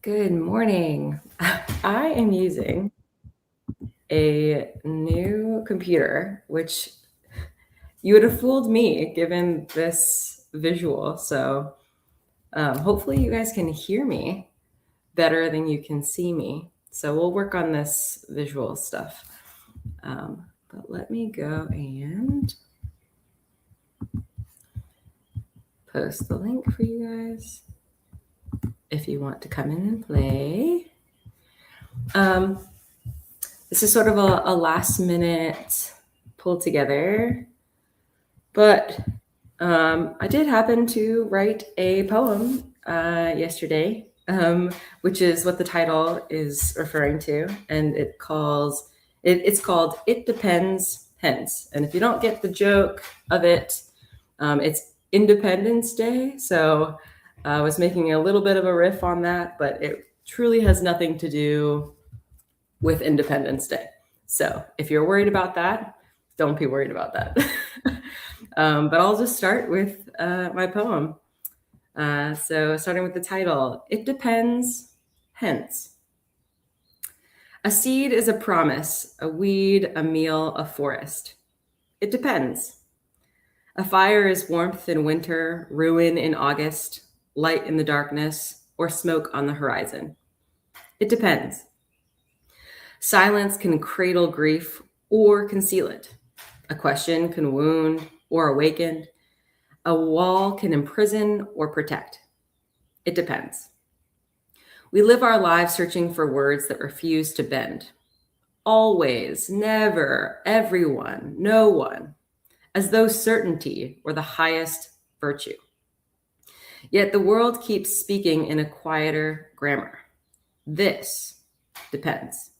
Good morning. I am using a new computer, which you would have fooled me given this visual. So hopefully you guys can hear me better than you can see me. So we'll work on this visual stuff. But let me go and post the link for you guys if you want to come in and play. This is sort of a last minute pull together, but I did happen to write a poem yesterday, which is what the title is referring to, and it's called "It Depends." Hence, and if you don't get the joke of it, it's Independence Day, so I was making a little bit of a riff on that, but it truly has nothing to do with Independence Day. So if you're worried about that, don't be worried about that. But I'll just start with my poem. So starting with the title, It Depends, Hence. A seed is a promise, a weed, a meal, a forest. It depends. A fire is warmth in winter, ruin in August, light in the darkness, or smoke on the horizon. It depends. Silence can cradle grief or conceal it. A question can wound or awaken. A wall can imprison or protect. It depends. We live our lives searching for words that refuse to bend. Always, never, everyone, no one, as though certainty were the highest virtue. Yet the world keeps speaking in a quieter grammar. This depends.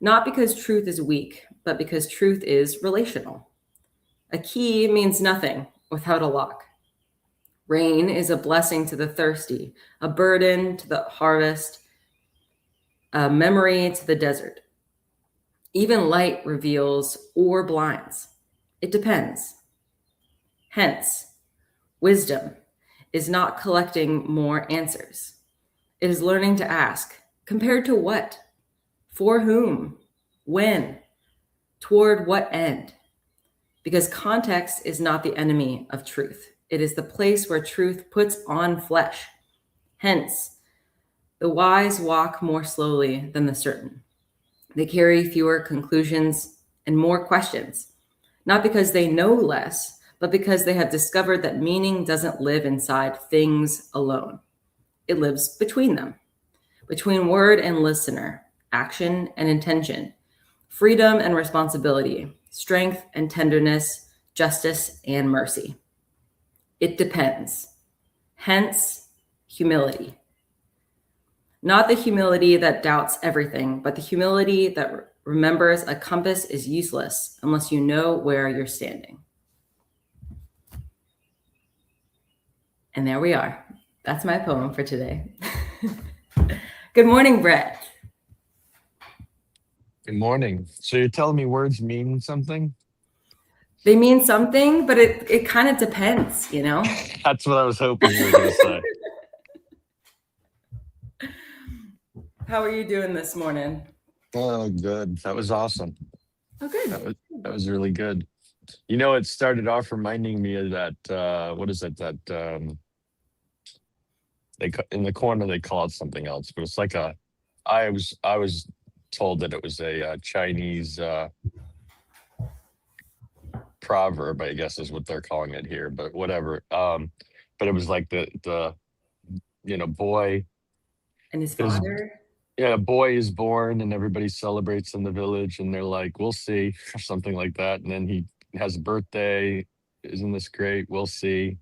Not because truth is weak, but because truth is relational. A key means nothing without a lock. Rain is a blessing to the thirsty, a burden to the harvest, a memory to the desert. Even light reveals or blinds. It depends. Hence, wisdom is not collecting more answers. It is learning to ask, compared to what? For whom? When? Toward what end? Because context is not the enemy of truth. It is the place where truth puts on flesh. Hence, the wise walk more slowly than the certain. They carry fewer conclusions and more questions, not because they know less, but because they have discovered that meaning doesn't live inside things alone. It lives between them, between word and listener, action and intention, freedom and responsibility, strength and tenderness, justice and mercy. It depends. Hence, humility. Not the humility that doubts everything, but the humility that remembers a compass is useless unless you know where you're standing. And there we are. That's my poem for today. Good morning, Brett. Good morning. So you're telling me words mean something? They mean something, but it kind of depends, you know? That's what I was hoping you were going to say. How are you doing this morning? Oh, good. That was awesome. Oh, good. That was really good. You know, it started off reminding me of that. What is it? That in the corner they call it something else, but it's like a. I was told that it was a Chinese proverb. I guess is what they're calling it here, but whatever. But it was like the boy And his is father? yeah, a boy is born and everybody celebrates in the village and they're like, we'll see, or something like that. And then he has a birthday. Isn't this great? We'll see.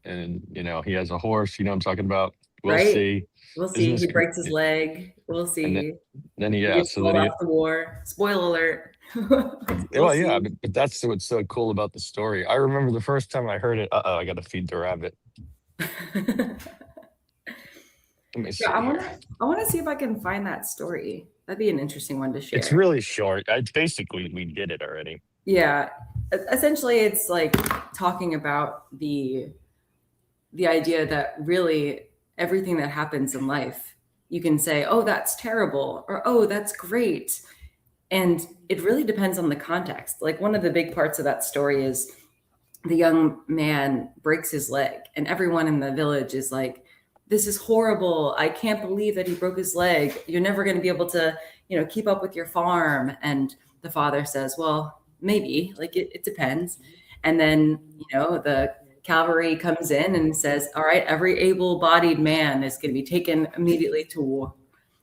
And, he has a horse. You know what I'm talking about? We'll Right? see. We'll Isn't see. this He great? breaks his leg. We'll And then, see. then he, He yeah, gets so called then off he, the war. Spoiler alert. We'll well, yeah, see. but that's what's so cool about the story. I remember the first time I heard it. I got to feed the rabbit. Let me Yeah, see here. I wanna see if I can find that story. That'd be an interesting one to It's share. really short. Basically, we did it already. Yeah. Essentially it's like talking about the idea that really everything that happens in life you can say, oh, that's terrible, or oh, that's great. And it really depends on the context. Like, one of the big parts of that story is the young man breaks his leg, and everyone in the village is like, this is horrible. I can't believe that he broke his leg. You're never going to be able to, keep up with your farm. And the father says, well, maybe, like, it depends. And then, the cavalry comes in and says, all right, every able-bodied man is going to be taken immediately to war.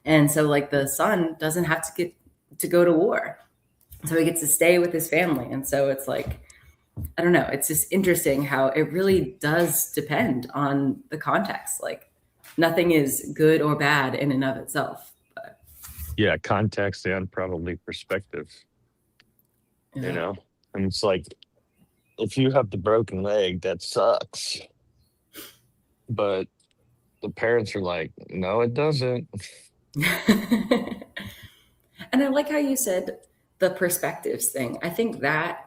And so, like, the son doesn't have to get to go to war, so he gets to stay with his family. And so it's like, I don't know, it's just interesting how it really does depend on the context. Like, nothing is good or bad in and of itself. But, Yeah, context and probably perspective, you know? And it's like, if you have the broken leg, that sucks. But the parents are like, no, it doesn't. And I like how you said the perspectives thing. I think that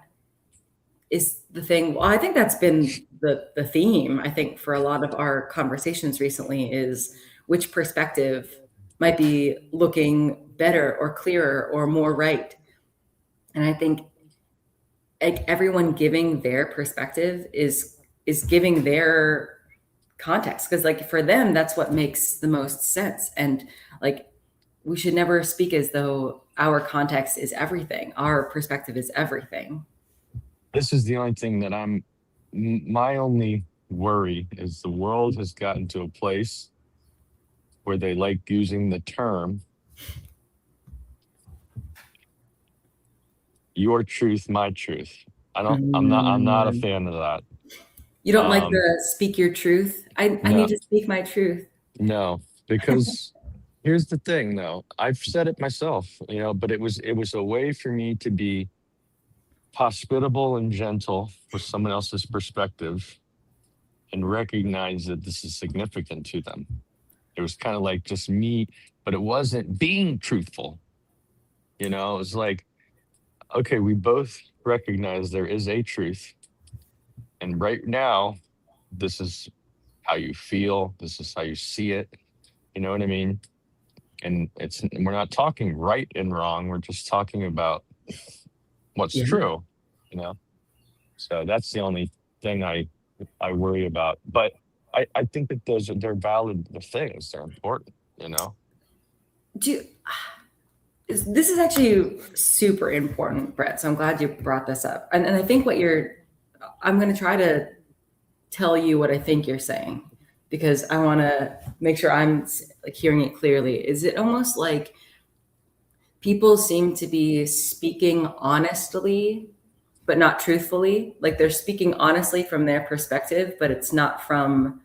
is the thing. Well, I think that's been the theme, I think, for a lot of our conversations recently, is which perspective might be looking better or clearer or more right. And I think, like, everyone giving their perspective is giving their context, because, like, for them, that's what makes the most sense. And, like, we should never speak as though our context is everything. Our perspective is everything. This is the only thing that my only worry is the world has gotten to a place where they like using the term your truth, my truth. I'm not a fan of that. You don't like Um, the speak your truth? I no, need to speak my truth. no, because here's the thing though. I've said it myself, but it was a way for me to be hospitable and gentle with someone else's perspective and recognize that this is significant to them. It was kind of like just me, but it wasn't being truthful. It was like, okay, we both recognize there is a truth. And right now, this is how you feel. This is how you see it. You know what I mean? And we're not talking right and wrong. We're just talking about what's Yeah. true, you know? So that's the only thing I worry about. But I think that they're valid things. They're important. Do you, this is actually super important, Brett. So I'm glad you brought this up. And I think I'm going to try to tell you what I think you're saying, because I want to make sure I'm, like, hearing it clearly. Is it almost like people seem to be speaking honestly, but not truthfully? Like, they're speaking honestly from their perspective, but it's not from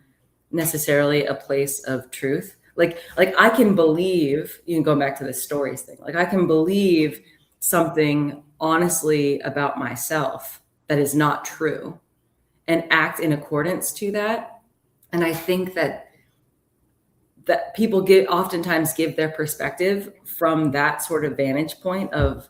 necessarily a place of truth. Like I can believe, going back to the stories thing, like, I can believe something honestly about myself that is not true and act in accordance to that. And I think that people oftentimes give their perspective from that sort of vantage point of,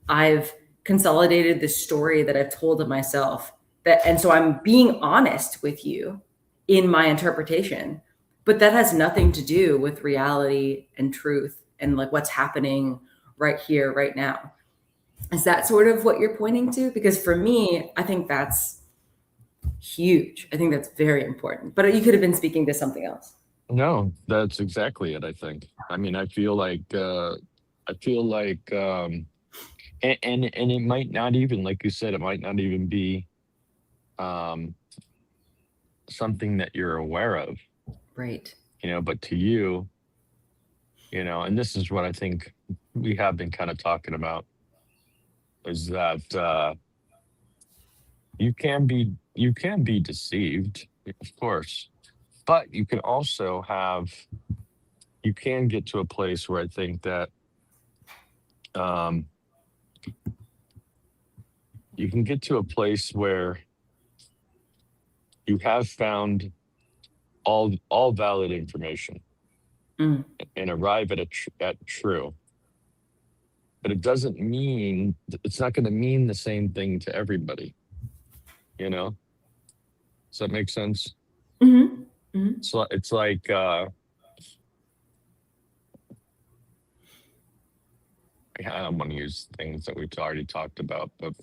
I've consolidated this story that I've told of myself, and so I'm being honest with you in my interpretation, but that has nothing to do with reality and truth and, like, what's happening right here, right now. Is that sort of what you're pointing to? Because for me, I think that's huge. I think that's very important. But you could have been speaking to something else. No, that's exactly it, I think. I mean, I feel like and it might not even, like you said, it might not even be um something that you're aware of, Right. but to you, and this is what I think we have been kind of talking about, is that you can be deceived, of course, but you can get to a place where I think that um you can get to a place where you have found all valid information Mm. and arrive at true, but it doesn't mean it's not going to mean the same thing to everybody. Does that make sense? Hmm. Hmm. So it's like I don't want to use things that we've already talked about, but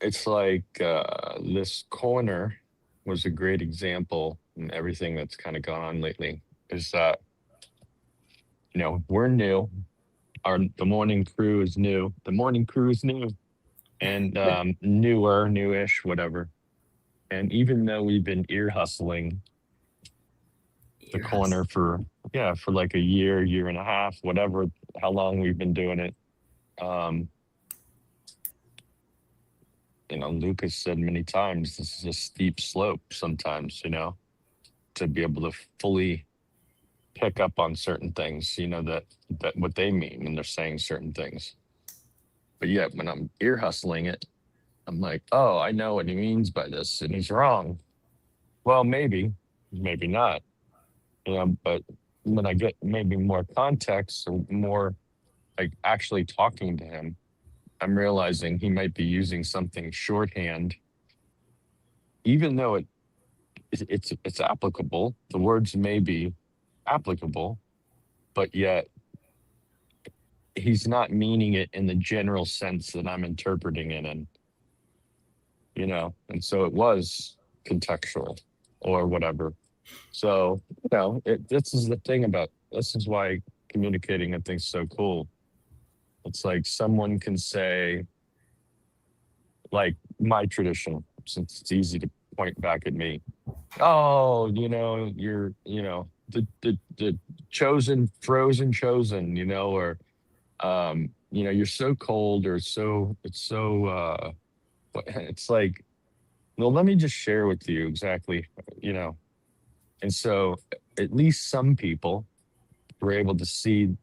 it's like this corner was a great example, and everything that's kind of gone on lately is that, we're new. The morning crew is new. The morning crew is new and newish, whatever. And even though we've been ear hustling the Ear hustle. corner for, yeah, for like a year and a half, whatever, how long we've been doing it. Um, Lucas said many times, this is a steep slope sometimes, to be able to fully pick up on certain things, that what they mean when they're saying certain things. But yet when I'm ear hustling it, I'm like, oh, I know what he means by this, and he's wrong. Well, maybe not, but when I get maybe more context or more like actually talking to him, I'm realizing he might be using something shorthand, even though it's applicable. The words may be applicable, but yet he's not meaning it in the general sense that I'm interpreting it in, and so it was contextual or whatever. So, this is why communicating I think is so cool. It's like someone can say, like my tradition, since it's easy to point back at me. Oh, you're, the chosen, frozen chosen, or you're so cold or it's so it's like, well, let me just share with you exactly, you know. And so at least some people were able to see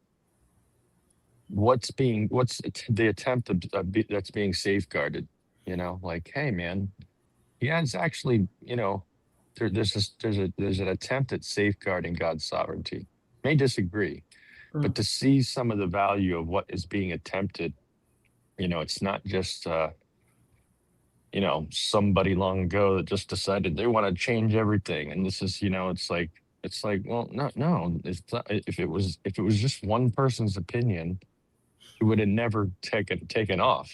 what's the attempt that's being safeguarded, like, hey man, yeah, it's actually, there's an attempt at safeguarding God's sovereignty. May disagree, but Mm. to see some of the value of what is being attempted, it's not just somebody long ago that just decided they want to change everything. And this is, it's like, well, no, it's not, if it was just one person's opinion, it would have never taken off,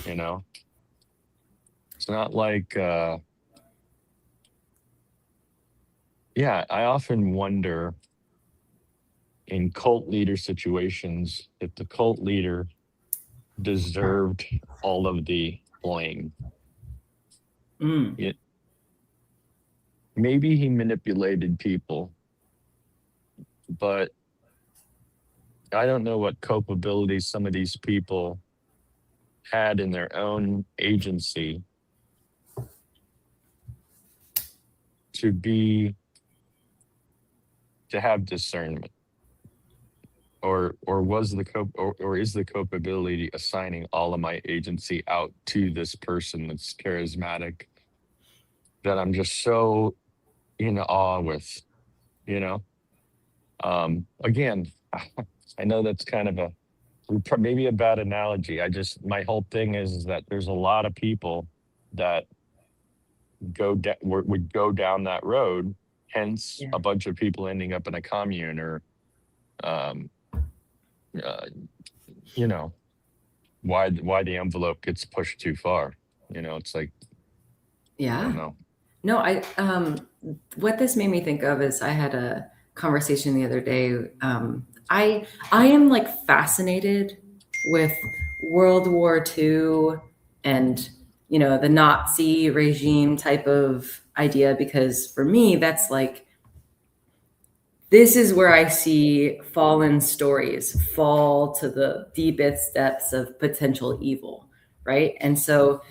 you know. It's not like yeah, I often wonder in cult leader situations if the cult leader deserved all of the blame. Mm. It, maybe he manipulated people, but I don't know what culpability some of these people had in their own agency to be to have discernment, or was the or is the culpability assigning all of my agency out to this person that's charismatic that I'm just so in awe with, you know? Again, I know that's kind of maybe a bad analogy. My whole thing is that there's a lot of people that would go down that road, hence Yeah. a bunch of people ending up in a commune or, um, uh, you know, why the envelope gets pushed too far. It's like, I don't Yeah. know. No, what this made me think of is I had a conversation the other day. I am like fascinated with World War II and the Nazi regime type of idea, because for me that's like, this is where I see fallen stories fall to the deepest depths of potential evil, right? And so,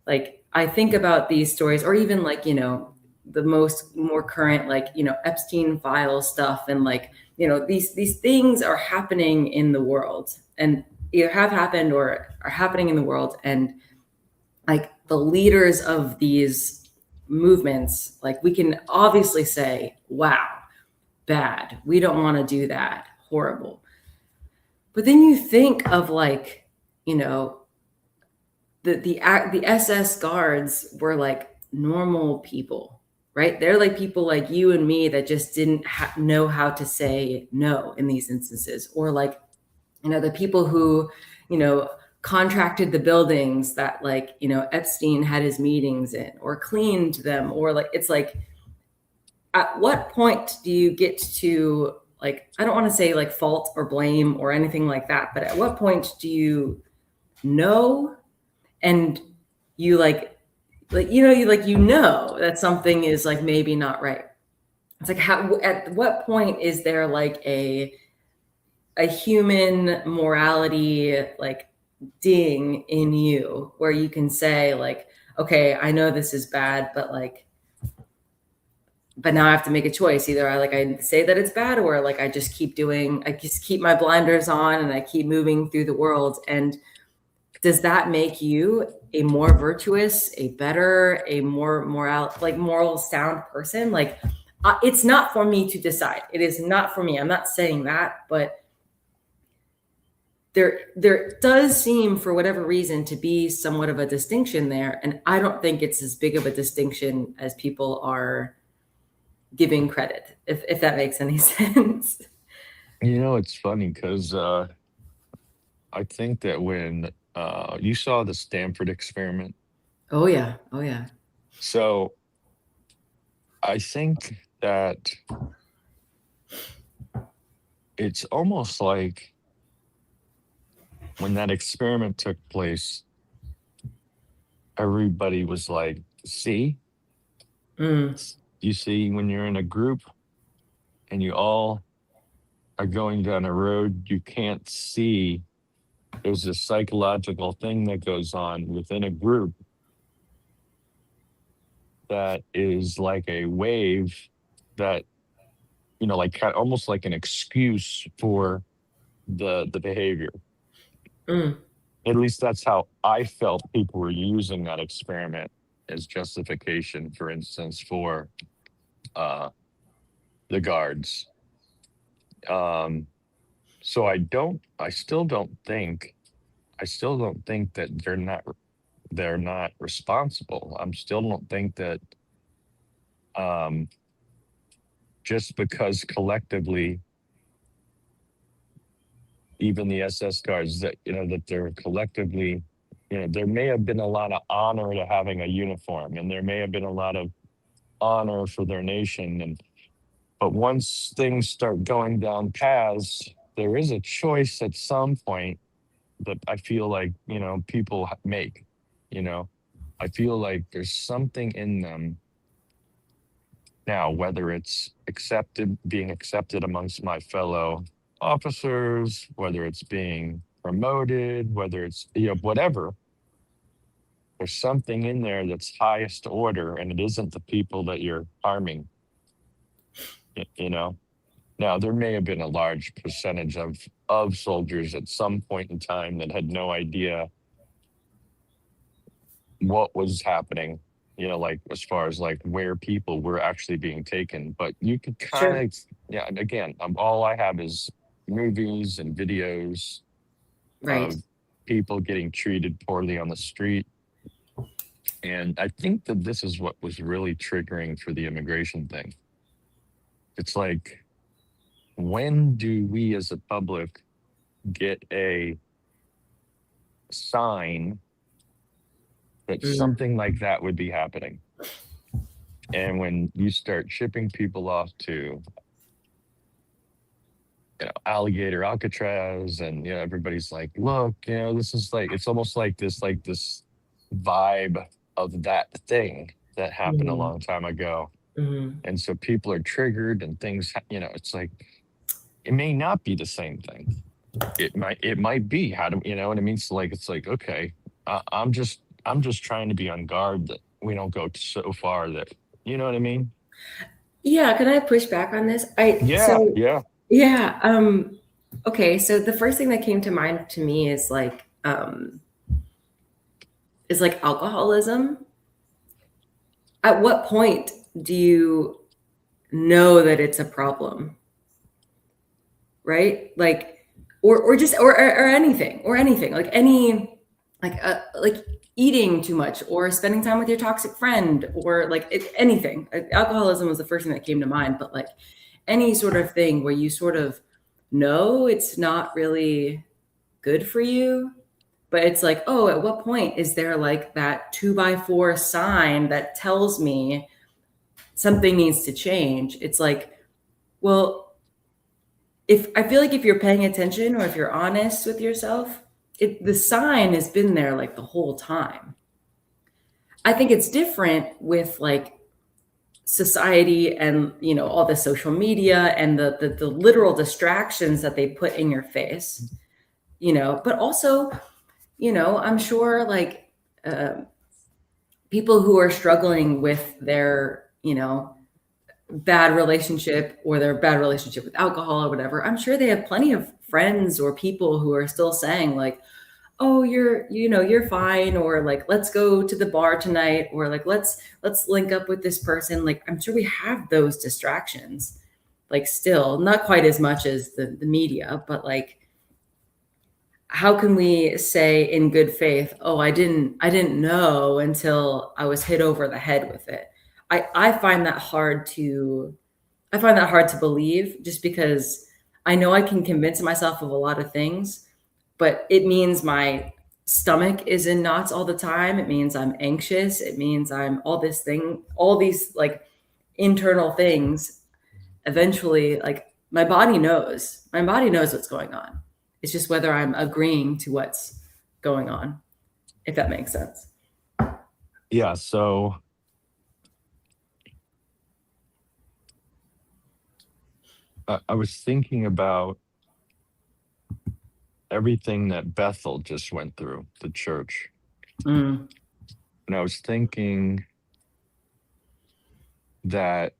like, I think about these stories, or even like, the most more current, like, Epstein file stuff, and like, these things are happening in the world, and either have happened or are happening in the world. And like the leaders of these movements, like, we can obviously say, wow, bad. We don't want to do that. Horrible. But then you think of like, the SS guards were like normal people, right? They're like people like you and me that just didn't know how to say no in these instances, or like, the people who, contracted the buildings that, like, Epstein had his meetings in, or cleaned them, or like, it's like, at what point do you get to, like, I don't want to say like fault or blame or anything like that, but at what point do you know, and you you know that something is like maybe not right? It's like, how, at what point is there like a human morality like ding in you where you can say like, okay, I know this is bad, but now I have to make a choice. Either I say that it's bad, or like I just keep my blinders on and I keep moving through the world. And does that make you a more virtuous, a better, a more moral sound person? Like, it's not for me to decide. It is not for me. I'm not saying that, but there does seem, for whatever reason, to be somewhat of a distinction there, and I don't think it's as big of a distinction as people are giving credit, if that makes any sense. It's funny because I think that when you saw the Stanford experiment, Oh yeah, oh yeah. so I think that it's almost like when that experiment took place, everybody was like, see, Mm, you see, when you're in a group and you all are going down a road, you can't see. There's a psychological thing that goes on within a group that is like a wave that, like almost like an excuse for the behavior. mm, At least that's how I felt people were using that experiment as justification, for instance, for uh, the guards. Um, so I still don't think that they're not responsible. Still don't think that um, just because collectively, even the SS guards, that that they're collectively, there may have been a lot of honor to having a uniform, and there may have been a lot of honor for their nation, and but once things start going down paths, there is a choice at some point that I feel like people make. You know, I feel like there's something in them now, whether it's being accepted amongst my fellow officers, whether it's being promoted, whether it's whatever. There's something in there that's highest order, and it isn't the people that you're harming. You know. Now, there may have been a large percentage of soldiers at some point in time that had no idea what was happening, like as far as like where people were actually being taken. But you could kind sure. of, yeah, and again, all I have is movies and videos Right. of people getting treated poorly on the street. And I think that this is what was really triggering for the immigration thing. It's like, when do we as a public get a sign that Mm, something like that would be happening? And when you start shipping people off to, alligator Alcatraz, and everybody's like, look, this is like, it's almost like this vibe of that thing that happened a mm, long time ago. mm. And so people are triggered, and things, it's like, it may not be the same thing. It might be. How do you know what I mean? So like, it's like, okay, I'm just trying to be on guard that we don't go so far that, you know what I mean? Yeah, can I push back on this? Yeah, yeah. Yeah, okay, so the first thing that came to mind to me is like alcoholism. At what point do you know that it's a problem? Right? Like, or just or anything, like any like eating too much or spending time with your toxic friend or like anything. Alcoholism was the first thing that came to mind, but like any sort of thing where you sort of know it's not really good for you, but it's like, oh, at what point is there like that 2x4 sign that tells me something needs to change? It's like, well, if I feel like if you're paying attention or if you're honest with yourself, the sign has been there like the whole time. I think it's different with like society and all the social media and the literal distractions that they put in your face, but also, I'm sure like people who are struggling with their, bad relationship or their bad relationship with alcohol or whatever, I'm sure they have plenty of friends or people who are still saying like, oh, you're fine, or like let's go to the bar tonight, or like let's link up with this person. Like I'm sure we have those distractions, like still not quite as much as the media, but like how can we say in good faith, oh, I didn't know until I was hit over the head with it? I find that hard to I find that hard to believe, just because I know I can convince myself of a lot of things, but it means my stomach is in knots all the time. It means I'm anxious. It means I'm all these like internal things. Eventually, like my body knows what's going on. It's just whether I'm agreeing to what's going on, if that makes sense. Yeah. So I was thinking about everything that Bethel just went through, the church. Mm, And I was thinking that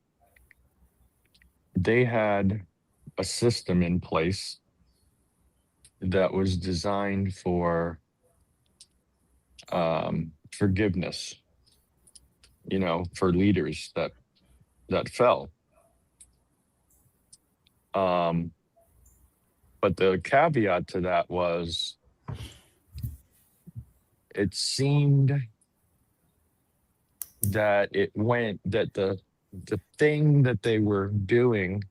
they had a system in place that was designed for forgiveness, for leaders that fell. But the caveat to that was it seemed that the thing that they were doing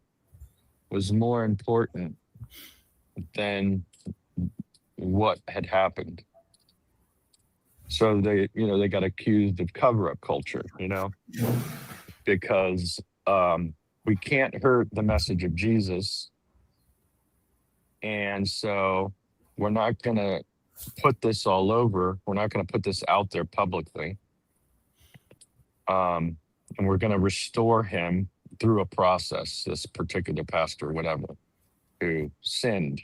was more important than what had happened. So they got accused of cover-up culture, because we can't hurt the message of Jesus. And so we're not going to put this all over. We're not going to put this out there publicly. And we're going to restore him through a process, this particular pastor, whatever, who sinned.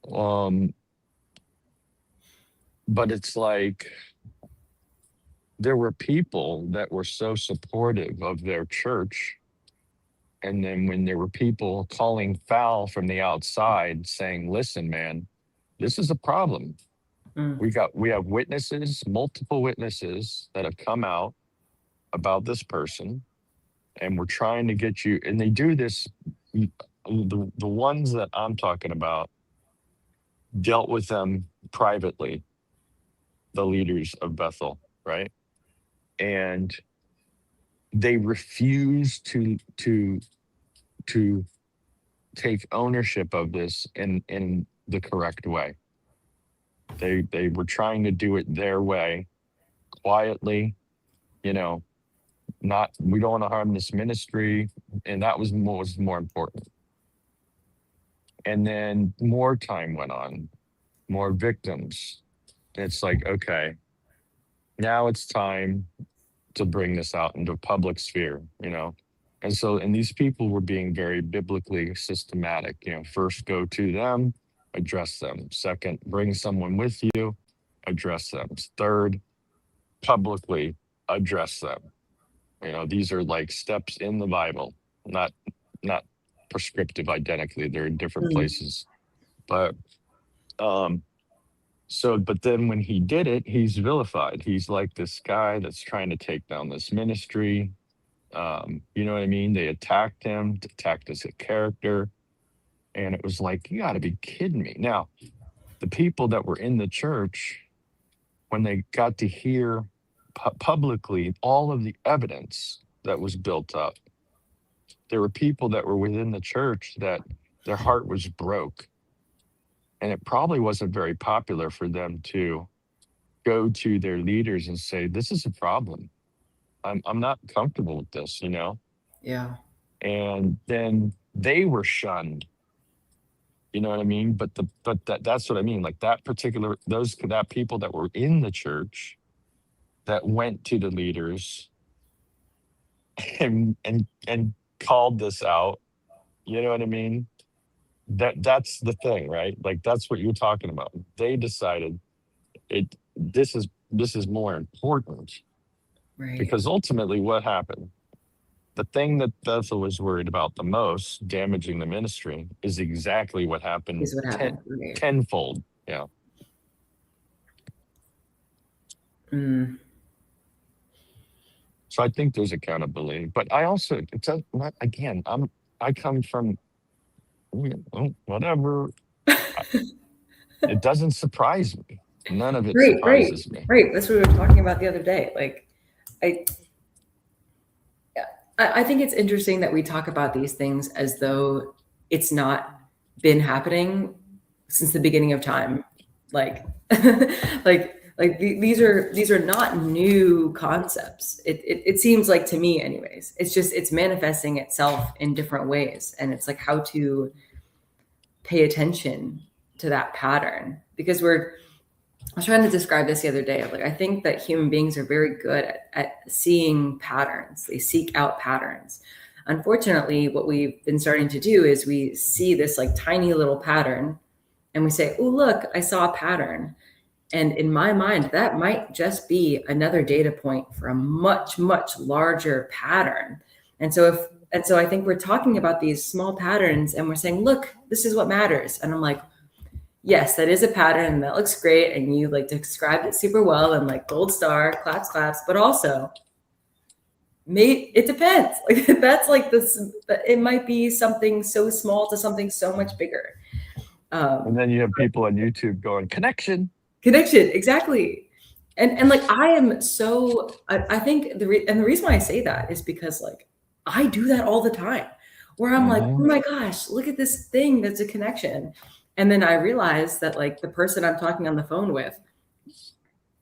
But it's like there were people that were so supportive of their church. And then when there were people calling foul from the outside saying, listen, man, this is a problem. mm, We have witnesses, multiple witnesses that have come out about this person, and we're trying to get you. And they do this. The ones that I'm talking about dealt with them privately, the leaders of Bethel, right? And they refuse to take ownership of this in the correct way. They were trying to do it their way, quietly, not, we don't want to harm this ministry, and that was more important. And then more time went on, more victims. It's like, okay, now it's time to bring this out into public sphere, And so, and these people were being very biblically systematic, first go to them, address them. Second, bring someone with you, address them. Third, publicly address them. These are like steps in the Bible, not prescriptive identically. They're in different mm, places. But but then when he did it, he's vilified. He's like this guy that's trying to take down this ministry. You know what I mean? They attacked him, attacked his character. And it was like, you got to be kidding me. Now, the people that were in the church, when they got to hear publicly all of the evidence that was built up, there were people that were within the church that their heart was broke. And it probably wasn't very popular for them to go to their leaders and say, this is a problem. I'm not comfortable with this, you know? Yeah. And then they were shunned. You know what I mean? But that's what I mean. Like that particular that people that were in the church that went to the leaders and called this out. You know what I mean? That's the thing, right? Like that's what you're talking about. They decided it this is more important, Right. because ultimately what happened? The thing that Bethel was worried about the most, damaging the ministry, is exactly what happened Is what happened. Right. tenfold. Yeah. Mm. So I think there's accountability, but I also, again, I come from, whatever. It doesn't surprise me. None of it surprises me. Right. That's what we were talking about the other day. Like, I think it's interesting that we talk about these things as though it's not been happening since the beginning of time. Like, these are not new concepts. It seems like, to me anyways, it's manifesting itself in different ways. And it's like how to pay attention to that pattern, because I was trying to describe this the other day. Like, I think that human beings are very good at seeing patterns. They seek out patterns. Unfortunately, what we've been starting to do is we see this like tiny little pattern and we say, oh, look, I saw a pattern. And in my mind, that might just be another data point for a much, much larger pattern. And so I think we're talking about these small patterns and we're saying, look, this is what matters. And I'm like, yes, that is a pattern and that looks great. And you like described it super well and like gold star, claps, claps, but also it depends. Like that's like this, it might be something so small to something so much bigger. And then you have people on YouTube going, connection, exactly. And like, I am so, I think the reason why I say that is because like, I do that all the time where I'm like, oh my gosh, look at this thing that's a connection. And then I realize that like the person I'm talking on the phone with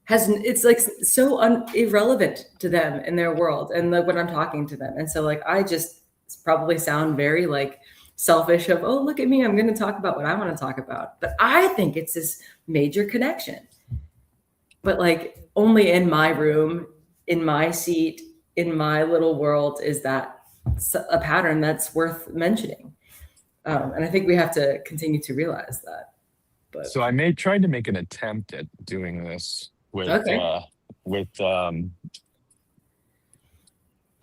it's like so irrelevant to them in their world and like when I'm talking to them. And so like, I just probably sound very like selfish of, oh, look at me, I'm going to talk about what I want to talk about. But I think it's this major connection, but like only in my room, in my seat, in my little world is that a pattern that's worth mentioning. And I think we have to continue to realize that. But so I tried to make an attempt at doing this with I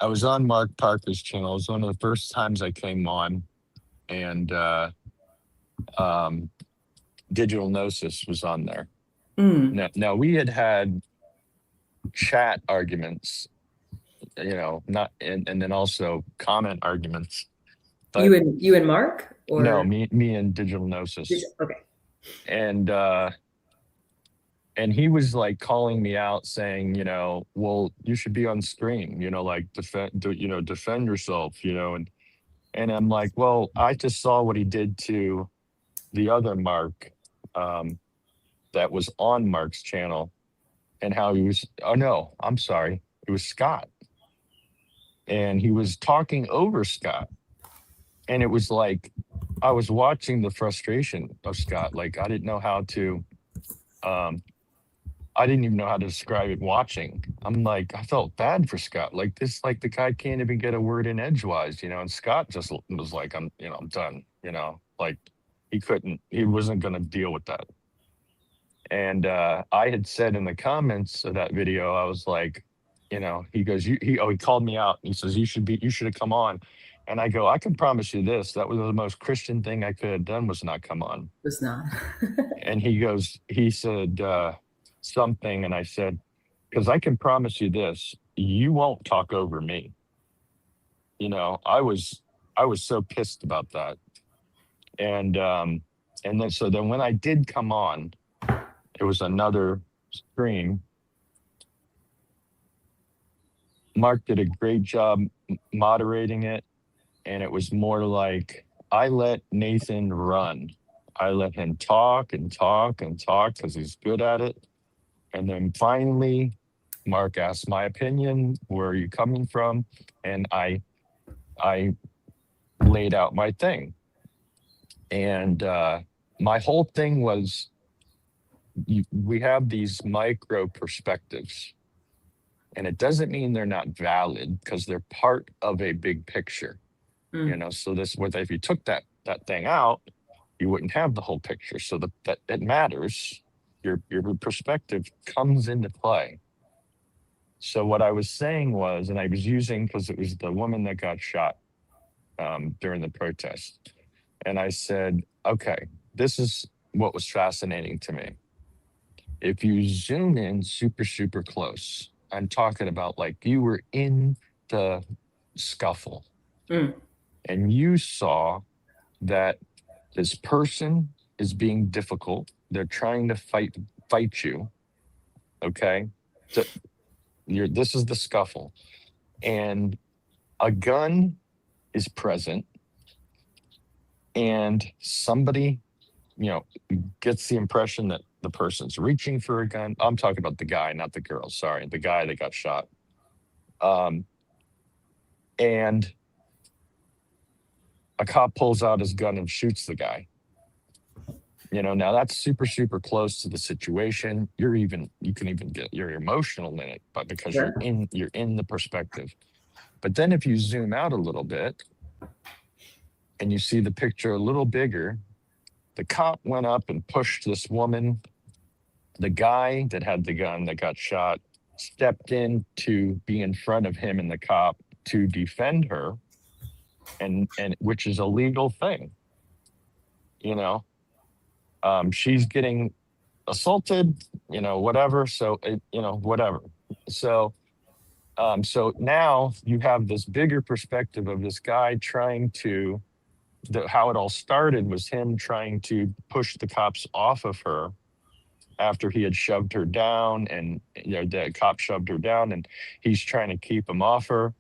was on Mark Parker's channel. It was one of the first times I came on, and Digital Gnosis was on there. Now we had chat arguments, you know, not and then also comment arguments. But you and Mark, or no, me and Digital Gnosis. Okay. And he was like calling me out, saying, you know, well, you should be on screen, you know, like defend yourself, you know, and I'm like, well, I just saw what he did to the other Mark that was on Mark's channel, and how he was, oh no, I'm sorry, it was Scott. And he was talking over Scott. And it was like, I was watching the frustration of Scott. Like, I didn't know how to, I didn't even know how to describe it watching. I'm like, I felt bad for Scott. Like this, like the guy can't even get a word in edgewise, you know, and Scott just was like, I'm done, you know, like he wasn't going to deal with that. And I had said in the comments of that video, I was like, you know, he goes, he called me out. He says, you should have come on. And I go, I can promise you this, that was the most Christian thing I could have done, was not come on. Was not. And he said something, and I said, because I can promise you this, you won't talk over me. You know, I was so pissed about that. And And then, so then when I did come on, it was another stream. Mark did a great job moderating it. And it was more like, I let Nathan run. I let him talk and talk and talk because he's good at it. And then finally, Mark asked my opinion. Where are you coming from? And I laid out my thing. And my whole thing was, we have these micro perspectives. And it doesn't mean they're not valid because they're part of a big picture. You know, so this, what if you took that thing out, you wouldn't have the whole picture. So that it matters. Your perspective comes into play. So what I was saying was, and I was using, because it was the woman that got shot during the protest, and I said, okay, this is what was fascinating to me. If you zoom in super close, I'm talking about like you were in the scuffle. And you saw that this person is being difficult. They're trying to fight you. Okay. So this is the scuffle. And a gun is present. And somebody, gets the impression that the person's reaching for a gun. I'm talking about the guy, not the girl. Sorry, the guy that got shot. And a cop pulls out his gun and shoots the guy. Now that's super close to the situation. You can even get you're emotional in it, but because you're in the perspective. But then if you zoom out a little bit and you see the picture a little bigger, the cop went up and pushed this woman. The guy that had the gun that got shot stepped in to be in front of him and the cop to defend her, and which is a legal thing. She's getting assaulted, whatever. So, whatever. So now you have this bigger perspective of this guy trying to, how it all started was him trying to push the cops off of her after he had shoved her down, and the cop shoved her down, and he's trying to keep him off her.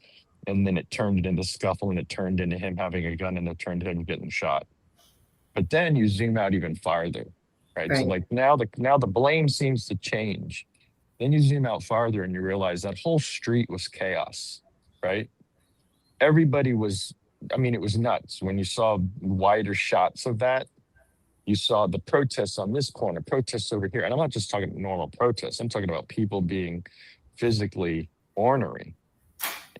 And then it turned into scuffle, and it turned into him having a gun, and it turned into him getting shot. But then you zoom out even farther, right? So like now the blame seems to change. Then you zoom out farther and you realize that whole street was chaos, right? Everybody was, it was nuts. When you saw wider shots of that, you saw the protests on this corner, protests over here. And I'm not just talking normal protests. I'm talking about people being physically ornery.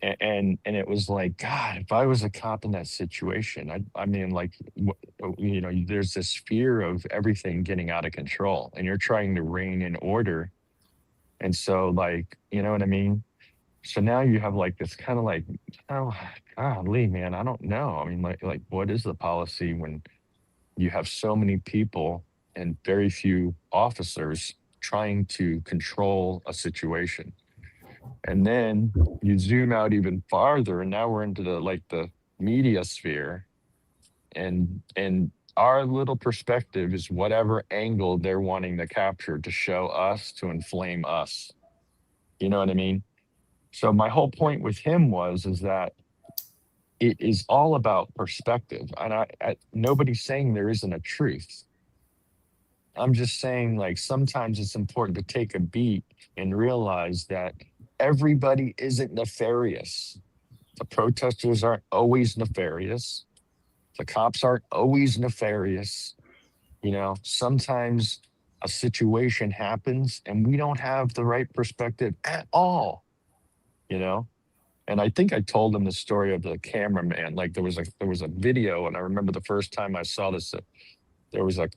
And it was like, God, if I was a cop in that situation, there's this fear of everything getting out of control, and you're trying to rein in order. And so, like, you know what I mean? So now you have like this kind of like, oh, golly, man, I don't know. Like, what is the policy when you have so many people and very few officers trying to control a situation? And then you zoom out even farther, and now we're into the media sphere, and our little perspective is whatever angle they're wanting to capture to show us, to inflame us. You know what I mean? So my whole point with him is that it is all about perspective, and nobody's saying there isn't a truth. I'm just saying, like, sometimes it's important to take a beat and realize that everybody isn't nefarious. The protesters aren't always nefarious. The cops aren't always nefarious. Sometimes a situation happens and we don't have the right perspective at all. And I think I told them the story of the cameraman. Like there was a video, and I remember the first time I saw this, there was a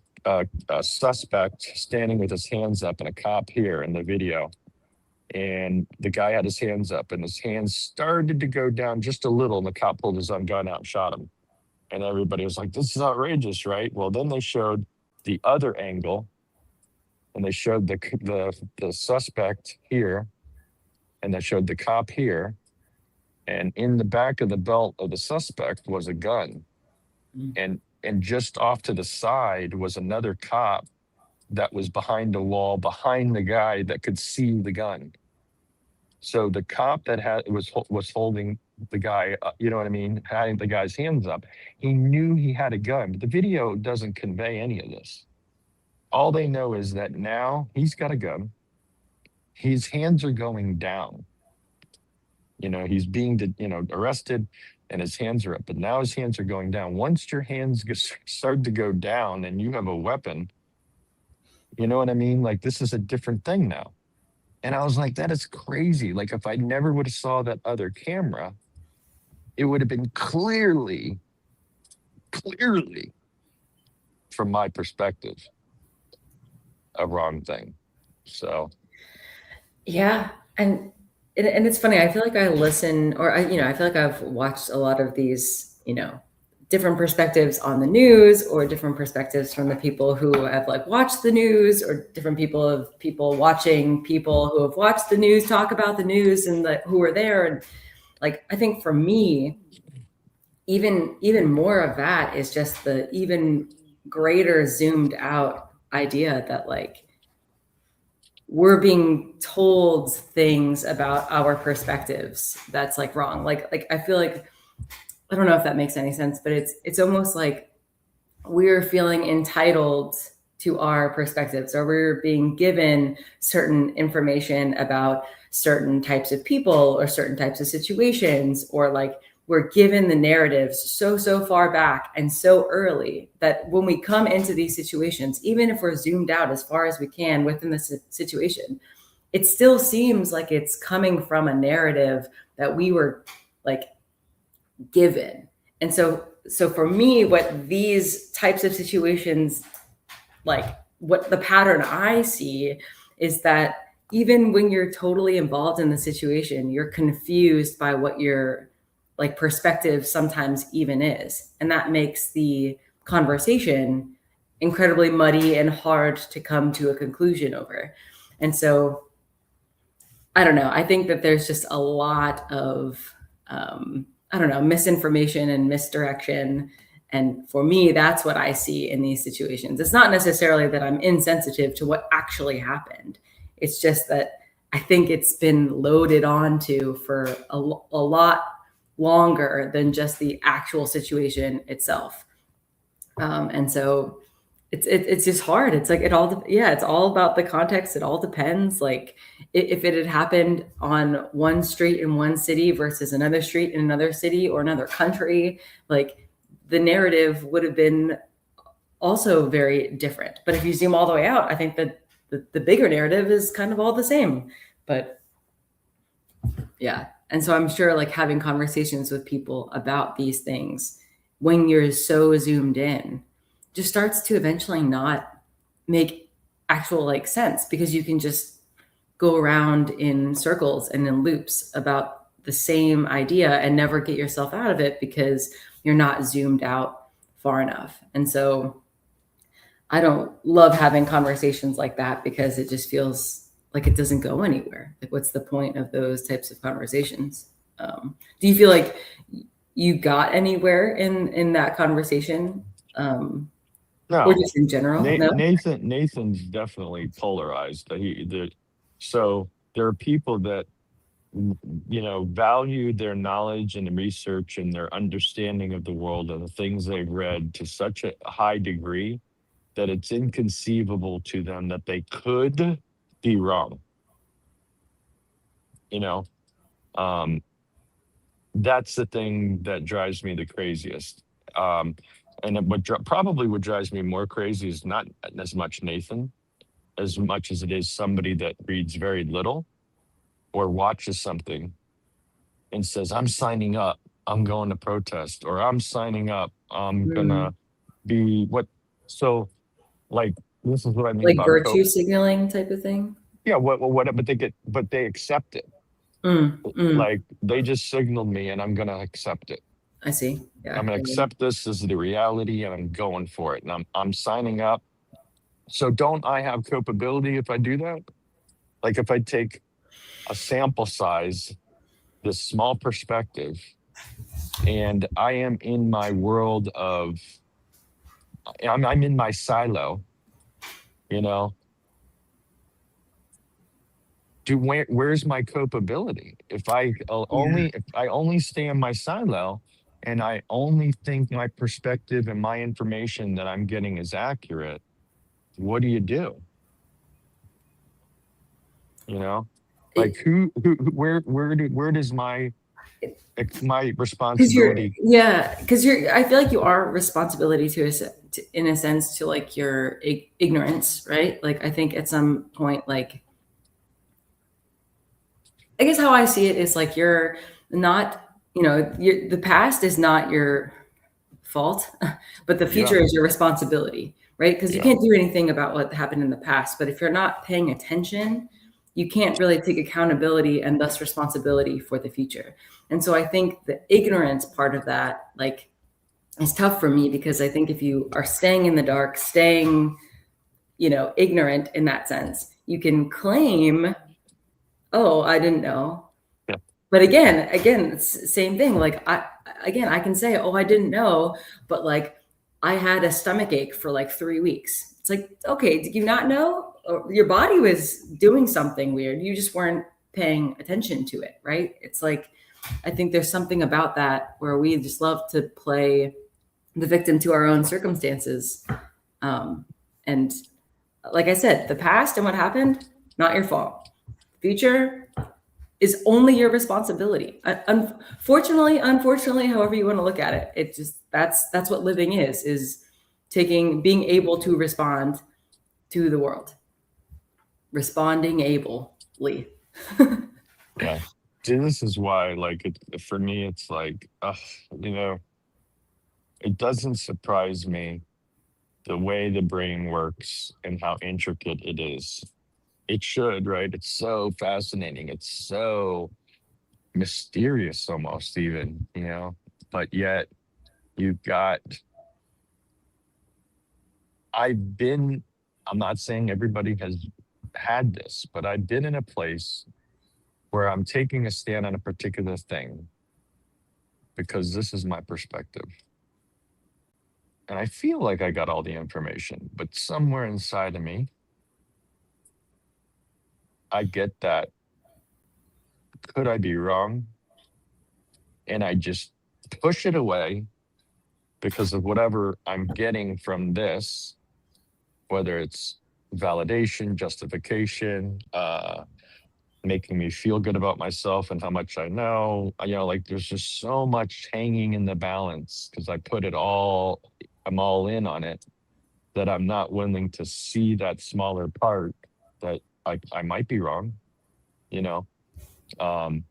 suspect standing with his hands up and a cop here in the video. And the guy had his hands up and his hands started to go down just a little, and the cop pulled his own gun out and shot him. And everybody was like, this is outrageous, right? Well, then they showed the other angle, and they showed the suspect here, and they showed the cop here. And in the back of the belt of the suspect was a gun. And And just off to the side was another cop that was behind a wall, behind the guy that could see the gun. So the cop that was holding the guy, you know what I mean, had the guy's hands up. He knew he had a gun, but the video doesn't convey any of this. All they know is that now he's got a gun. His hands are going down. You know, he's being, arrested, and his hands are up. But now his hands are going down. Once your hands start to go down, and you have a weapon, you know what I mean? Like, this is a different thing now. And I was like, that is crazy. Like, if I never would have saw that other camera, it would have been clearly, from my perspective, a wrong thing. So Yeah, and it's funny. I feel like I listen, or I feel like I've watched a lot of these, different perspectives on the news, or different perspectives from the people who have like watched the news, or different people watching people who have watched the news talk about the news, and who were there. And like, I think for me, even more of that is just the even greater zoomed out idea that like we're being told things about our perspectives that's like wrong. Like I feel like, I don't know if that makes any sense, but it's almost like we're feeling entitled to our perspectives, or we're being given certain information about certain types of people or certain types of situations, or like we're given the narratives so far back and so early that when we come into these situations, even if we're zoomed out as far as we can within the situation, it still seems like it's coming from a narrative that we were like given. And so for me, what these types of situations, like what the pattern I see is that even when you're totally involved in the situation, you're confused by what your like perspective sometimes even is. And that makes the conversation incredibly muddy and hard to come to a conclusion over. And so I don't know. I think that there's just a lot of, I don't know, misinformation and misdirection. And for me, that's what I see in these situations. It's not necessarily that I'm insensitive to what actually happened. It's just that I think it's been loaded onto for a lot longer than just the actual situation itself. And so it's just hard. It's like it's all about the context. It all depends. Like if it had happened on one street in one city versus another street in another city or another country, like the narrative would have been also very different. But if you zoom all the way out, I think that the bigger narrative is kind of all the same. But yeah. And so I'm sure like having conversations with people about these things when you're so zoomed in just starts to eventually not make actual like sense, because you can just go around in circles and in loops about the same idea and never get yourself out of it because you're not zoomed out far enough. And so I don't love having conversations like that because it just feels like it doesn't go anywhere. Like, what's the point of those types of conversations? Do you feel like you got anywhere in that conversation? Or no, just in general? No? Nathan's definitely polarized. So there are people that value their knowledge and research and their understanding of the world and the things they've read to such a high degree that it's inconceivable to them that they could be wrong. That's the thing that drives me the craziest. And probably what drives me more crazy is not as much Nathan, as much as it is somebody that reads very little or watches something and says, I'm signing up, I'm going to protest, or I'm signing up, I'm gonna be what. So like, this is what I mean Like about virtue signaling type of thing? Yeah, what, but they accept it. Like, they just signaled me and I'm gonna accept it. I see. Yeah. I'm gonna accept this as the reality and I'm going for it. And I'm signing up. So don't I have culpability if I do that? Like, if I take a sample size, this small perspective, and I am in my world of I'm in my silo, you know. Where's my culpability? Yeah. If I only stay in my silo and I only think my perspective and my information that I'm getting is accurate, what do you do? You know, like It, where does my Because you're, responsibility? yeah, because you're, I feel like you are responsibility in a sense, to like your ignorance, right? Like, I think at some point, like, I guess how I see it is like you're not, the past is not your fault, but the Yeah, future is your responsibility, right? Because you yeah, can't do anything about what happened in the past. But if you're not paying attention, you can't really take accountability and thus responsibility for the future. And so I think the ignorance part of that, like, is tough for me because I think if you are staying in the dark, staying, ignorant in that sense, you can claim, oh, I didn't know. yeah, But again, it's the same thing. Like, I can say, oh, I didn't know, but like I had a stomach ache for like 3 weeks. It's like, okay, did you not know? Or your body was doing something weird. You just weren't paying attention to it, right? It's like, I think there's something about that where we just love to play the victim to our own circumstances. Um, and like I said, the past and what happened, not your fault. Future is only your responsibility. Unfortunately, however you want to look at it, it just that's what living is being able to respond to the world, responding ably. yeah. See, this is why, like, for me, it's like, you know, it doesn't surprise me the way the brain works and how intricate it is. It should, right? It's so fascinating. It's so mysterious, almost, even, you know. But yet, you've got, I've been, I'm not saying everybody has had this, but I've been in a place where I'm taking a stand on a particular thing because this is my perspective. And I feel like I got all the information, but somewhere inside of me, I get that. Could I be wrong? And I just push it away because of whatever I'm getting from this, whether it's validation, justification, making me feel good about myself and how much I know. Like, there's just so much hanging in the balance because I'm all in on it, that I'm not willing to see that smaller part that I might be wrong, you know? Um,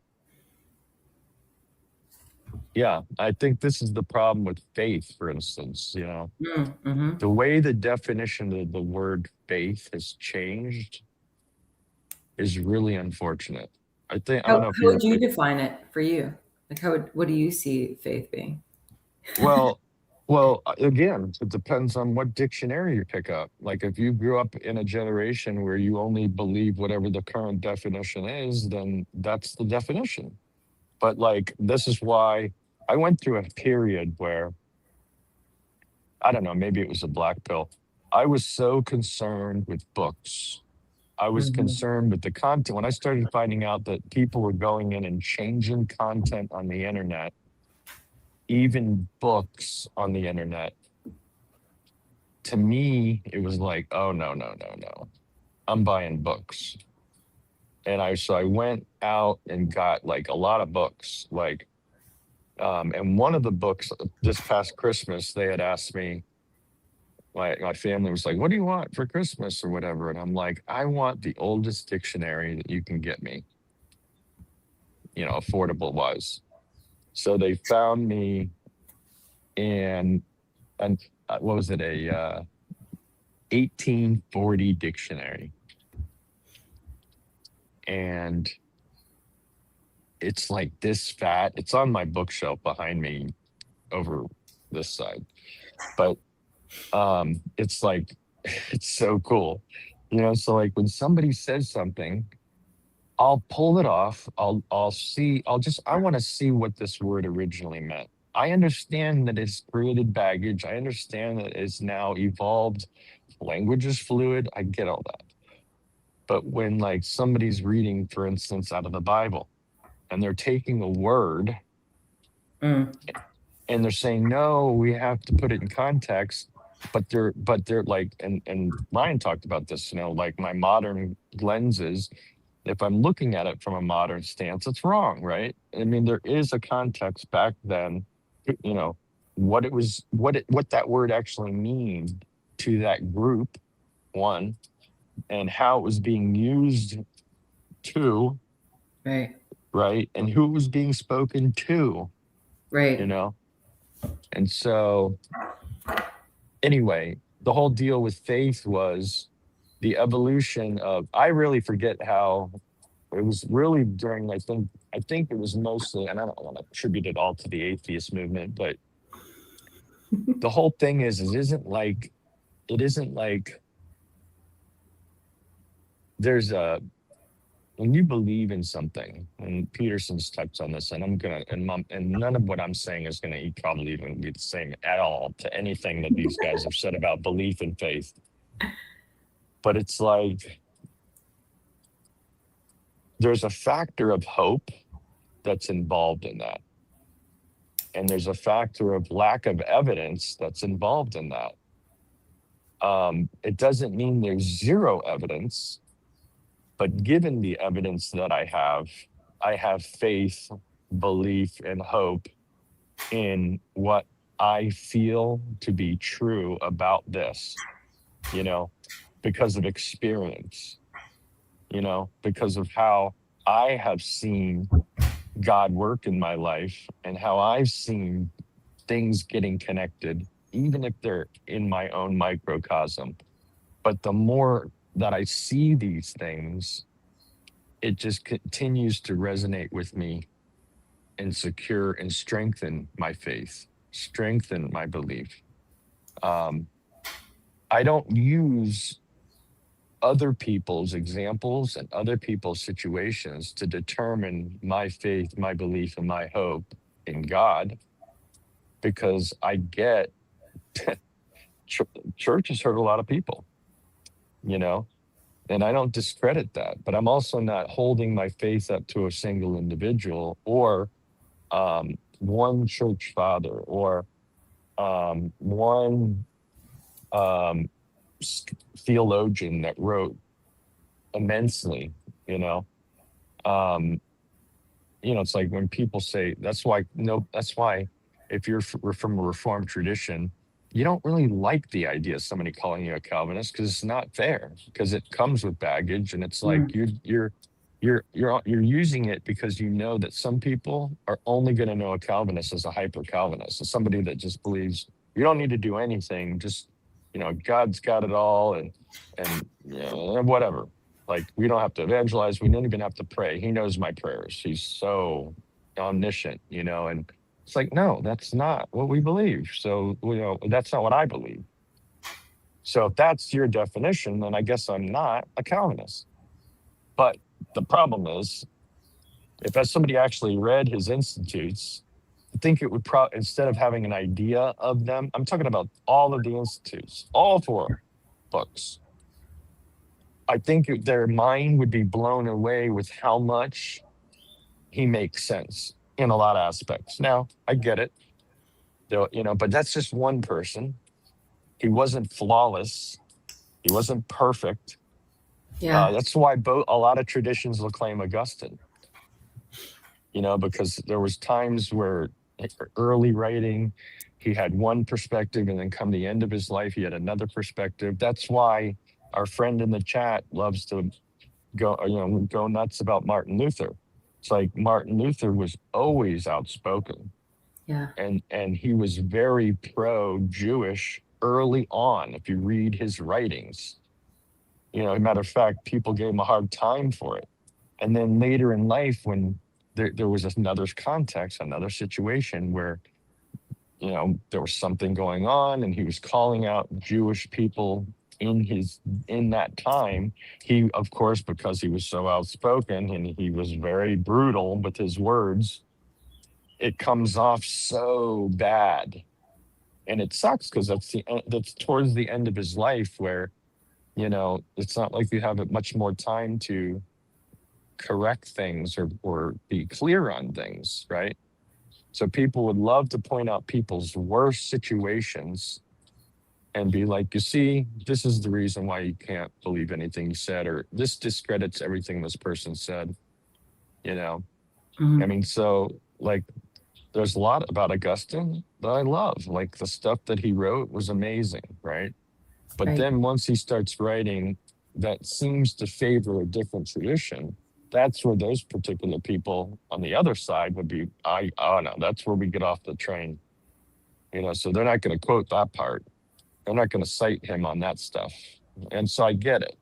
yeah, I think this is the problem with faith, for instance, Mm-hmm. the way the definition of the word faith has changed is really unfortunate. I How, don't know if how you're, would you define it for you? Like, what do you see faith being? well, again, it depends on what dictionary you pick up. Like, if you grew up in a generation where you only believe whatever the current definition is, then that's the definition. But like, this is why I went through a period where, I don't know, maybe it was a black pill. I was so concerned with books. I was Mhm. concerned with the content. When I started finding out that people were going in and changing content on the internet, even books on the internet, to me, it was like, oh, no, no, no, no. I'm buying books. So I went out and got like a lot of books, like, and one of the books this past Christmas, they had asked me, my family was like, what do you want for Christmas or whatever? And I'm like, I want the oldest dictionary that you can get me, affordable wise. So they found me in an what was it, a 1840 dictionary, and it's like this fat. It's on my bookshelf behind me over this side, but it's like it's so cool, So like when somebody says something, I'll pull it off. I'll see. I want to see what this word originally meant. I understand that it's created baggage. I understand that it's now evolved. Language is fluid. I get all that. But when like somebody's reading, for instance, out of the Bible, and they're taking a word Mm. and they're saying, no, we have to put it in context. But they're like, and Ryan talked about this, like my modern lenses, if I'm looking at it from a modern stance, it's wrong, right? I mean, there is a context back then, you know, what that word actually means to that group, one, and how it was being used, two, Right. right? And who it was being spoken to, you Right. know? And so anyway, the whole deal with faith was the evolution of, I really forget how it was really during, I think it was mostly, and I don't want to attribute it all to the atheist movement, but the whole thing is it isn't like there's a when you believe in something, and Peterson's touched on this, and and none of what I'm saying is gonna probably even be the same at all to anything that these guys have said about belief and faith. But it's like there's a factor of hope that's involved in that. And there's a factor of lack of evidence that's involved in that. It doesn't mean there's zero evidence, but given the evidence that I have faith, belief, and hope in what I feel to be true about this, you know, because of experience, because of how I have seen God work in my life and how I've seen things getting connected, even if they're in my own microcosm. But the more that I see these things, it just continues to resonate with me and secure and strengthen my faith, strengthen my belief. Um, I don't use other people's examples and other people's situations to determine my faith, my belief, and my hope in God, because I get church has hurt a lot of people, you know, and I don't discredit that, but I'm also not holding my faith up to a single individual or one church father or one um, theologian that wrote immensely, you know. Um, it's like when people say that's why no, that's why if you're from a Reformed tradition, you don't really like the idea of somebody calling you a Calvinist because it's not fair because it comes with baggage and it's like Mm. you're using it because you know that some people are only going to know a Calvinist as a hyper Calvinist, as somebody that just believes you don't need to do anything, just God's got it all and whatever. Like we don't have to evangelize, we don't even have to pray. He knows my prayers. He's so omniscient, and it's like, no, that's not what we believe. So, that's not what I believe. So if that's your definition, then I guess I'm not a Calvinist. But the problem is, if as somebody actually read his institutes, I think it would probably, instead of having an idea of them, I'm talking about all of the institutes, all four books. I think their mind would be blown away with how much he makes sense in a lot of aspects. Now, I get it, but that's just one person. He wasn't flawless. He wasn't perfect. Yeah. That's why a lot of traditions will claim Augustine, because there was times where early writing, he had one perspective, and then come the end of his life, he had another perspective. That's why our friend in the chat loves to go nuts about Martin Luther. It's like Martin Luther was always outspoken. Yeah. And he was very pro-Jewish early on. If you read his writings, as a matter of fact, people gave him a hard time for it. And then later in life, when there was another context, another situation where there was something going on, and he was calling out Jewish people in that time, he, of course, because he was so outspoken and he was very brutal with his words, it comes off so bad, and it sucks because that's towards the end of his life where it's not like you have much more time to correct things or be clear on things, right? So people would love to point out people's worst situations and be like, you see, this is the reason why you can't believe anything you said, or this discredits everything this person said. You know, I Mhm. mean, so like, there's a lot about Augustine that I love. Like the stuff that he wrote was amazing, right? But Right. then once he starts writing that seems to favor a different tradition, that's where those particular people on the other side would be, oh no, that's where we get off the train. So they're not going to quote that part. They're not going to cite him on that stuff. And so I get it.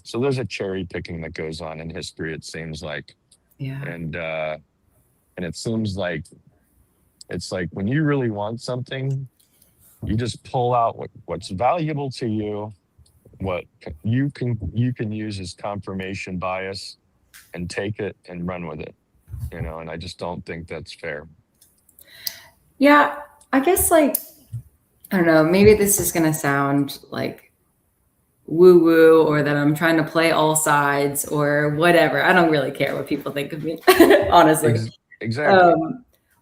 So there's a cherry picking that goes on in history, it seems like. Yeah. And it seems like it's like when you really want something, you just pull out what's valuable to you, what you can use as confirmation bias, and take it and run with it. And I just don't think that's fair. Yeah, I guess like I don't know, maybe this is going to sound like woo woo or that I'm trying to play all sides or whatever. I don't really care what people think of me, honestly. Exactly.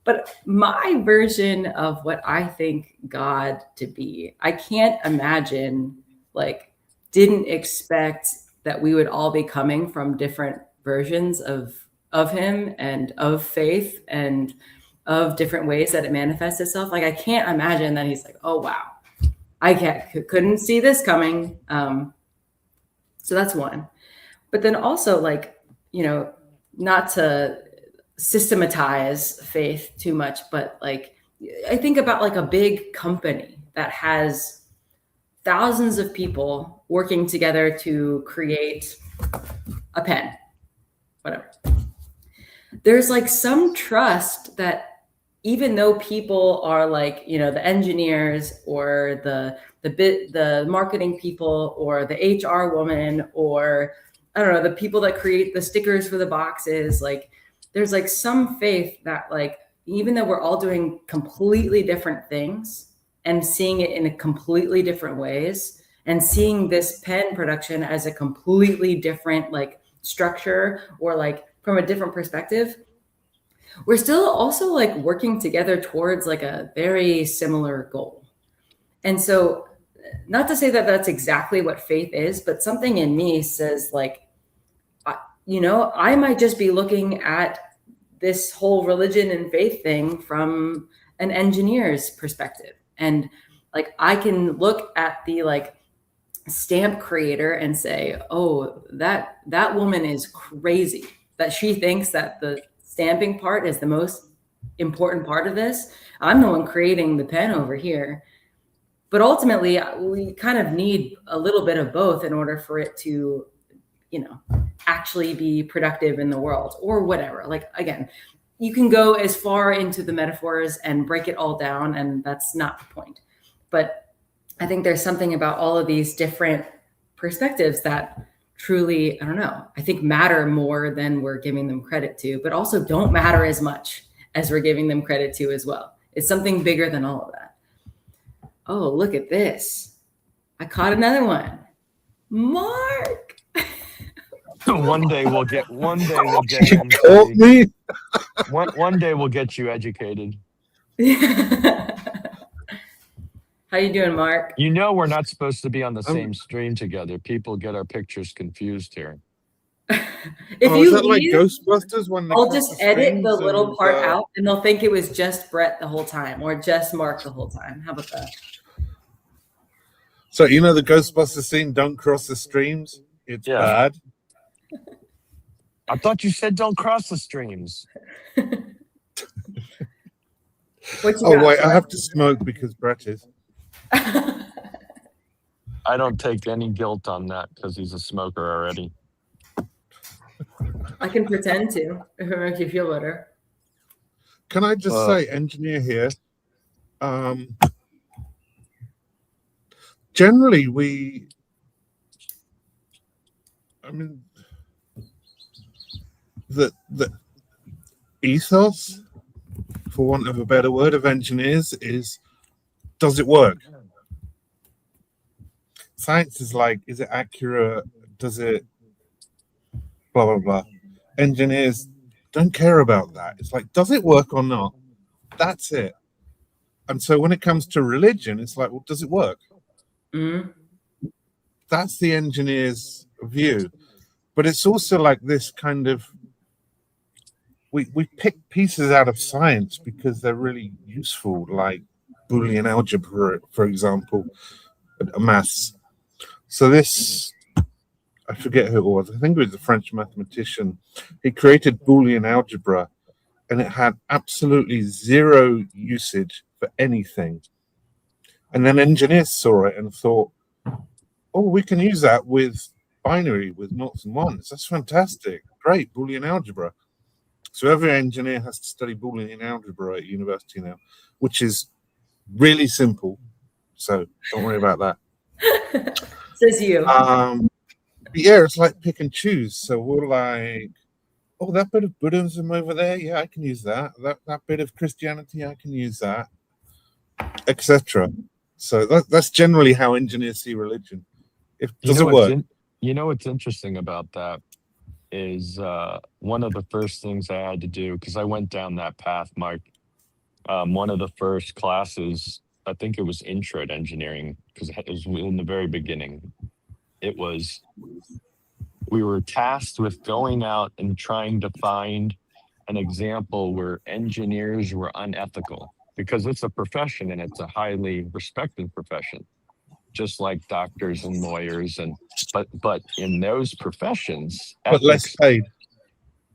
But my version of what I think God to be, I can't imagine, like, didn't expect that we would all be coming from different versions of him and of faith and of different ways that it manifests itself. Like, I can't imagine that he's like, oh wow, couldn't see this coming. So that's one. But then also, like, not to systematize faith too much, but like I think about like a big company that has thousands of people working together to create a pen, whatever. There's like some trust that even though people are like, the engineers or the marketing people or the HR woman or I don't know, the people that create the stickers for the boxes, like there's like some faith that like even though we're all doing completely different things and seeing it in completely different ways and seeing this pen production as a completely different like structure or like from a different perspective, we're still also like working together towards like a very similar goal. And so, not to say that that's exactly what faith is, but something in me says like, I might just be looking at this whole religion and faith thing from an engineer's perspective. And like, I can look at the like stamp creator and say, oh, that woman is crazy that she thinks that the stamping part is the most important part of this. I'm the one creating the pen over here. But ultimately, we kind of need a little bit of both in order for it to, actually be productive in the world or whatever. Like, again, you can go as far into the metaphors and break it all down, and that's not the point. But I think there's something about all of these different perspectives that truly, I don't know, I think matter more than we're giving them credit to, but also don't matter as much as we're giving them credit to as well. It's something bigger than all of that. Oh, look at this. I caught another one. Mark. One day we'll get You him caught me? one day we'll get you educated. How you doing, Mark? We're not supposed to be on the same stream together. People get our pictures confused here. If is you that like leave, Ghostbusters when they I'll cross just the edit the streams little and, part out and they'll think it was just Brett the whole time or just Mark the whole time. How about that? So the Ghostbusters scene, don't cross the streams? It's bad. I thought you said don't cross the streams. What you Oh, got, wait, I Brett? have to smoke because Brett is. I don't take any guilt on that because he's a smoker already. I can pretend to if it makes you feel better. Can I just say, engineer here, generally the ethos for want of a better word, of engineers is, does it work? Science is like, is it accurate? Does it blah, blah, blah. Engineers don't care about that. It's like, does it work or not? That's it. And so when it comes to religion, it's like, well, does it work? Mm. That's the engineer's view. But it's also like this kind of, we pick pieces out of science because they're really useful, like Boolean algebra, for example, maths. So this, I forget who it was. I think it was a French mathematician. He created Boolean algebra, and it had absolutely zero usage for anything. And then engineers saw it and thought, oh, we can use that with binary, with noughts and ones. That's fantastic. Great, Boolean algebra. So every engineer has to study Boolean algebra at university now, which is really simple. So don't worry about that. Says you. Yeah, it's like pick and choose. So we're like, oh, that bit of Buddhism over there, yeah, I can use that. That bit of Christianity, I can use that, etc. So that's generally how engineers see religion. Does it work? You know what's interesting about that is one of the first things I had to do, because I went down that path, Mark. One of the first classes, I think it was intro to engineering, because it was in the very beginning. We were tasked with going out and trying to find an example where engineers were unethical, because it's a profession and it's a highly respected profession, just like doctors and lawyers. But in those professions, But less paid.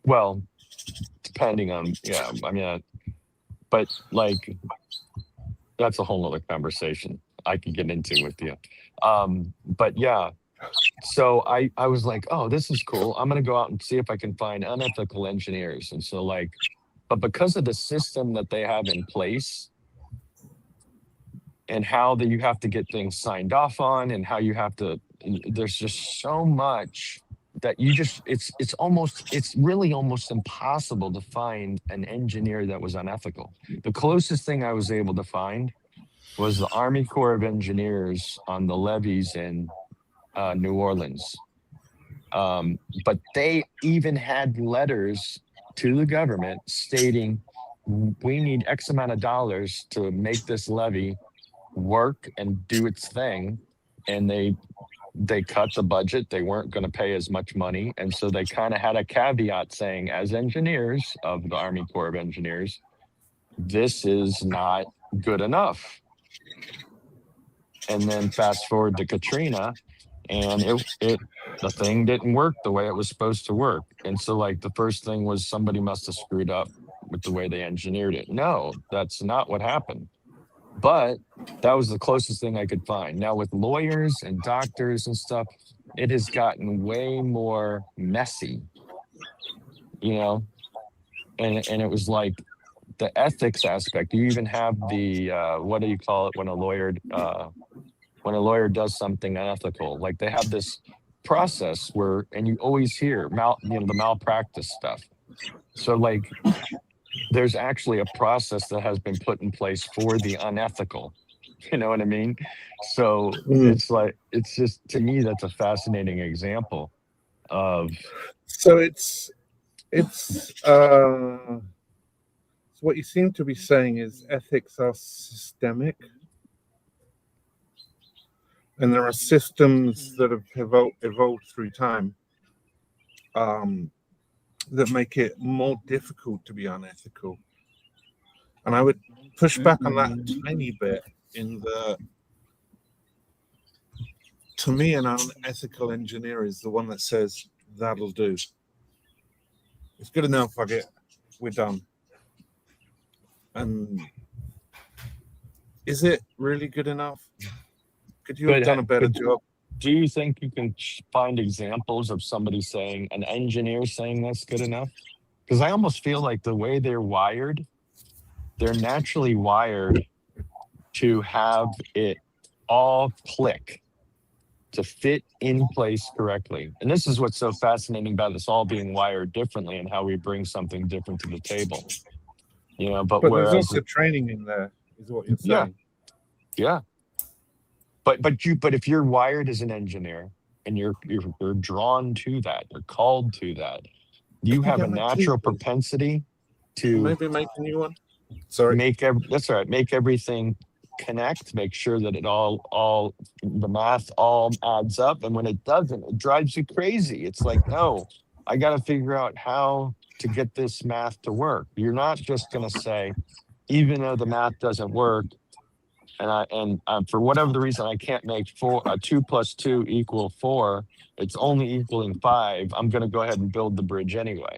Well, depending on, but like, that's a whole other conversation I could get into with you. But yeah, so I was like, oh, this is cool. I'm going to go out and see if I can find unethical engineers. And so but because of the system that they have in place and how that you have to get things signed off on and how you have to, there's just so much that it's really almost impossible to find an engineer that was unethical. The closest thing I was able to find was the Army Corps of Engineers on the levees in New Orleans. But they even had letters to the government stating, we need X amount of dollars to make this levee work and do its thing. And they cut the budget. They weren't going to pay as much money. And so they kind of had a caveat saying, as engineers of the Army Corps of Engineers, this is not good enough. And then fast forward to Katrina, and the thing didn't work the way it was supposed to work. And so the first thing was somebody must have screwed up with the way they engineered it. No, that's not what happened. But that was the closest thing I could find. Now with lawyers and doctors and stuff, it has gotten way more messy, and it was like the ethics aspect. You even have the, what do you call it when a lawyer does something unethical? Like they have this process where, and you always hear the malpractice stuff. So there's actually a process that has been put in place for the unethical. You know what I mean? So it's just, to me, that's a fascinating example of. So it's what you seem to be saying is ethics are systemic. And there are systems that have evolved through time that make it more difficult to be unethical. And I would push back on that a tiny bit to me, an unethical engineer is the one that says, that'll do. It's good enough, we're done. And is it really good enough? Could you have done a better job? Do you think you can find examples of somebody saying, an engineer saying that's good enough? Because I almost feel like the way they're wired, they're naturally wired to have it all click, to fit in place correctly. And this is what's so fascinating about us all being wired differently and how we bring something different to the table. you know, but But there's whereas, also training in there, is what you're yeah, saying. yeah. But if you're wired as an engineer and you're drawn to that, you're called to that, you Can I have a get my tea, natural please? propensity to Maybe make a new one. Sorry. that's all right, make everything connect, make sure that it all the math all adds up. And when it doesn't, it drives you crazy. It's like, no, I got to figure out how to get this math to work. You're not just going to say, even though the math doesn't work, and for whatever the reason I can't make 2 + 2 = 4, it's only equaling 5, I'm going to go ahead and build the bridge anyway.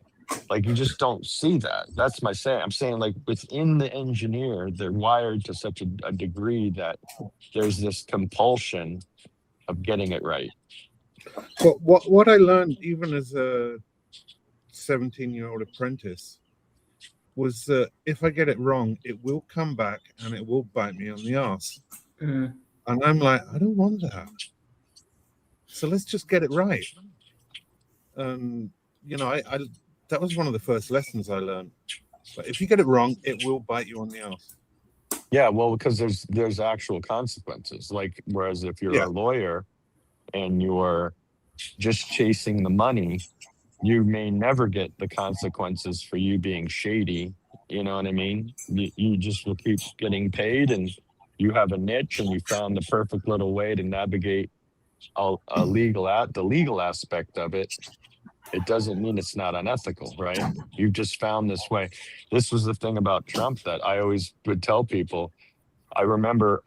Like, you just don't see that. That's my saying. I'm saying, like, within the engineer, they're wired to such a degree that there's this compulsion of getting it right. But what I learned even as a 17-year-old apprentice was that if I get it wrong, it will come back and it will bite me on the ass. Mm. And I'm like, I don't want that. So let's just get it right. And you know, I that was one of the first lessons I learned. But if you get it wrong, it will bite you on the ass. Yeah, well, because there's actual consequences. Like, whereas if you're Yeah. a lawyer and you're just chasing the money, you may never get the consequences for you being shady. You know what I mean? You just will keep getting paid, and you have a niche, and you found the perfect little way to navigate the legal aspect of it. It doesn't mean it's not unethical, right? You've just found this way. This was the thing about Trump that I always would tell people. I remember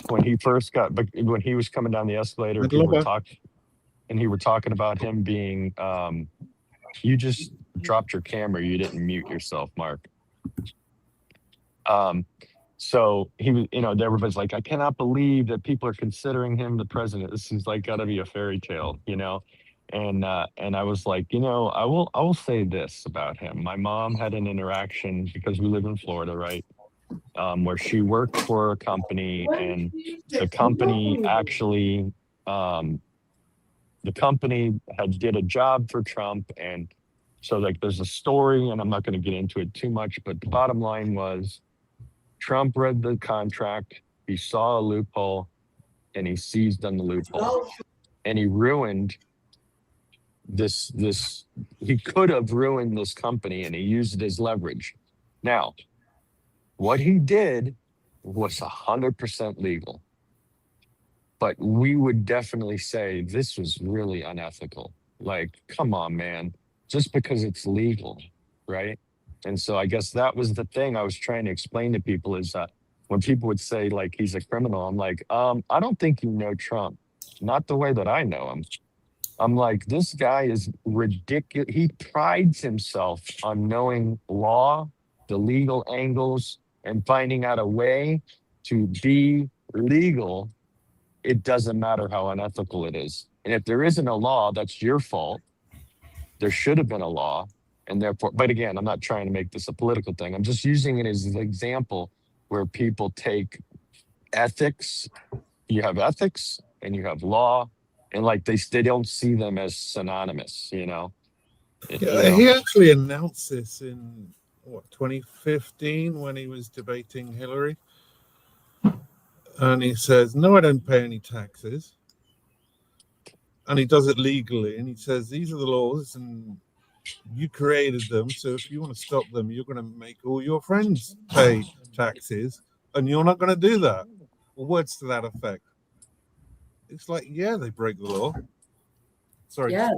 when he first when he was coming down the escalator, and people were talking, and he were talking about him being, you just dropped your camera. You didn't mute yourself, Mark. So he was, everybody's like, I cannot believe that people are considering him the president. This is like gotta be a fairy tale, And I was like, I will say this about him. My mom had an interaction because we live in Florida, right? Where she worked for a company, and the company actually, the company had did a job for Trump. And so, like, there's a story, and I'm not going to get into it too much, but the bottom line was Trump read the contract, he saw a loophole, and he seized on the loophole, and he ruined this. He could have ruined this company, and he used it as leverage. Now, what he did was 100% legal, but we would definitely say this was really unethical. Like, come on, man, just because it's legal, right? And so I guess that was the thing I was trying to explain to people, is that when people would say, like, he's a criminal, I'm like, I don't think you know Trump, not the way that I know him. I'm like, this guy is ridiculous. He prides himself on knowing law, the legal angles, and finding out a way to be legal. It doesn't matter how unethical it is. And if there isn't a law, that's your fault. There should have been a law. And therefore, but again, I'm not trying to make this a political thing. I'm just using it as an example where people take ethics. You have ethics and you have law, and like they don't see them as synonymous, Yeah, he actually announced this in 2015 when he was debating Hillary. And he says, no, I don't pay any taxes. And he does it legally. And he says, these are the laws and you created them. So if you want to stop them, you're going to make all your friends pay taxes. And you're not going to do that. Or words to that effect. It's like, yeah, they break the law. Sorry. Yeah,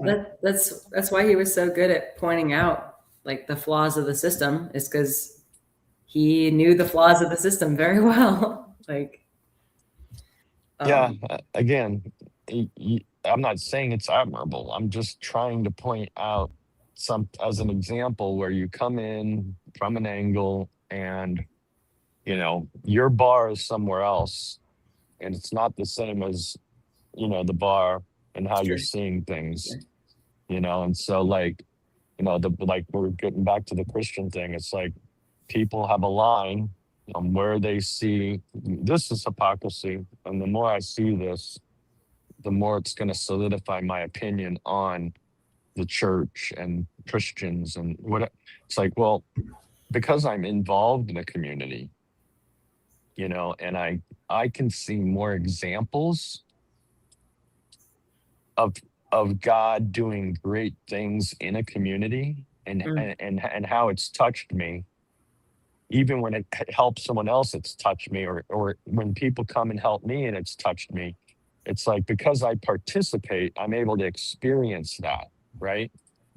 that's why he was so good at pointing out, like, the flaws of the system, is because he knew the flaws of the system very well. Like, again, I'm not saying it's admirable. I'm just trying to point out as an example where you come in from an angle and your bar is somewhere else, and it's not the same as the bar and how you're seeing things. And so, like, like, we're getting back to the Christian thing. It's like people have a line on where they see this is hypocrisy, and the more I see this, the more it's going to solidify my opinion on the church and Christians and what. It's like, well, because I'm involved in a community, you know, and I can see more examples of God doing great things in a community, Mm. and how it's touched me. Even when it helps someone else, it's touched me, or when people come and help me and it's touched me. It's like, because I participate, I'm able to experience that, right?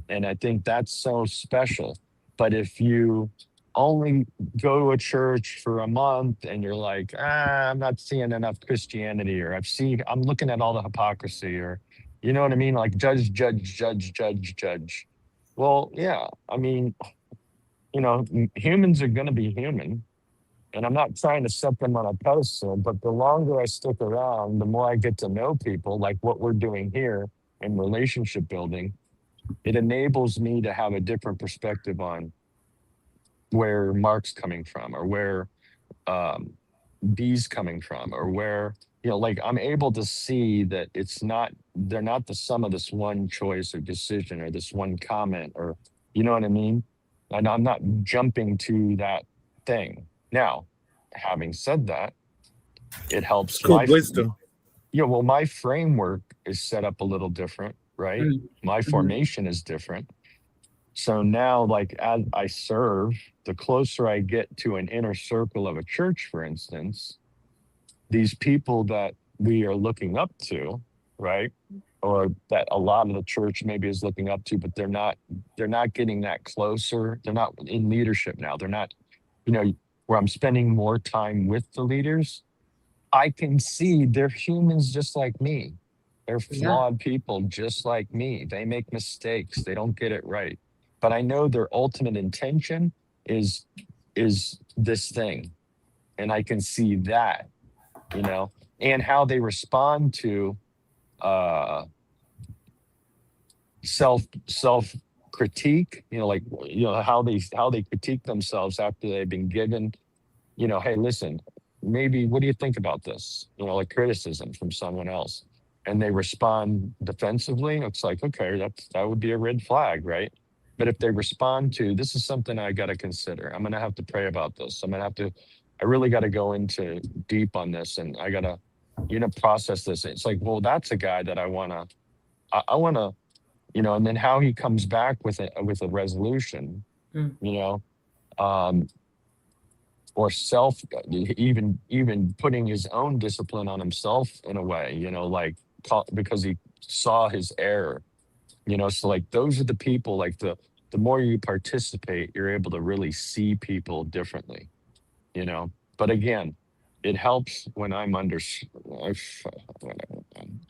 And I think that's so special. But if you only go to a church for a month and you're like, I'm not seeing enough Christianity, or I'm looking at all the hypocrisy, or, you know what I mean? Like, judge, judge, judge, judge, judge. Well, yeah, I mean, you know, humans are going to be human. And I'm not trying to set them on a pedestal, but the longer I stick around, the more I get to know people, like what we're doing here in relationship building. It enables me to have a different perspective on where Mark's coming from, or where um, B's coming from, or where, you know, like, I'm able to see that they're not the sum of this one choice or decision or this one comment, or, you know what I mean? And I'm not jumping to that thing. Now, having said that, it It's helps called wisdom. yeah, well, my framework is set up a little different, right? Mm. My Mhm. formation is different. So now, like, as I serve, the closer I get to an inner circle of a church, for instance, these people that we are looking up to, right? Or that a lot of the church maybe is looking up to, but they're not getting that closer. They're not in leadership now. They're not, you know, where I'm spending more time with the leaders. I can see they're humans just like me. They're Yeah. flawed people just like me. They make mistakes. They don't get it right. But I know their ultimate intention is this thing. And I can see that, you know, and how they respond to uh self critique, you know, like, you know, how they critique themselves after they've been given, you know, hey, listen, maybe what do you think about this? You know, like criticism from someone else. And they respond defensively. It's like, okay, that would be a red flag, right? But if they respond to, this is something I got to consider. I'm going to have to pray about this. I really got to go into deep on this, and I got to, you know, process this. It's like, well, that's a guy that I want to, you know, and then how he comes back with a resolution, Mm. you know, um, or even putting his own discipline on himself in a way, you know, like, because he saw his error, you know. So, like, those are the people, like, the more you participate, you're able to really see people differently, you know. But again, it helps when I'm I'm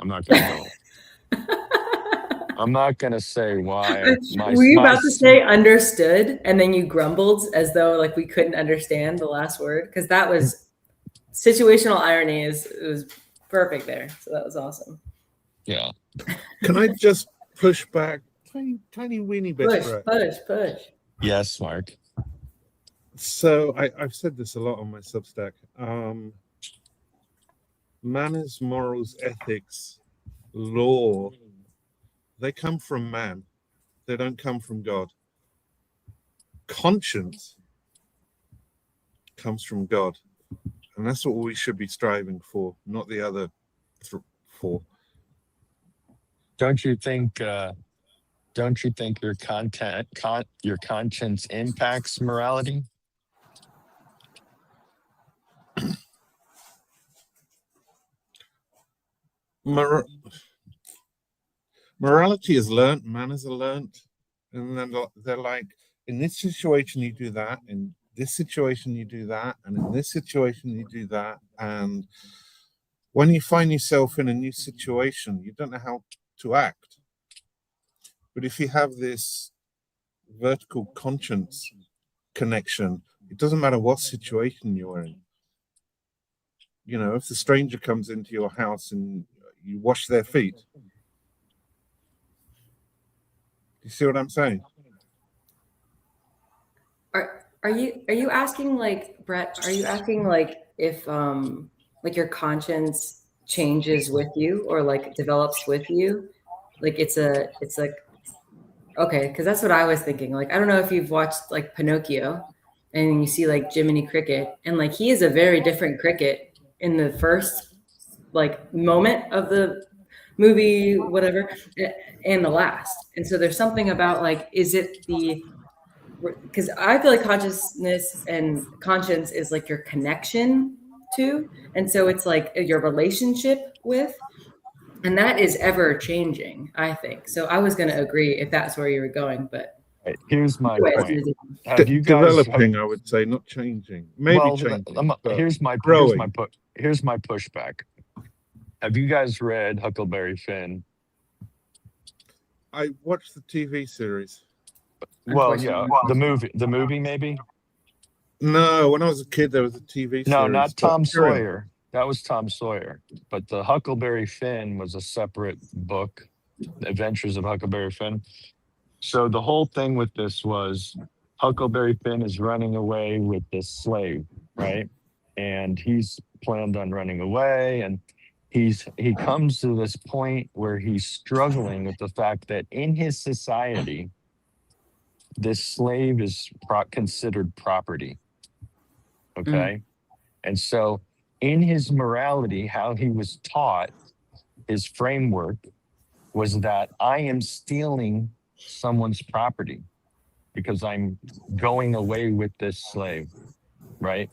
not gonna go. I'm not gonna say why Were you about to say understood and then you grumbled as though like we couldn't understand the last word? Because that was situational irony. It was perfect there. So that was awesome. yeah. Can I just push back tiny weeny bit, Brett? Push. Yes, Mark. So I've said this a lot on my Substack. Manners, morals, ethics, law, they come from man. They don't come from God. Conscience comes from God. And that's what we should be striving for, not the other four. Don't you think your your conscience impacts morality? Morality is learnt, manners are learnt, and then they're like, in this situation you do that, in this situation you do that, and in this situation you do that. And when you find yourself in a new situation, you don't know how to act. But if you have this vertical conscience connection, it doesn't matter what situation you're in. You know, if the stranger comes into your house and you wash their feet, you see what I'm saying? Are you asking, like, Brett, are you asking like if like your conscience changes with you or like develops with you? Like it's like okay, because that's what I was thinking. Like I don't know if you've watched like Pinocchio, and you see like Jiminy Cricket, and like he is a very different Cricket in the first like moment of the movie, whatever, and the last. And so there's something about like, is it the, because I feel like consciousness and conscience is like your connection to, and so it's like your relationship with, and that is ever changing, I think. So I was going to agree if that's where you were going, but Right, here's my anyways, point. Have you guys developing? I would say not changing. Maybe well, changing. but here's my growing. pushback. Have you guys read Huckleberry Finn? I watched the TV series. Well, yeah, the movie maybe. No, when I was a kid, there was a TV series. No, not but Tom carry on. Sawyer. That was Tom Sawyer. But the Huckleberry Finn was a separate book, Adventures of Huckleberry Finn. So the whole thing with this was Huckleberry Finn is running away with this slave, right? And he's planned on running away, and he comes to this point where he's struggling with the fact that in his society, this slave is considered property. Okay. And so in his morality, how he was taught, his framework was that I am stealing someone's property because I'm going away with this slave, right?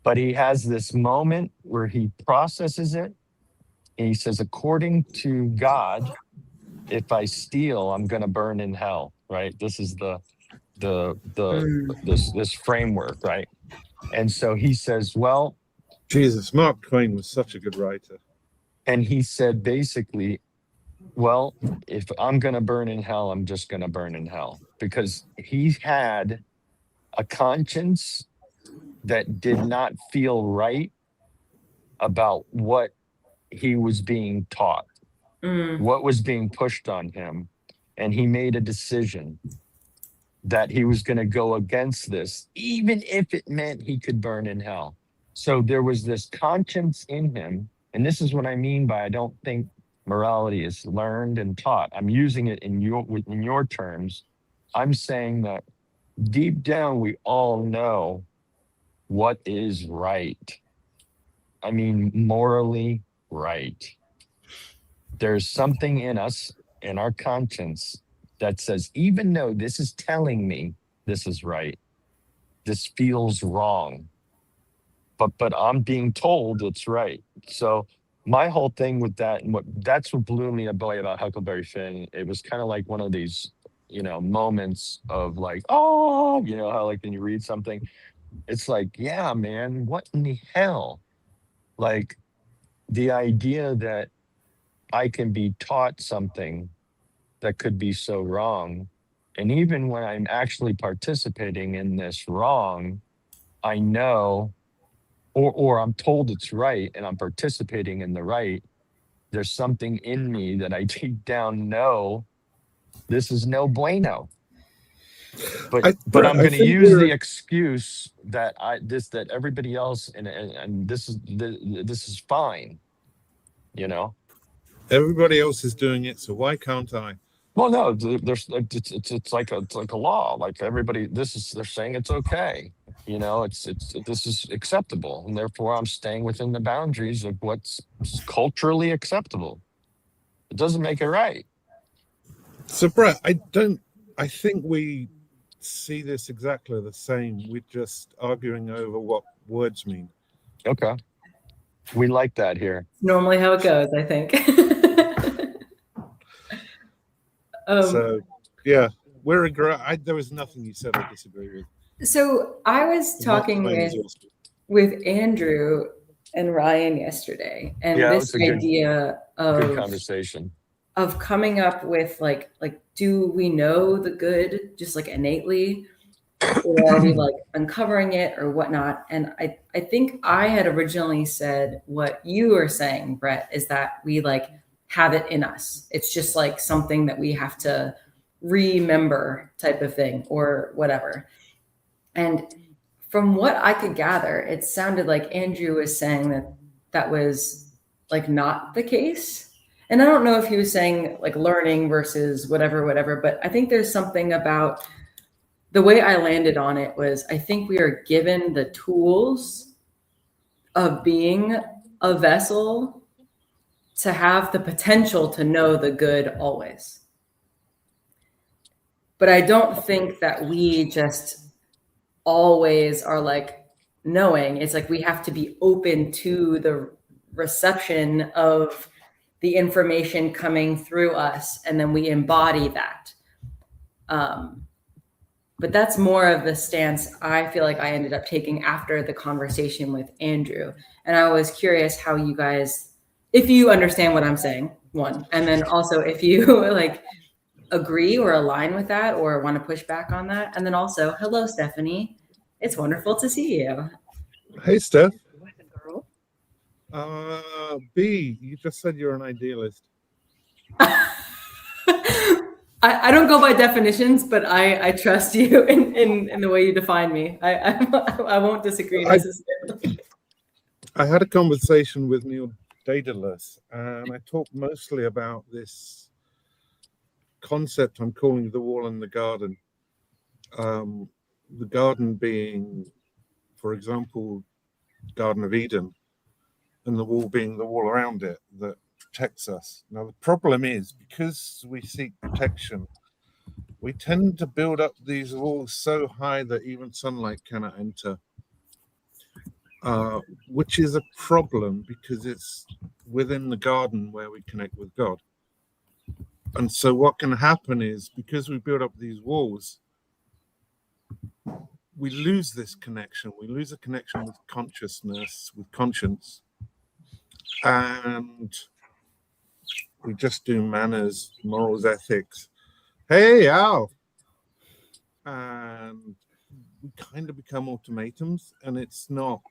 But he has this moment where he processes it, and he says, according to God, if I steal, I'm going to burn in hell, right? This is this framework, right? And so he says, well, Jesus, Mark Twain was such a good writer. and he said basically, well, if I'm going to burn in hell, I'm just going to burn in hell, because he had a conscience that did not feel right about what he was being taught, what was being pushed on him. And he made a decision that he was going to go against this, even if it meant he could burn in hell. So there was this conscience in him. And this is what I mean by I don't think morality is learned and taught. I'm using it in your terms. I'm saying that deep down, we all know what is right. I mean, morally right. There's something in us, in our conscience, that says, even though this is telling me this is right, this feels wrong, but I'm being told it's right. So my whole thing with that, and that's what blew me away about Huckleberry Finn. It was kind of like one of these, moments of like, oh, how like when you read something, it's like, yeah, man, what in the hell? Like the idea that I can be taught something that could be so wrong. And even when I'm actually participating in this wrong, I know, or I'm told it's right and I'm participating in the right, there's something in me that I deep down know this is no bueno. But I'm going to use the excuse that that everybody else and this is fine, Everybody else is doing it, so why can't I? Well, no, it's like a law. Like everybody, they're saying it's okay. This is acceptable, and therefore I'm staying within the boundaries of what's culturally acceptable. It doesn't make it right. So, Brett, I think we see this exactly the same. We're just arguing over what words mean. Okay. We like that here. Normally how it goes, I think. So, yeah, there was nothing you said I disagree with. So I was talking with Andrew and Ryan yesterday, and this idea of good conversation of coming up with like do we know the good just like innately, or are we like uncovering it or whatnot? And I think I had originally said what you were saying, Brett, is that we like have it in us. It's just like something that we have to remember type of thing or whatever. And from what I could gather, it sounded like Andrew was saying that was like not the case. And I don't know if he was saying like learning versus whatever, but I think there's something about the way I landed on it was I think we are given the tools of being a vessel to have the potential to know the good always. But I don't think that we just always are like knowing. It's like we have to be open to the reception of the information coming through us, and then we embody that. But that's more of the stance I feel like I ended up taking after the conversation with Andrew. And I was curious how you guys, if you understand what I'm saying, one, and then also if you like agree or align with that or want to push back on that. And then also, hello, Stephanie. It's wonderful to see you. Hey, Steph. Girl. B, you just said you're an idealist. I don't go by definitions, but I trust you in the way you define me. I won't disagree necessarily. I had a conversation with Neil Daedalus, and I talked mostly about this concept I'm calling the wall and the garden. The garden being, for example, Garden of Eden, and the wall being the wall around it that protects us. Now, the problem is because we seek protection, we tend to build up these walls so high that even sunlight cannot enter, which is a problem because it's within the garden where we connect with God. And so what can happen is because we build up these walls, we lose this connection. We lose a connection with consciousness, with conscience, and we just do manners, morals, ethics. Hey, Al. And we kind of become ultimatums, and it's not.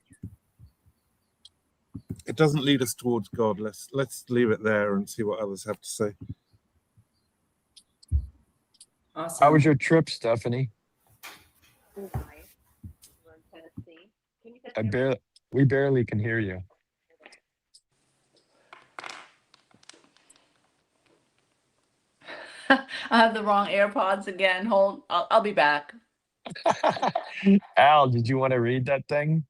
It doesn't lead us towards God. Let's leave it there and see what others have to say. Awesome. How was your trip, Stephanie? Nice. We're in Tennessee. Can you guys hear me? We barely can hear you. I have the wrong AirPods again. Hold, I'll be back. Al, did you want to read that thing?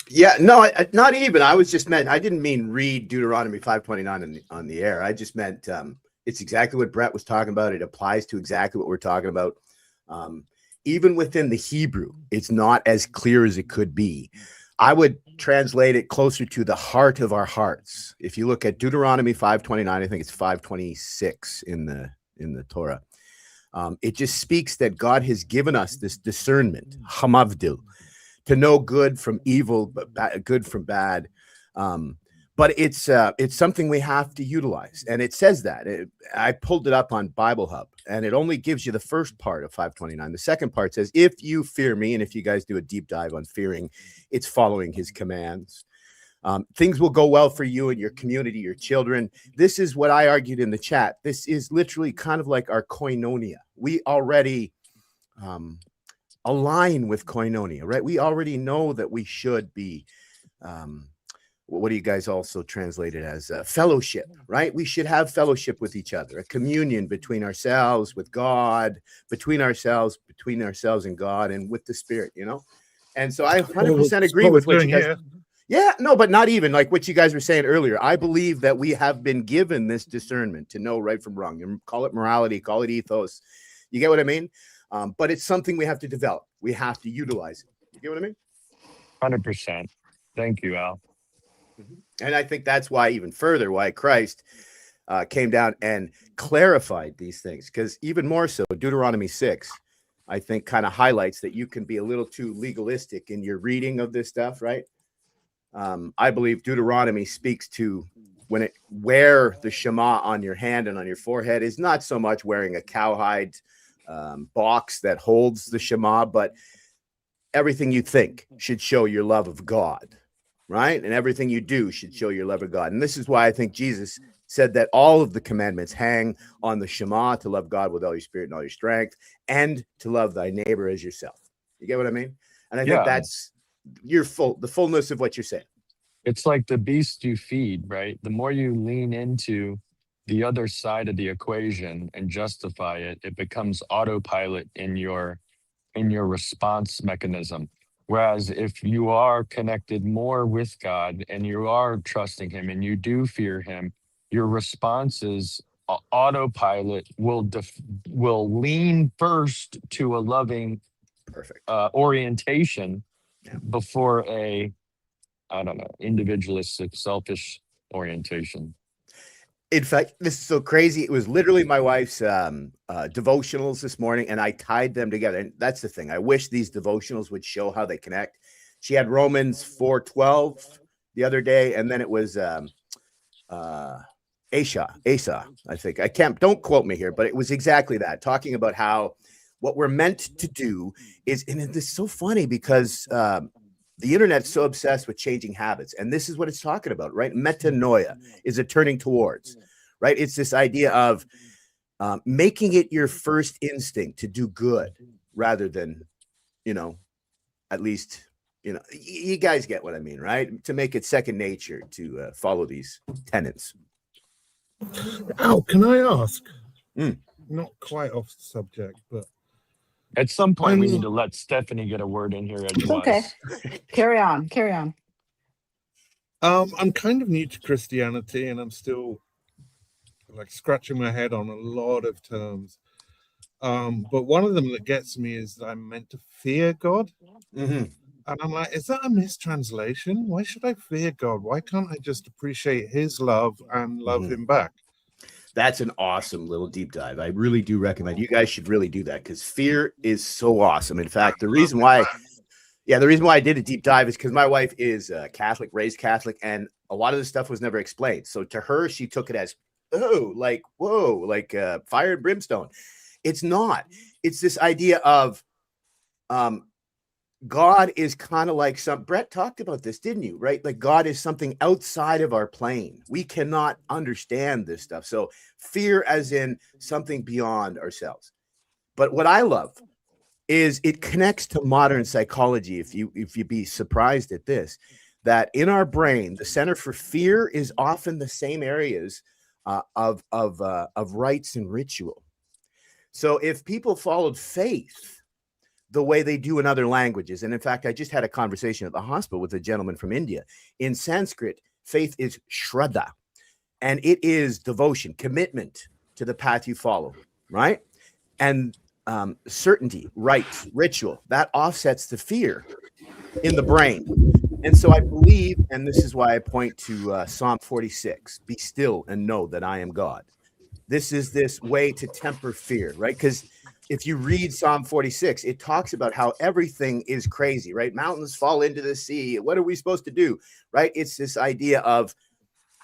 Yeah, no, not even. I was just meant. I didn't mean read Deuteronomy 5:29 on the air. I just meant it's exactly what Brett was talking about. It applies to exactly what we're talking about. Even within the Hebrew, it's not as clear as it could be. I would translate it closer to the heart of our hearts. If you look at Deuteronomy 5:29, I think it's 5:26 in the Torah. It just speaks that God has given us this discernment, hamavdil, to know good from evil, but good from bad. But it's something we have to utilize, and it says that. I pulled it up on Bible Hub, and it only gives you the first part of 5:29. The second part says, "If you fear me," and if you guys do a deep dive on fearing, it's following His commands. Things will go well for you and your community, your children. This is what I argued in the chat. This is literally kind of like our koinonia. We already align with koinonia, right? We already know that we should be. What do you guys also translate it as? Fellowship, right? We should have fellowship with each other, a communion between ourselves, with God, between ourselves and God, and with the Spirit, you know? And so I 100% agree with what you guys. Here. Yeah, no, but not even like what you guys were saying earlier. I believe that we have been given this discernment to know right from wrong. You call it morality, call it ethos. You get what I mean? But it's something we have to develop. We have to utilize it. You get what I mean? 100%. Thank you, Al. And I think that's why, even further, why Christ came down and clarified these things. Because even more so, Deuteronomy 6, I think, kind of highlights that you can be a little too legalistic in your reading of this stuff, right? I believe Deuteronomy speaks to wear the Shema on your hand and on your forehead is not so much wearing a cowhide box that holds the Shema, but everything you think should show your love of God, right? And everything you do should show your love of God. And this is why I think Jesus said that all of the commandments hang on the Shema, to love God with all your spirit and all your strength, and to love thy neighbor as yourself. You get what I mean? And I think that's the fullness of what you're saying. It's like the beast you feed, right? The more you lean into the other side of the equation and justify it, it becomes autopilot in your response mechanism. Whereas if you are connected more with God and you are trusting him and you do fear him, your responses autopilot will lean first to a loving Perfect. orientation Yeah. before a, I don't know, individualistic, selfish orientation. In fact, this is so crazy. It was literally my wife's devotionals this morning, and I tied them together. And that's the thing. I wish these devotionals would show how they connect. She had Romans 4:12 the other day, and then it was Asa, I think. I can't, don't quote me here, but it was exactly that, talking about how what we're meant to do is, and this is so funny because the internet's so obsessed with changing habits. And this is what it's talking about, right? Metanoia is a turning towards, right? It's this idea of making it your first instinct to do good rather than, at least, you guys get what I mean, right? To make it second nature to follow these tenets. Oh, can I ask? Mm. Not quite off the subject, but At some point, we need to let Stephanie get a word in here. It's okay. Carry on. I'm kind of new to Christianity, and I'm still like scratching my head on a lot of terms. But one of them that gets me is that I'm meant to fear God. Mm-hmm. And I'm like, is that a mistranslation? Why should I fear God? Why can't I just appreciate his love and love him back? That's an awesome little deep dive. I really do recommend you guys should really do that because fear is so awesome. In fact, the reason why I did a deep dive is because my wife is Catholic, raised Catholic, and a lot of this stuff was never explained. So to her, she took it as, fire and brimstone. It's not. It's this idea of God is kind of like Brett talked about this, didn't you? Right? Like God is something outside of our plane. We cannot understand this stuff. So fear as in something beyond ourselves. But what I love is it connects to modern psychology. If you be surprised at this, that in our brain, the center for fear is often the same areas of rites and ritual. So if people followed faith the way they do in other languages. And in fact, I just had a conversation at the hospital with a gentleman from India. In Sanskrit, faith is Shraddha, and it is devotion, commitment to the path you follow, right? And certainty, rites, ritual, that offsets the fear in the brain. And so I believe, and this is why I point to Psalm 46, be still and know that I am God. This is this way to temper fear, right? Because if you read Psalm 46, it talks about how everything is crazy, right? Mountains fall into the sea. What are we supposed to do, right? It's this idea of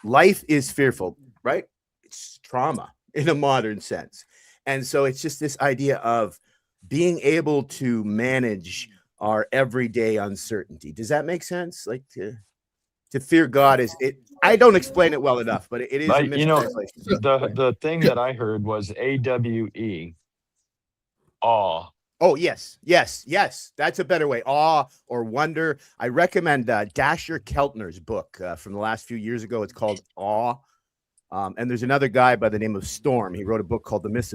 life is fearful, right? It's trauma in a modern sense. And so it's just this idea of being able to manage our everyday uncertainty. Does that make sense? Like to fear God is it. I don't explain it well enough, but it is a mistranslation. The thing that I heard was AWE. Awe. Oh, yes. That's a better way. Awe or wonder. I recommend Dasher Keltner's book from the last few years ago. It's called Awe. And there's another guy by the name of Storm. He wrote a book called The Myth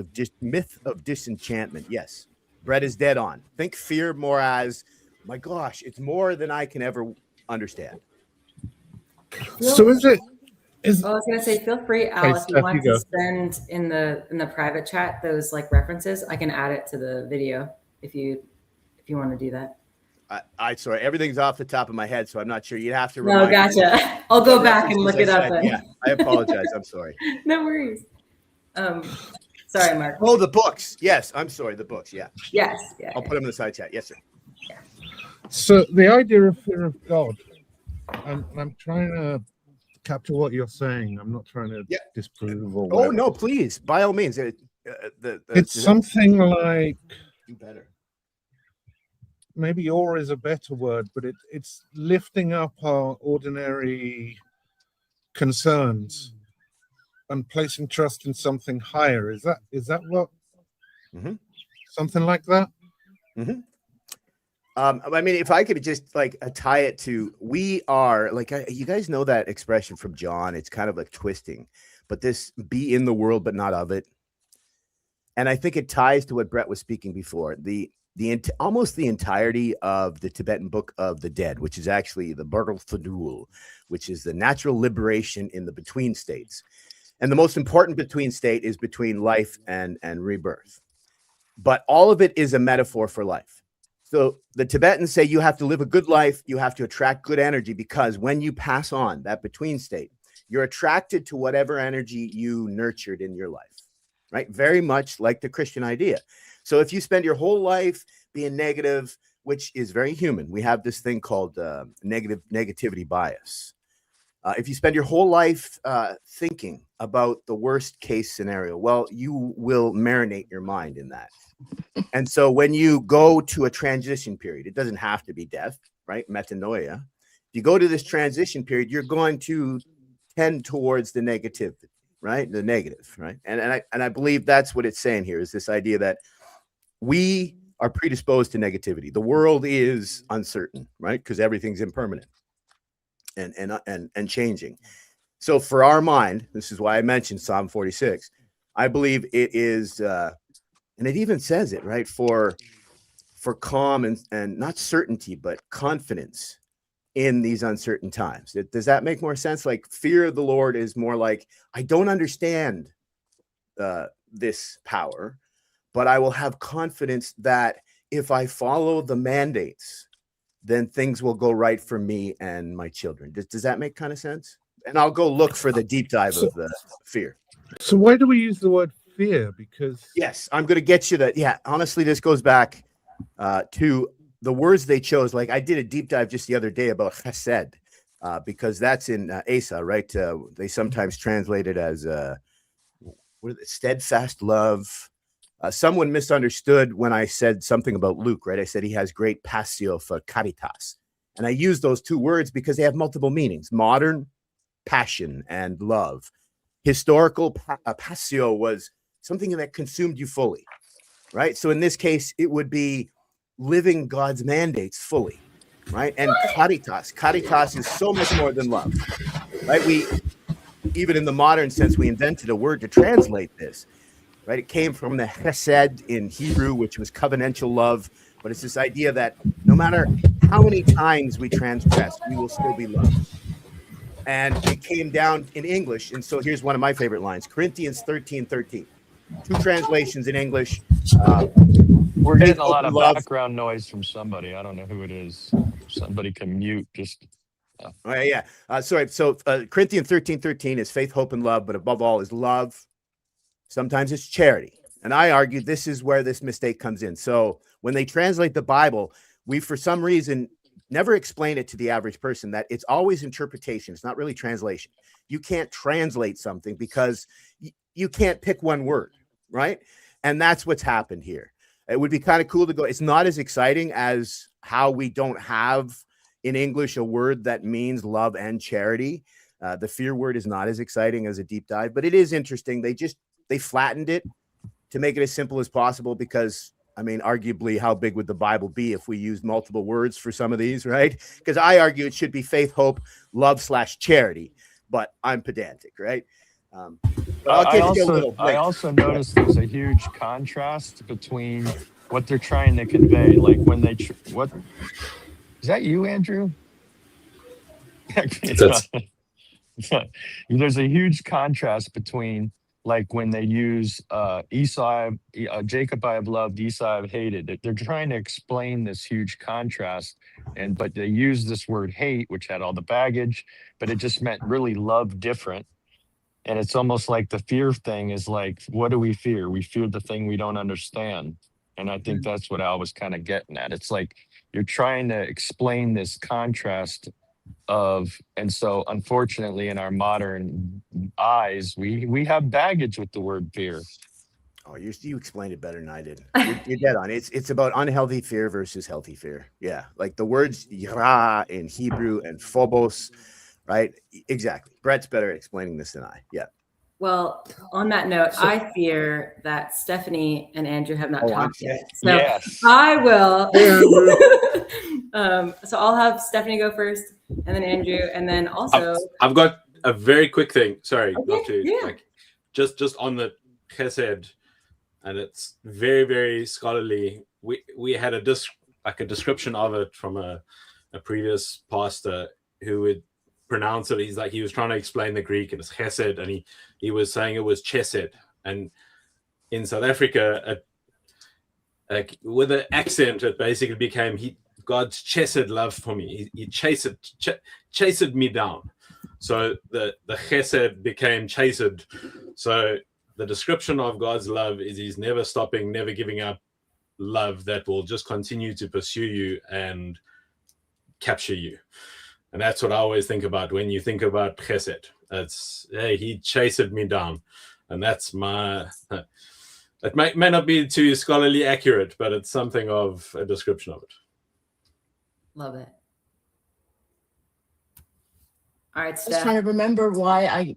of Disenchantment. Yes. Brett is dead on. Think fear more as, my gosh, it's more than I can ever understand. So is it? Well, I was gonna say, feel free, Al, if you want to send in the private chat those like references. I can add it to the video if you want to do that. Sorry, everything's off the top of my head, so I'm not sure. You'd have to. No, gotcha. I'll go back and look it up. Then. Yeah, I apologize. I'm sorry. No worries. Sorry, Mark. Oh, the books. Yes, I'm sorry. The books. Yeah. Yes. Yeah. I'll put them in the side chat. Yes, sir. Yeah. So the idea of fear of God, I'm trying to capture what you're saying. I'm not trying to disprove or whatever. Oh no, please, by all means. It's something like do better. Maybe awe is a better word, but it's lifting up our ordinary concerns and placing trust in something higher. Is that what? Mm-hmm. Something like that. Mm-hmm. I mean, if I could just like tie it to, we are like, you guys know that expression from John. It's kind of like twisting, but this be in the world, but not of it. And I think it ties to what Brett was speaking before. Almost the entirety of the Tibetan Book of the Dead, which is actually the Burgle Thadul, which is the natural liberation in the between states. And the most important between state is between life and rebirth. But all of it is a metaphor for life. So the Tibetans say you have to live a good life, you have to attract good energy, because when you pass on that between state, you're attracted to whatever energy you nurtured in your life, right? Very much like the Christian idea. So if you spend your whole life being negative, which is very human, we have this thing called negativity bias. If you spend your whole life thinking about the worst case scenario, well, you will marinate your mind in that. And so when you go to a transition period, it doesn't have to be death, right? Metanoia. If you go to this transition period, you're going to tend towards the negative, right? The negative, right? And I believe that's what it's saying here, is this idea that we are predisposed to negativity. The world is uncertain, right? Because everything's impermanent and changing. So for our mind, this is why I mentioned Psalm 46. I believe it is, and it even says it, right? For calm and not certainty, but confidence in these uncertain times. Does that make more sense? Like, fear of the Lord is more like, I don't understand this power, but I will have confidence that if I follow the mandates, then things will go right for me and my children. Does that make kind of sense? And I'll go look for the deep dive of the fear. So why do we use the word fear? Because Yes, I'm going to get you that. Yeah, honestly, this goes back to the words they chose. Like, I did a deep dive just the other day about chesed, because that's in Asa, right? They sometimes translate it as steadfast love. Someone misunderstood when I said something about Luke, right? I said he has great passio for caritas. And I use those two words because they have multiple meanings: modern, passion, and love. Historical passio was something that consumed you fully, right? So in this case, it would be living God's mandates fully, right? And caritas is so much more than love, right? Even in the modern sense, we invented a word to translate this, right? It came from the chesed in Hebrew, which was covenantal love. But it's this idea that no matter how many times we transgress, we will still be loved. And it came down in English. And so here's one of my favorite lines: Corinthians 13:13. Two translations in English. We're getting a lot of love. background noise from somebody. I don't know who it is. Somebody can mute. Oh, yeah. Sorry. So Corinthians 13:13 is faith, hope, and love, but above all is love. Sometimes it's charity. And I argue this is where this mistake comes in. So when they translate the Bible, we, for some reason, never explain it to the average person that it's always interpretation. It's not really translation. You can't translate something because you can't pick one word, right? And that's what's happened here. It would be kind of cool to go. It's not as exciting as how we don't have in English a word that means love and charity. The fear word is not as exciting as a deep dive, but it is interesting. They flattened it to make it as simple as possible because, I mean, arguably, how big would the Bible be if we used multiple words for some of these, right? Because I argue it should be faith, hope, love / charity, but I'm pedantic, right? But I also noticed there's a huge contrast between what they're trying to convey. Like when they, what is that you, Andrew? There's a huge contrast between, like, when they use Esau, Jacob I have loved, Esau I've hated. They're trying to explain this huge contrast, but they use this word hate, which had all the baggage, but it just meant really love different. And it's almost like the fear thing is like, what do we fear? We fear the thing we don't understand. And I think that's what Al was kind of getting at. It's like you're trying to explain this contrast of, and so unfortunately in our modern eyes, we have baggage with the word fear. Oh, you explained it better than I did. You're dead on. It's about unhealthy fear versus healthy fear. Yeah, like the words yira in Hebrew and phobos, right? Exactly. Brett's better at explaining this than I. Yeah. Well, on that note, I fear that Stephanie and Andrew have not talked yet. So Yes. I will. So I'll have Stephanie go first, and then Andrew, and then also I've got a very quick thing. Sorry, Okay, not to yeah. just on the chesed, and it's very, very scholarly. We had a description of it from a previous pastor who would pronounce it. He's like, he was trying to explain the Greek, and it's chesed, and he was saying it was chesed. And in South Africa, like with an accent, it basically became God's chesed love for me. He chased me down. So the chesed became chased. So the description of God's love is He's never stopping, never giving up love that will just continue to pursue you and capture you. And that's what I always think about when you think about chesed. It's, hey, He chased me down. And that's my... It may not be too scholarly accurate, but it's something of a description of it. Love it. All right, I was trying Steph. to remember why I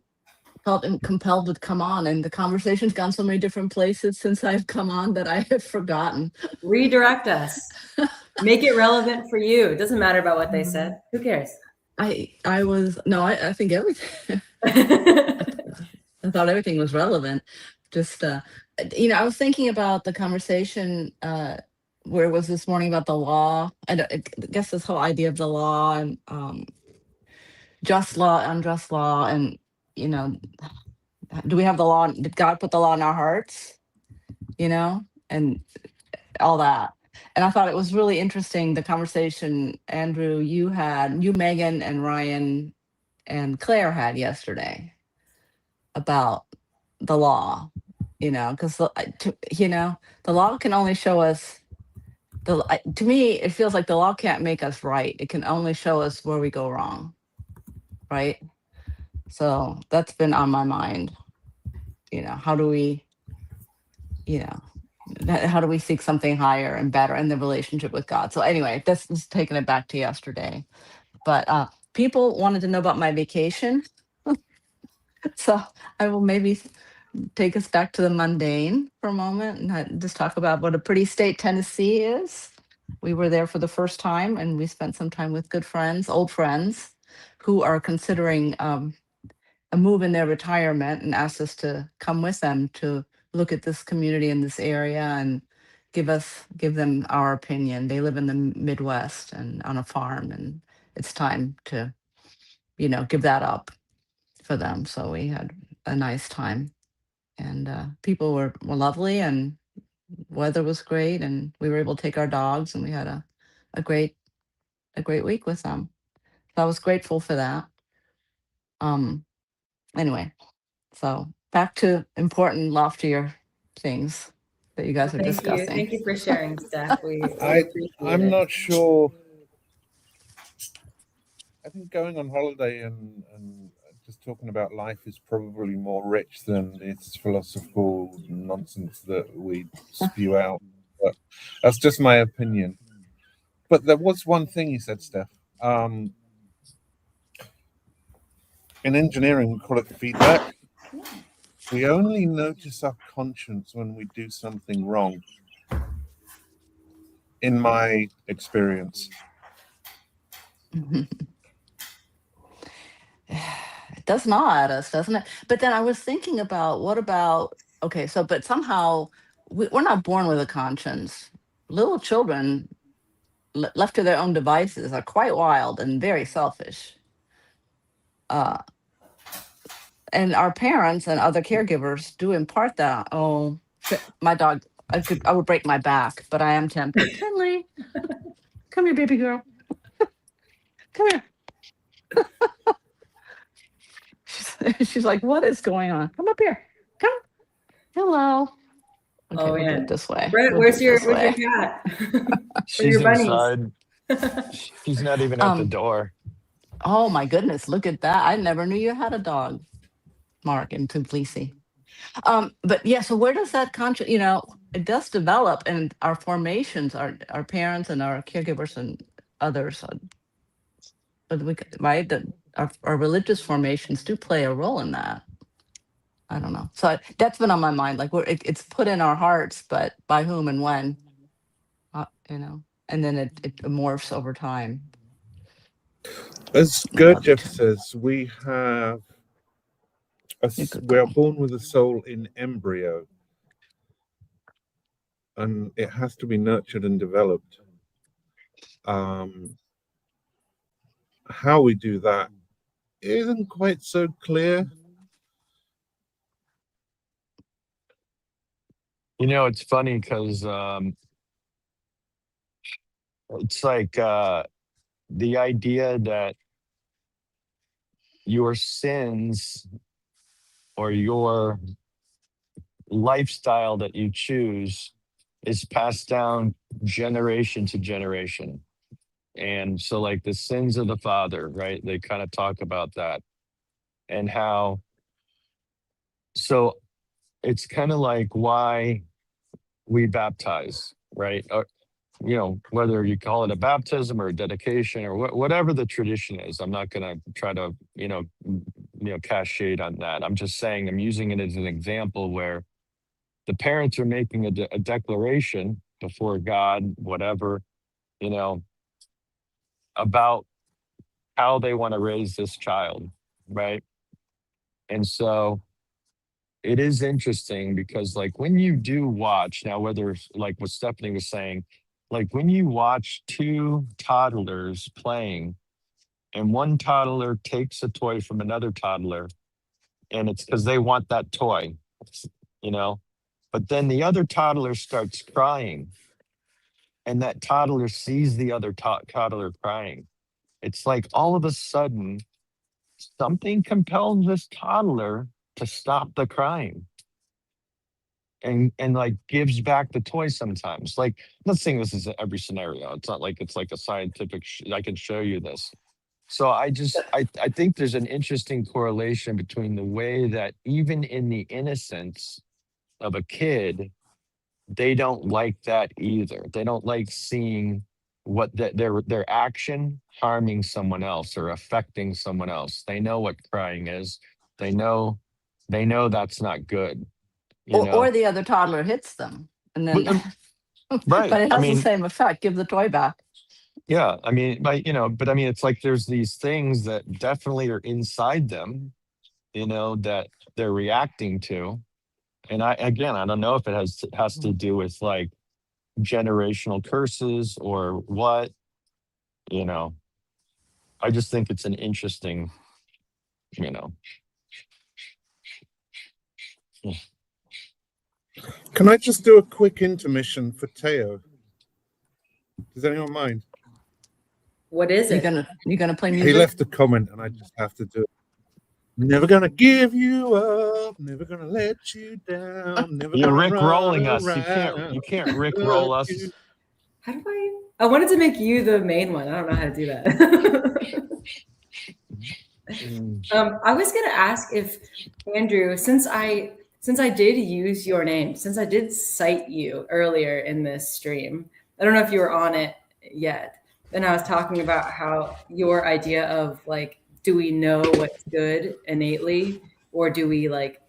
felt compelled to come on, and the conversation's gone so many different places since I've come on that I have forgotten. Redirect us. Make it relevant for you. It doesn't matter about what they said. Who cares? I think everything. I thought everything was relevant. Just I was thinking about the conversation where it was this morning about the law. I guess this whole idea of the law and just law, unjust law, and do we have the law? Did God put the law in our hearts? And all that. And I thought it was really interesting, the conversation, Andrew, you, Megan, and Ryan and Claire had yesterday about the law, because the law can only show us to me, it feels like the law can't make us right. It can only show us where we go wrong. Right. So that's been on my mind. How do we, how do we seek something higher and better in the relationship with God? So anyway, this is taking it back to yesterday. But people wanted to know about my vacation. So I will maybe take us back to the mundane for a moment and just talk about what a pretty state Tennessee is. We were there for the first time, and we spent some time with good friends, old friends, who are considering a move in their retirement, and asked us to come with them to look at this community in this area and give them our opinion. They live in the Midwest and on a farm, and it's time to, give that up for them. So we had a nice time, and people were lovely, and weather was great, and we were able to take our dogs, and we had a great week with them. So I was grateful for that. Anyway, so back to important, loftier things that you guys are Thank you. discussing. Thank you for sharing, Steph. We I'm appreciate it. not sure. I think going on holiday and just talking about life is probably more rich than this philosophical nonsense that we spew out. But that's just my opinion. But there was one thing you said, Steph. In engineering, we call it feedback. We only notice our conscience when we do something wrong, in my experience. It does gnaw at us, doesn't it? But then I was thinking about, but somehow we're not born with a conscience. Little children left to their own devices are quite wild and very selfish. And our parents and other caregivers do impart that. Oh, my dog, I would break my back, but I am tempted. Finley, come here, baby girl. Come here. She's like, what is going on? Come up here. Come. Hello. Okay, Oh, we'll yeah. do it this way. Brett, We'll where's do it your this way. cat? She's your bunnies. inside. She's not even at the door. Oh my goodness, look at that. I never knew you had a dog, Mark in Tbilisi. But yeah, so where does that conscience, it does develop, and our formations, our parents and our caregivers and others, but right, that our religious formations do play a role in that. I don't know. So that's been on my mind. Like it's put in our hearts, but by whom and when, and then it morphs over time. As Gurdjieff says, we have We are born with a soul in embryo, and it has to be nurtured and developed. How we do that isn't quite so clear. You know, it's funny because it's like the idea that your sins or your lifestyle that you choose is passed down generation to generation. And so, like the sins of the father, right? They kind of talk about that and how. So it's kind of like why we baptize, right? Or, you know, whether you call it a baptism or a dedication or whatever the tradition is. I'm not going to try to, cast shade on that. I'm just saying, I'm using it as an example where the parents are making a declaration before God, whatever, about how they want to raise this child, right? And so it is interesting because, like, when you do watch now, whether like what Stephanie was saying, like when you watch two toddlers playing and one toddler takes a toy from another toddler and it's because they want that toy, but then the other toddler starts crying and that toddler sees the other toddler crying. It's like all of a sudden something compels this toddler to stop the crying and like gives back the toy sometimes. Like, I'm not saying this is every scenario. It's not like it's like a scientific, I can show you this. So I think there's an interesting correlation between the way that even in the innocence of a kid, they don't like that either. They don't like seeing what their action harming someone else or affecting someone else. They know what crying is. They know that's not good. Or the other toddler hits them, and then right. But it has the same effect. Give the toy back. Yeah, I mean, but I mean, it's like there's these things that definitely are inside them, that they're reacting to. And I don't know if it has to do with like generational curses or what, I just think it's an interesting, Can I just do a quick intermission for Teo? Does anyone mind? What is it? You're gonna play music? He left a comment and I just have to do it. Never gonna give you up, never gonna let you down, never You're gonna Rick rolling us. around. You can't Rick roll us. How do I wanted to make you the main one. I don't know how to do that. I was gonna ask if Andrew, since I did use your name, since I did cite you earlier in this stream, I don't know if you were on it yet. And I was talking about how your idea of like, do we know what's good innately, or do we like,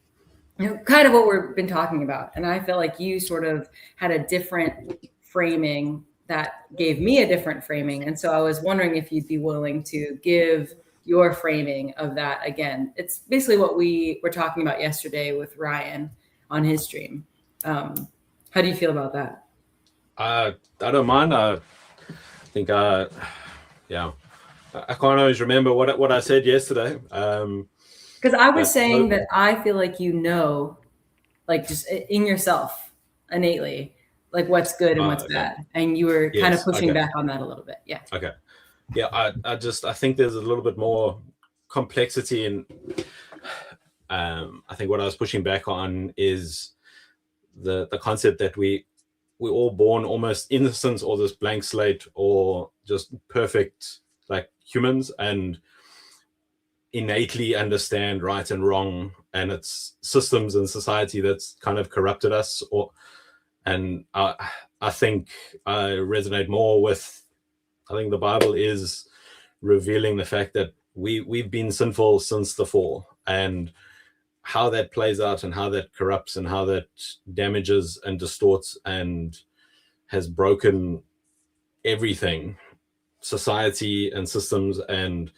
kind of what we've been talking about. And I feel like you sort of had a different framing that gave me a different framing. And so I was wondering if you'd be willing to give your framing of that again. It's basically what we were talking about yesterday with Ryan on his stream. How do you feel about that? I don't mind. I think, yeah, I can't always remember what I said yesterday. Because I was saying that I feel like like just in yourself innately, like what's good and what's bad, and you were kind of pushing back on that a little bit. Yeah. Okay. Yeah, I think there's a little bit more complexity in. I think what I was pushing back on is the concept that we're all born almost innocent or this blank slate or just perfect like humans and innately understand right and wrong, and it's systems and society that's kind of corrupted us. And I think I resonate more with, I think the Bible is revealing the fact that we've been sinful since the fall, and how that plays out and how that corrupts and how that damages and distorts and has broken everything, society and systems and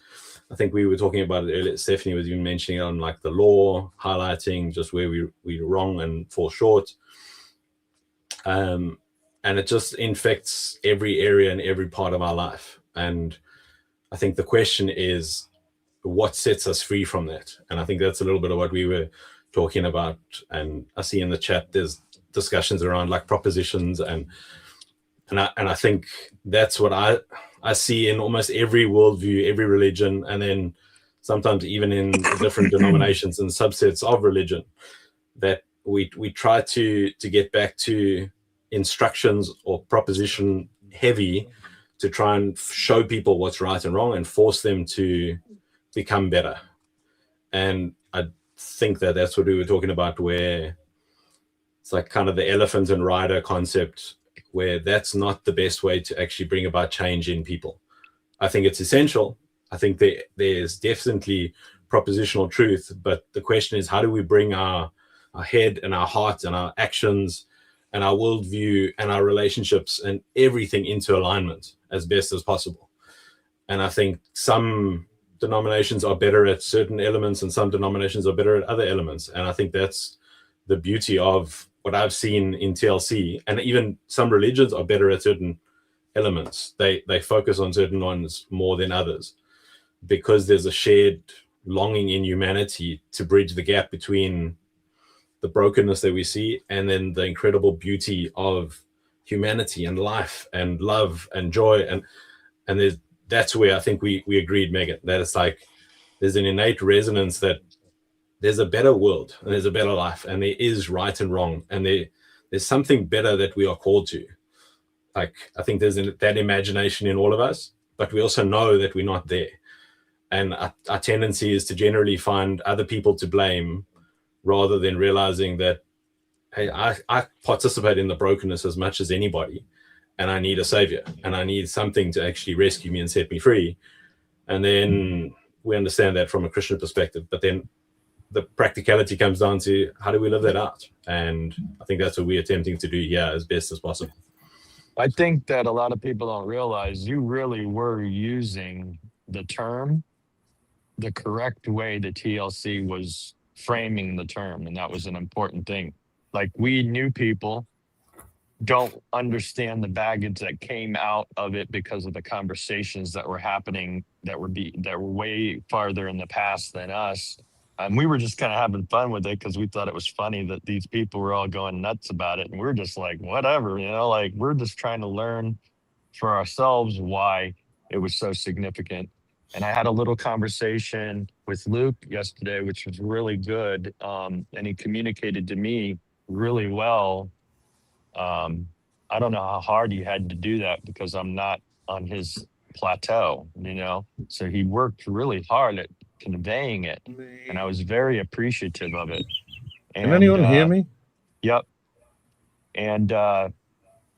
I think we were talking about it earlier. Stephanie was even mentioning on like the law, highlighting just where we're wrong and fall short. And it just infects every area and every part of our life. And I think the question is, what sets us free from that? And I think that's a little bit of what we were talking about. And I see in the chat there's discussions around like propositions, and I think that's what I see in almost every worldview, every religion, and then sometimes even in different denominations and subsets of religion, that we try to get back to instructions or proposition heavy to try and show people what's right and wrong and force them to become better. And I think that that's what we were talking about, where it's like kind of the elephant and rider concept, where that's not the best way to actually bring about change in people. I think it's essential. I think there's definitely propositional truth, but the question is, how do we bring our head and our heart and our actions and our worldview and our relationships and everything into alignment as best as possible? And I think some denominations are better at certain elements and some denominations are better at other elements. And I think that's the beauty of what I've seen in TLC. And even some religions are better at certain elements. They focus on certain ones more than others, because there's a shared longing in humanity to bridge the gap between the brokenness that we see and then the incredible beauty of humanity and life and love and joy. And that's where I think we agreed, Megan, that it's like there's an innate resonance that there's a better world and there's a better life and there is right and wrong and there's something better that we are called to. Like, I think there's that imagination in all of us, but we also know that we're not there. And our tendency is to generally find other people to blame rather than realizing that, hey, I participate in the brokenness as much as anybody, and I need a savior, and I need something to actually rescue me and set me free. And then we understand that from a Christian perspective, but then the practicality comes down to, how do we live that out? And I think that's what we're attempting to do here as best as possible. I think that a lot of people don't realize you really were using the term the correct way the TLC was framing the term, and that was an important thing. Like, we new people don't understand the baggage that came out of it because of the conversations that were happening that were way farther in the past than us. And we were just kind of having fun with it because we thought it was funny that these people were all going nuts about it. And we're just like, whatever, like, we're just trying to learn for ourselves why it was so significant. And I had a little conversation with Luke yesterday, which was really good. And he communicated to me really well. I don't know how hard he had to do that because I'm not on his plateau, So he worked really hard at conveying it, and I was very appreciative of it. And, can anyone hear me? Yep. And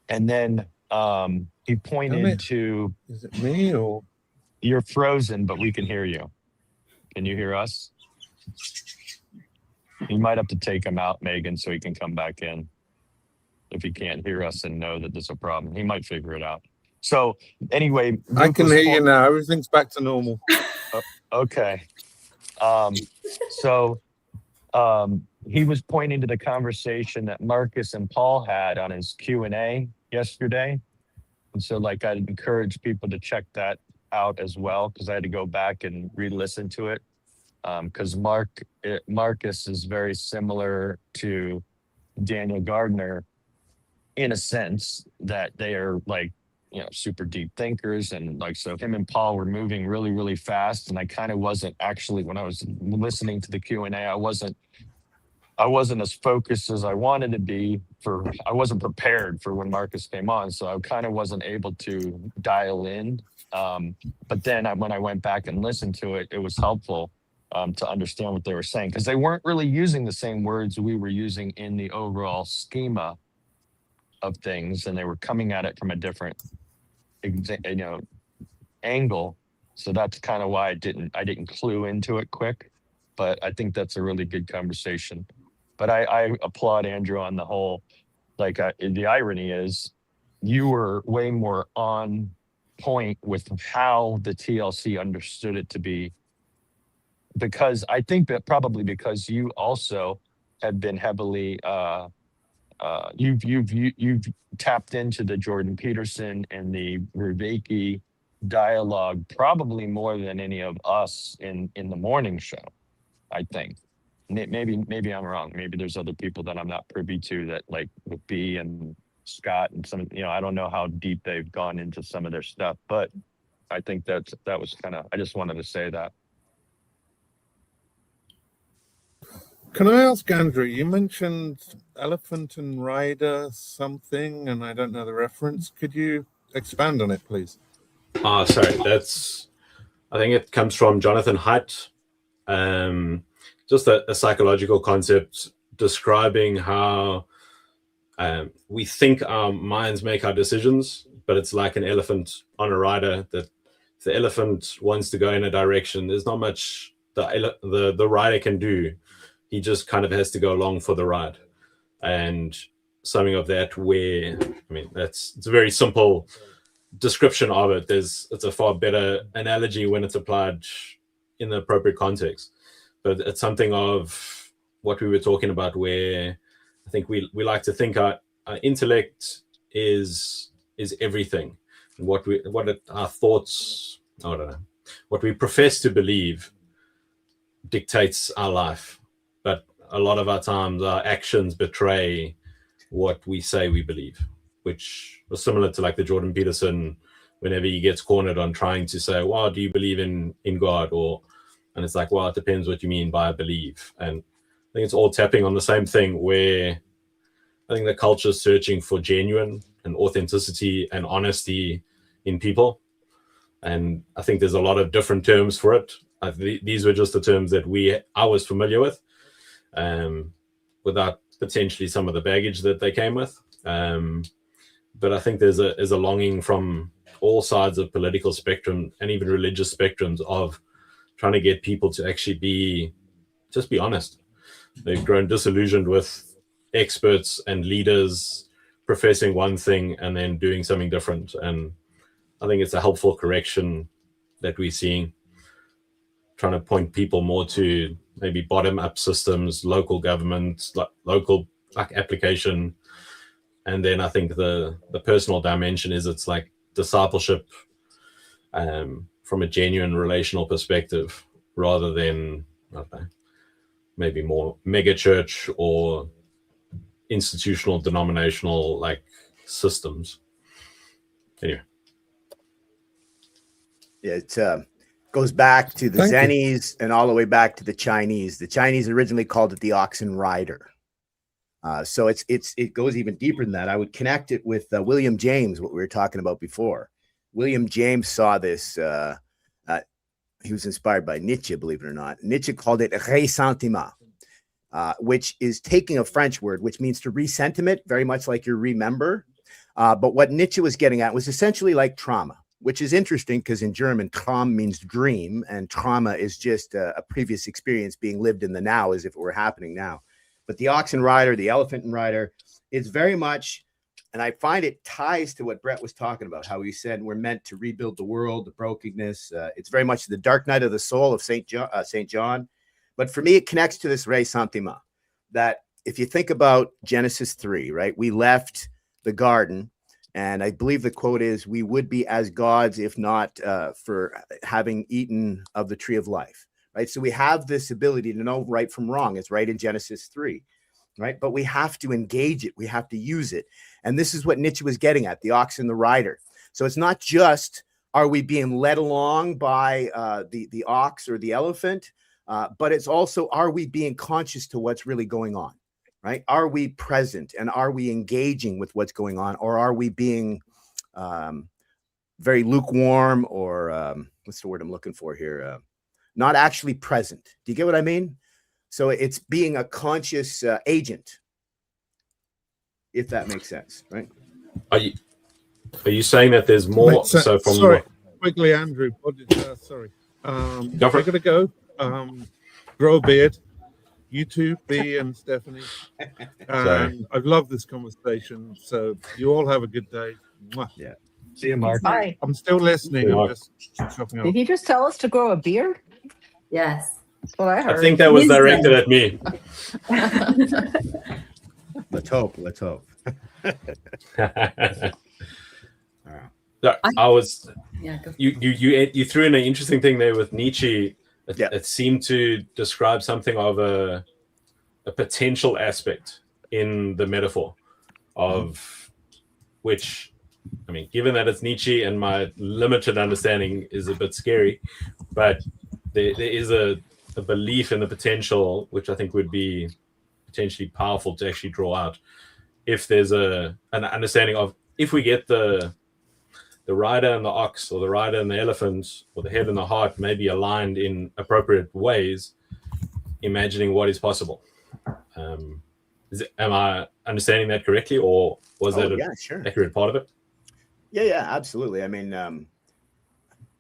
then he pointed to, is it me or you're frozen, but we can hear you. Can you hear us? You might have to take him out, Megan, so he can come back in if he can't hear us and know that there's a problem. He might figure it out. So anyway, I can hear you now. Everything's back to normal. Okay. He was pointing to the conversation that Marcus and Paul had on his Q&A yesterday. And so, I'd encourage people to check that out as well, because I had to go back and re-listen to it. Because Marcus is very similar to Daniel Gardner in a sense that they are super deep thinkers. And so him and Paul were moving really, really fast. And I kind of wasn't actually, when I was listening to the Q&A, I wasn't as focused as I wanted to be I wasn't prepared for when Marcus came on. So I kind of wasn't able to dial in. But then when I went back and listened to it, it was helpful to understand what they were saying, because they weren't really using the same words we were using in the overall schema of things. And they were coming at it from a different angle. So that's kind of why I didn't clue into it quick, but I think that's a really good conversation. But I applaud Andrew on the whole, the irony is you were way more on point with how the TLC understood it to be because I think that probably because you also have been heavily you've tapped into the Jordan Peterson and the Vervaeke dialogue probably more than any of us in the morning show. I think maybe I'm wrong. Maybe there's other people that I'm not privy to that, like with B and Scott and some. I don't know how deep they've gone into some of their stuff, but I think that was kind of. I just wanted to say that. Can I ask Andrew? You mentioned Elephant and Rider something, and I don't know the reference. Could you expand on it, please? Oh, sorry. I think it comes from Jonathan Haidt. Just a psychological concept describing how we think our minds make our decisions, but it's like an elephant on a rider. That if the elephant wants to go in a direction, there's not much the rider can do. He just kind of has to go along for the ride. And something of that where, it's a very simple description of it. It's a far better analogy when it's applied in the appropriate context. But it's something of what we were talking about, where I think we like to think our intellect is everything, and our thoughts, I don't know, what we profess to believe dictates our life. But a lot of our times, our actions betray what we say we believe, which was similar to like the Jordan Peterson, whenever he gets cornered on trying to say, well, do you believe in God? And it's like, well, it depends what you mean by believe. And I think it's all tapping on the same thing, where I think the culture is searching for genuine and authenticity and honesty in people. And I think there's a lot of different terms for it. These were just the terms that I was familiar with, without potentially some of the baggage that they came with. But I think there's a longing from all sides of political spectrum and even religious spectrums of trying to get people to actually be honest. They've grown disillusioned with experts and leaders professing one thing and then doing something different. And I think it's a helpful correction that we're seeing, trying to point people more to maybe bottom-up systems, local government, local application. And then I think the personal dimension is it's like discipleship from a genuine relational perspective, rather than, I don't know, maybe more mega church or institutional denominational like systems. Anyway. Yeah, it goes back to the Thank you. Zennies and all the way back to the Chinese. The Chinese originally called it the oxen rider. So it goes even deeper than that. I would connect it with William James, what we were talking about before. William James saw this. He was inspired by Nietzsche, believe it or not. Nietzsche called it ressentiment, which is taking a French word, which means to resentiment, very much like you remember. But what Nietzsche was getting at was essentially like trauma, which is interesting because in German, Traum means dream, and trauma is just a previous experience being lived in the now as if it were happening now. But the oxen rider, the elephant rider, is very much, and I find it ties to what Brett was talking about, how he said we're meant to rebuild the world, the brokenness. It's very much the dark night of the soul of St. John. But for me, it connects to this ressentiment, that if you think about Genesis 3, right, we left the garden, and I believe the quote is, we would be as gods if not for having eaten of the tree of life. Right. So we have this ability to know right from wrong. It's right in Genesis 3. Right. But we have to engage it. We have to use it. And this is what Nietzsche was getting at, the ox and the rider. So it's not just, are we being led along by the ox or the elephant, but it's also, are we being conscious to what's really going on? Right. Are we present, and are we engaging with what's going on? Or are we being very lukewarm, or what's the word I'm looking for here? Not actually present. Do you get what I mean? So it's being a conscious agent, if that makes sense, right? Are you saying that there's more? So from sorry, quickly, Andrew. Sorry, Go for we're it. gonna go. Grow a beard. You two, B and Stephanie. Sorry. I've loved this conversation. So you all have a good day. Mwah. Yeah. See you, Mark. Bye. I'm still listening. Yeah. I'm just chopping Did off. he just tell us to grow a beard? Yes. That's what I heard. I think that was Wisdom. directed at me. Let's hope. Let's hope. So I was Yeah, go. you threw in an interesting thing there with Nietzsche. Yeah. It seemed to describe something of a potential aspect in the metaphor of which, I mean, given that it's Nietzsche and my limited understanding is a bit scary, but there is a belief in the potential, which I think would be potentially powerful to actually draw out if there's an understanding of if we get the rider and the ox, or the rider and the elephant, or the head and the heart maybe aligned in appropriate ways, imagining what is possible. Am I understanding that correctly, or was that yeah, sure. accurate part of it? Yeah, absolutely. I mean,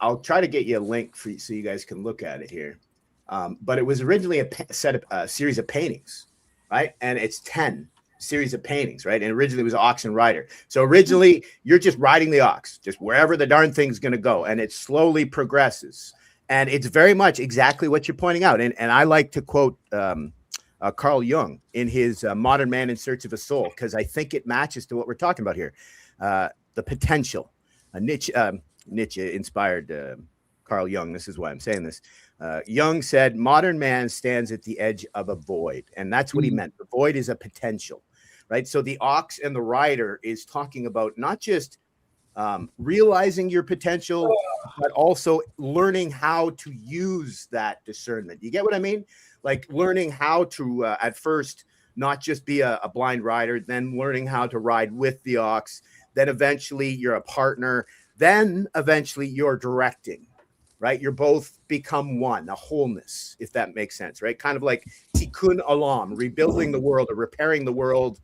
I'll try to get you a link so you guys can look at it here. But it was originally a series of paintings, right? And it's 10 series of paintings, right? And originally it was ox and rider. So originally you're just riding the ox, just wherever the darn thing's going to go, and it slowly progresses. And it's very much exactly what you're pointing out. And I like to quote Carl Jung in his Modern Man in Search of a Soul, because I think it matches to what we're talking about here. The potential. Nietzsche inspired Carl Jung. This is why I'm saying this. Jung said, modern man stands at the edge of a void. And that's what he meant. The void is a potential, right? So the ox and the rider is talking about not just realizing your potential, but also learning how to use that discernment. You get what I mean? Like learning how to, at first, not just be a blind rider, then learning how to ride with the ox. Then eventually you're a partner. Then eventually you're directing, right? You're both become one, a wholeness, if that makes sense, right? Kind of like tikkun olam, rebuilding the world or repairing the world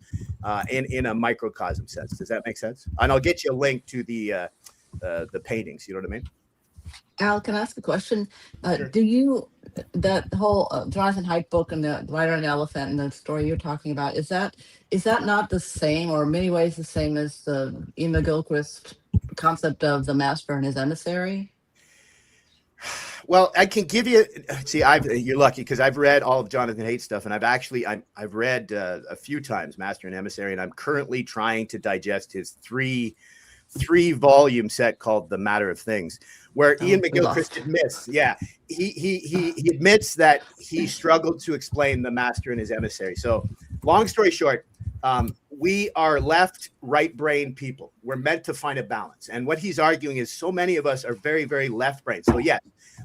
in a microcosm sense. Does that make sense? And I'll get you a link to the paintings. You know what I mean? Al, can I ask a question? Sure. Do you, that whole Jonathan Haidt book and the Rider and the Elephant and the story you're talking about, is that not the same, or in many ways the same as the Ian McGilchrist concept of the master and his emissary? Well, I can give you. See, you're lucky because I've read all of Jonathan Haidt's stuff, and I've read a few times Master and Emissary, and I'm currently trying to digest his three volume set called The Matter of Things, where Ian McGilchrist admits, he admits that he struggled to explain the master and his emissary. So, long story short, we are left right brain people. We're meant to find a balance, and what he's arguing is so many of us are very, very left brain. So yeah,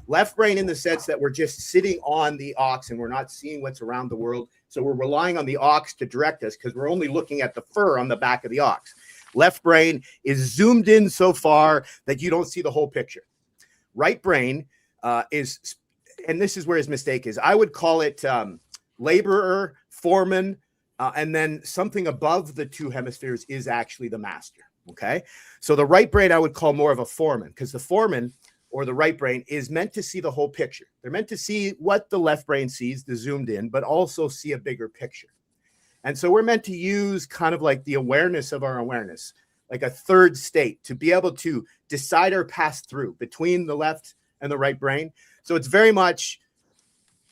left brain in the sense that we're just sitting on the ox and we're not seeing what's around the world. So we're relying on the ox to direct us because we're only looking at the fur on the back of the ox. Left brain is zoomed in so far that you don't see the whole picture. Right brain is, and this is where his mistake is, I would call it laborer, foreman, and then something above the two hemispheres is actually the master, okay? So the right brain I would call more of a foreman, because the foreman or the right brain is meant to see the whole picture. They're meant to see what the left brain sees, the zoomed in, but also see a bigger picture. And so we're meant to use kind of like the awareness of our awareness, like a third state, to be able to decide or pass through between the left and the right brain. So it's very much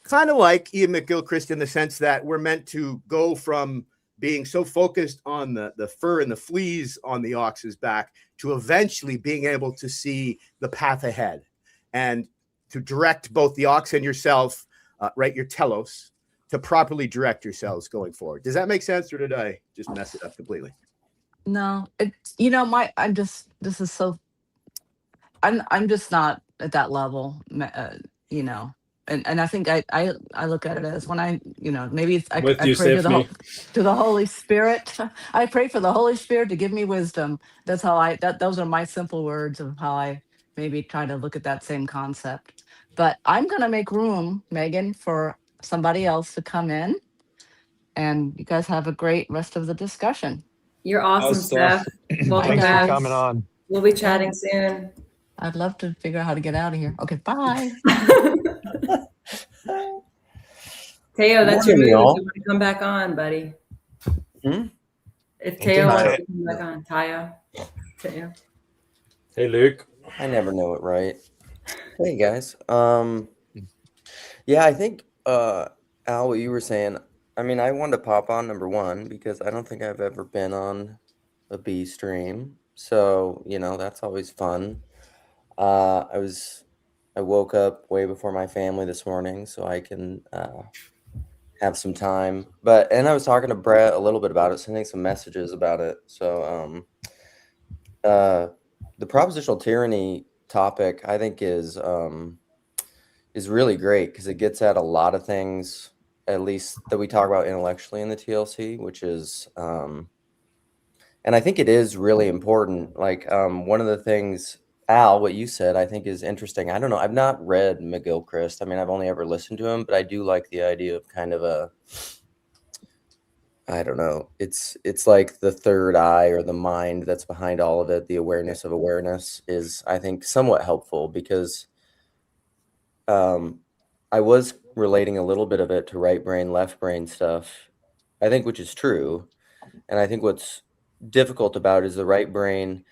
kind of like Ian McGilchrist in the sense that we're meant to go from being so focused on the fur and the fleas on the ox's back to eventually being able to see the path ahead and to direct both the ox and yourself, right, your telos, to properly direct yourselves going forward. Does that make sense, or did I just mess it up completely? No, it's, I'm just not at that level, and I think I look at it as when I I With pray you, to the Holy Spirit. I pray for the Holy Spirit to give me wisdom. That's how those are my simple words of how I maybe try to look at that same concept. But I'm going to make room, Megan, for somebody else to come in, and you guys have a great rest of the discussion. You're awesome, Steph. Welcome Thanks back. for coming on. We'll be chatting soon. I'd love to figure out how to get out of here. Okay, bye. Teo, that's your Morning, move. y'all. You want to come back on, buddy? Hmm? If Teo Teo. wants to come back on, Teo. Hey, Luke. I never know it right. Hey guys. Yeah, I think Al, what you were saying, I mean, I wanted to pop on number one because I don't think I've ever been on a B stream. So, that's always fun. I woke up way before my family this morning so I can have some time. And I was talking to Brett a little bit about it, sending some messages about it. So, the propositional tyranny topic, I think, is really great because it gets at a lot of things, at least that we talk about intellectually in the TLC, which is, and I think it is really important. Like, one of the things, Al, what you said, I think is interesting. I don't know. I've not read McGilchrist. I mean, I've only ever listened to him, but I do like the idea of kind of I don't know. It's like the third eye or the mind that's behind all of it. The awareness of awareness is, I think, somewhat helpful because I was relating a little bit of it to right brain, left brain stuff, I think, which is true. And I think what's difficult about it is the right brain.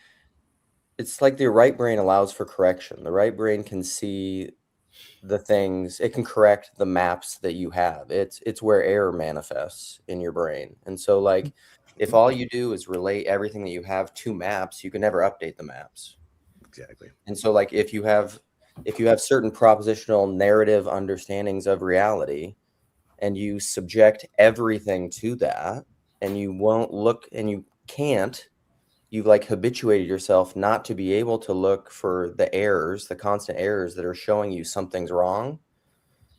It's like the right brain allows for correction. The right brain can see the things, it can correct the maps that you have. It's where error manifests in your brain. And so, like, if all you do is relate everything that you have to maps, you can never update the maps. Exactly. And so, like, if you have certain propositional narrative understandings of reality and you subject everything to that, and you won't look, and you've like habituated yourself not to be able to look for the errors, the constant errors that are showing you something's wrong,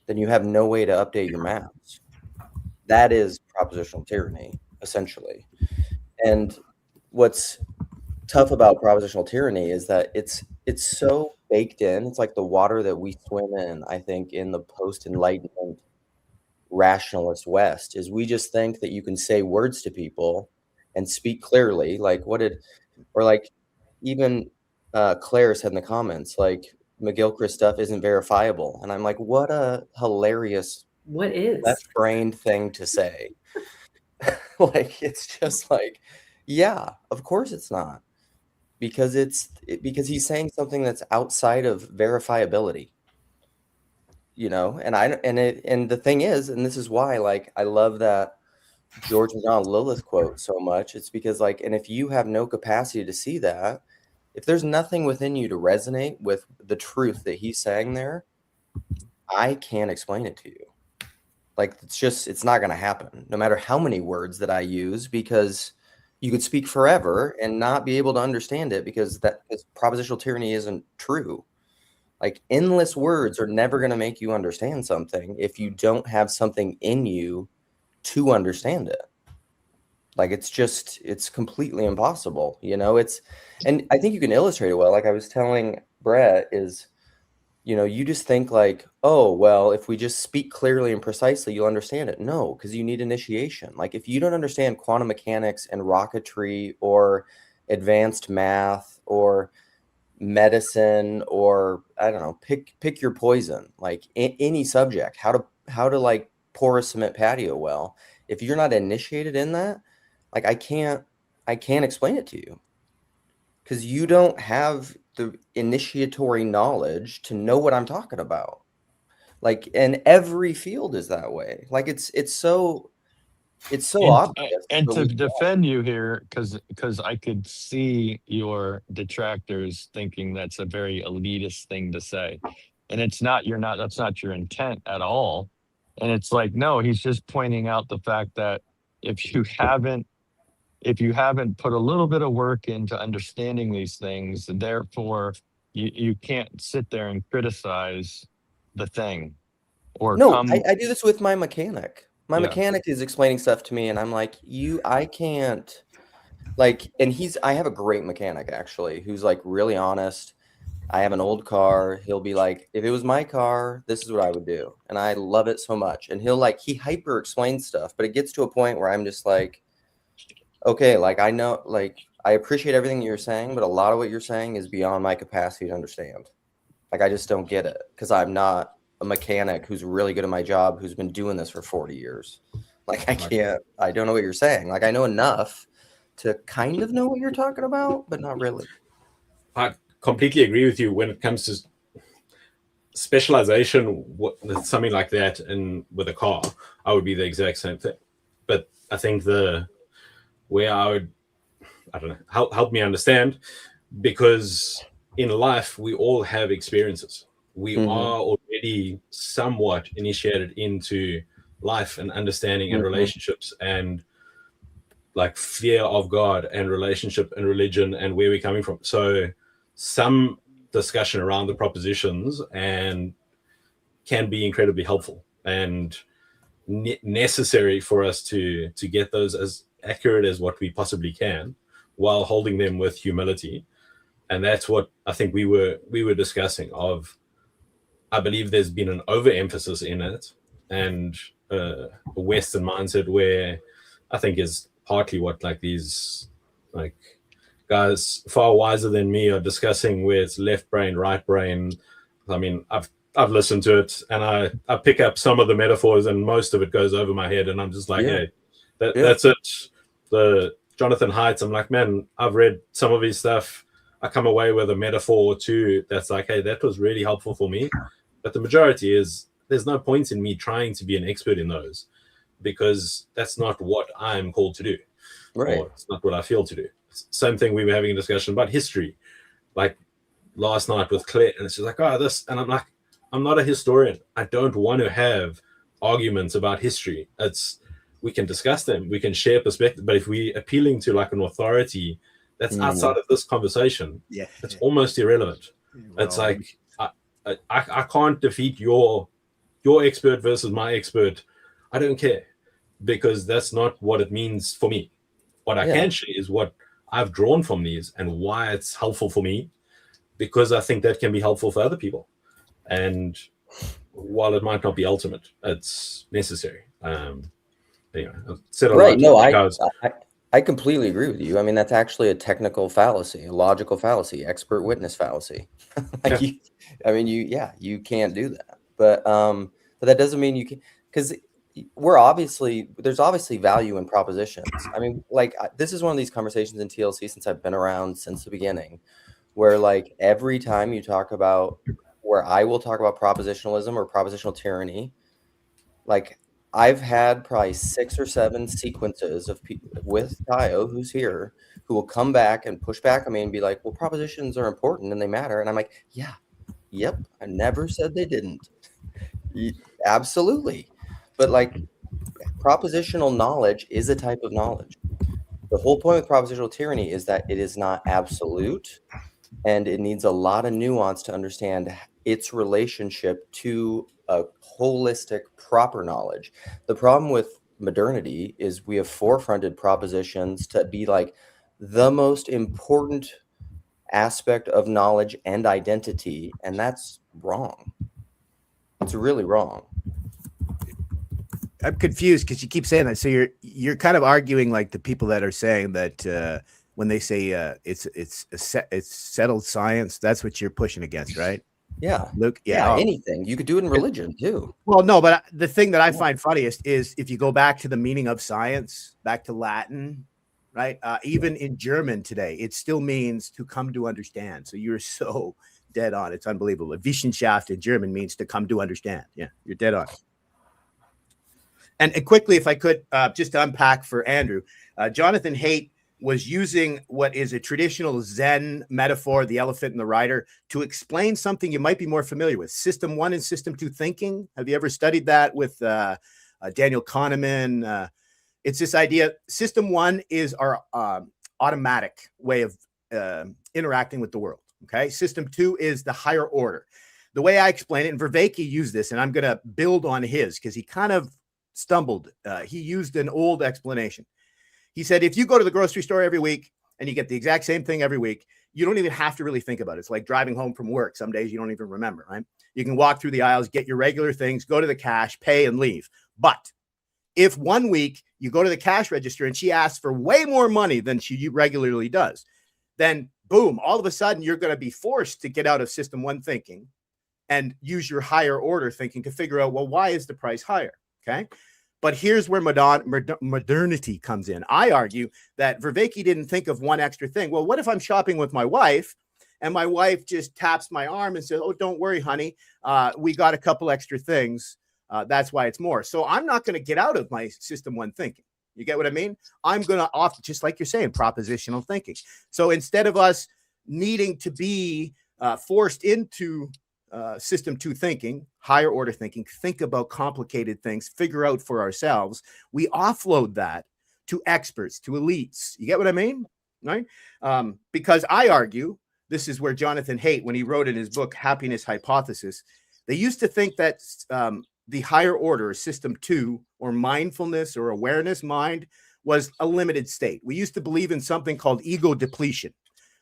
then you have no way to update your maps. That is propositional tyranny, essentially. And what's tough about propositional tyranny is that it's so baked in. It's like the water that we swim in, I think, in the post-enlightenment rationalist West, is we just think that you can say words to people and speak clearly. Like, like even Claire said in the comments, like, McGilchrist stuff isn't verifiable. And I'm like, what a hilarious What is? left-brained thing to say. Like, it's just like, yeah, of course it's not. Because because he's saying something that's outside of verifiability. And the thing is, and this is why, like, I love that George and John Lilith quote so much. It's because, like, and if you have no capacity to see that, if there's nothing within you to resonate with the truth that he's saying there, I can't explain it to you. Like, it's not going to happen, no matter how many words that I use, because you could speak forever and not be able to understand it because propositional tyranny isn't true. Like, endless words are never going to make you understand something if you don't have something in you to understand it. Like, it's completely impossible, and I think you can illustrate it well. Like I was telling Brett is, you just think like, oh, well, if we just speak clearly and precisely, you'll understand it. No, because you need initiation. Like, if you don't understand quantum mechanics and rocketry or advanced math or medicine, or I don't know, pick your poison, like any subject, how to like pour a cement patio well, if you're not initiated in that, like, I can't explain it to you because you don't have the initiatory knowledge to know what I'm talking about. Like, and every field is that way. Like, it's so obvious. And but to we- defend you here, because I could see your detractors thinking that's a very elitist thing to say, and that's not your intent at all. And it's like, no, he's just pointing out the fact that if you haven't put a little bit of work into understanding these things, therefore you can't sit there and criticize the thing or No, come. I do this with my mechanic. My Yeah. mechanic is explaining stuff to me, and I'm like, I can't, like, and I have a great mechanic actually, who's like really honest. I have an old car. He'll be like, if it was my car, this is what I would do. And I love it so much. And he hyper explains stuff, but it gets to a point where I'm just like, okay, like, I know, like, I appreciate everything you're saying, but a lot of what you're saying is beyond my capacity to understand. Like, I just don't get it because I'm not a mechanic who's really good at my job, who's been doing this for 40 years. Like, I don't know what you're saying. Like, I know enough to kind of know what you're talking about, but not really. I completely agree with you when it comes to specialization, something like that, and with a car, I would be the exact same thing. But I think where I don't know, help me understand, because in life we all have experiences. We are already somewhat initiated into life and understanding and relationships and like fear of God and relationship and religion and where we're coming from. So some discussion around the propositions and can be incredibly helpful and necessary for us to get those as accurate as what we possibly can, while holding them with humility. And that's what I think we were discussing. I believe there's been an overemphasis in it, and a Western mindset where I think is partly what like these like guys far wiser than me are discussing, where it's left brain, right brain. I mean, I've listened to it and I pick up some of the metaphors and most of it goes over my head, and I'm just like, hey, that's it. The Jonathan Haidt, I'm like, man, I've read some of his stuff. I come away with a metaphor or two that's like, hey, that was really helpful for me. But the majority is, there's no point in me trying to be an expert in those, because that's not what I'm called to do. Right. Or it's not what I feel to do. Same thing, we were having a discussion about history, like last night with Claire, and it's just like, oh, this, and I'm like, I'm not a historian. I don't want to have arguments about history. We can discuss them, we can share perspective, but if we appealing to like an authority that's outside of this conversation, it's almost irrelevant. Well, it's like I can't defeat your expert versus my expert. I don't care, because that's not what it means for me. What I can share is what I've drawn from these and why it's helpful for me, because I think that can be helpful for other people. And while it might not be ultimate, it's necessary. Right. No, I completely agree with you. I mean, that's actually a technical fallacy, a logical fallacy, expert witness fallacy. You can't do that. But that doesn't mean you can, because there's obviously value in propositions. I mean, like, this is one of these conversations in TLC since I've been around since the beginning, where like every time you talk about, where I will talk about propositionalism or propositional tyranny, like I've had probably 6 or 7 sequences of people with Tayo, who's here, who will come back and push back on me and be like, well, propositions are important and they matter. And I'm like, yep, I never said they didn't. Absolutely. But like, propositional knowledge is a type of knowledge. The whole point with propositional tyranny is that it is not absolute, and it needs a lot of nuance to understand its relationship to a holistic, proper knowledge. The problem with modernity is we have forefronted propositions to be like the most important aspect of knowledge and identity, and that's wrong. It's really wrong. I'm confused because you keep saying that. So you're kind of arguing like the people that are saying that when they say it's settled science, that's what you're pushing against, right? Yeah. Luke. Yeah. Anything. You could do it in religion too. Well, no, but the thing that I find funniest is if you go back to the meaning of science, back to Latin, right? Even in German today, it still means to come to understand. So you're so dead on. It's unbelievable. Wissenschaft in German means to come to understand. Yeah, you're dead on. And quickly, if I could, just to unpack for Andrew, Jonathan Haidt was using what is a traditional Zen metaphor, the elephant and the rider, to explain something you might be more familiar with. System 1 and System 2 thinking. Have you ever studied that with Daniel Kahneman? It's this idea. System 1 is our automatic way of interacting with the world. Okay. System 2 is the higher order. The way I explain it, and Vervaeke used this, and I'm going to build on his because he kind of stumbled. He used an old explanation. He said, if you go to the grocery store every week and you get the exact same thing every week, you don't even have to really think about it. It's like driving home from work. Some days you don't even remember, right? You can walk through the aisles, get your regular things, go to the cash, pay, and leave. But if one week you go to the cash register and she asks for way more money than she regularly does, then boom, all of a sudden you're going to be forced to get out of System 1 thinking and use your higher order thinking to figure out, well, why is the price higher? Okay. But here's where modernity comes in. I argue that Vervaeke didn't think of one extra thing. Well, what if I'm shopping with my wife and my wife just taps my arm and says, "Oh, don't worry, honey. We got a couple extra things. That's why it's more." So I'm not going to get out of my system one thinking. You get what I mean? I'm going to off, just like you're saying, propositional thinking. So instead of us needing to be forced into system two thinking, higher order thinking, think about complicated things, figure out for ourselves, we offload that to experts, to elites. You get what I mean? Right? Because I argue, this is where Jonathan Haidt, when he wrote in his book, Happiness Hypothesis, they used to think that the higher order, system two, or mindfulness or awareness mind, was a limited state. We used to believe in something called ego depletion.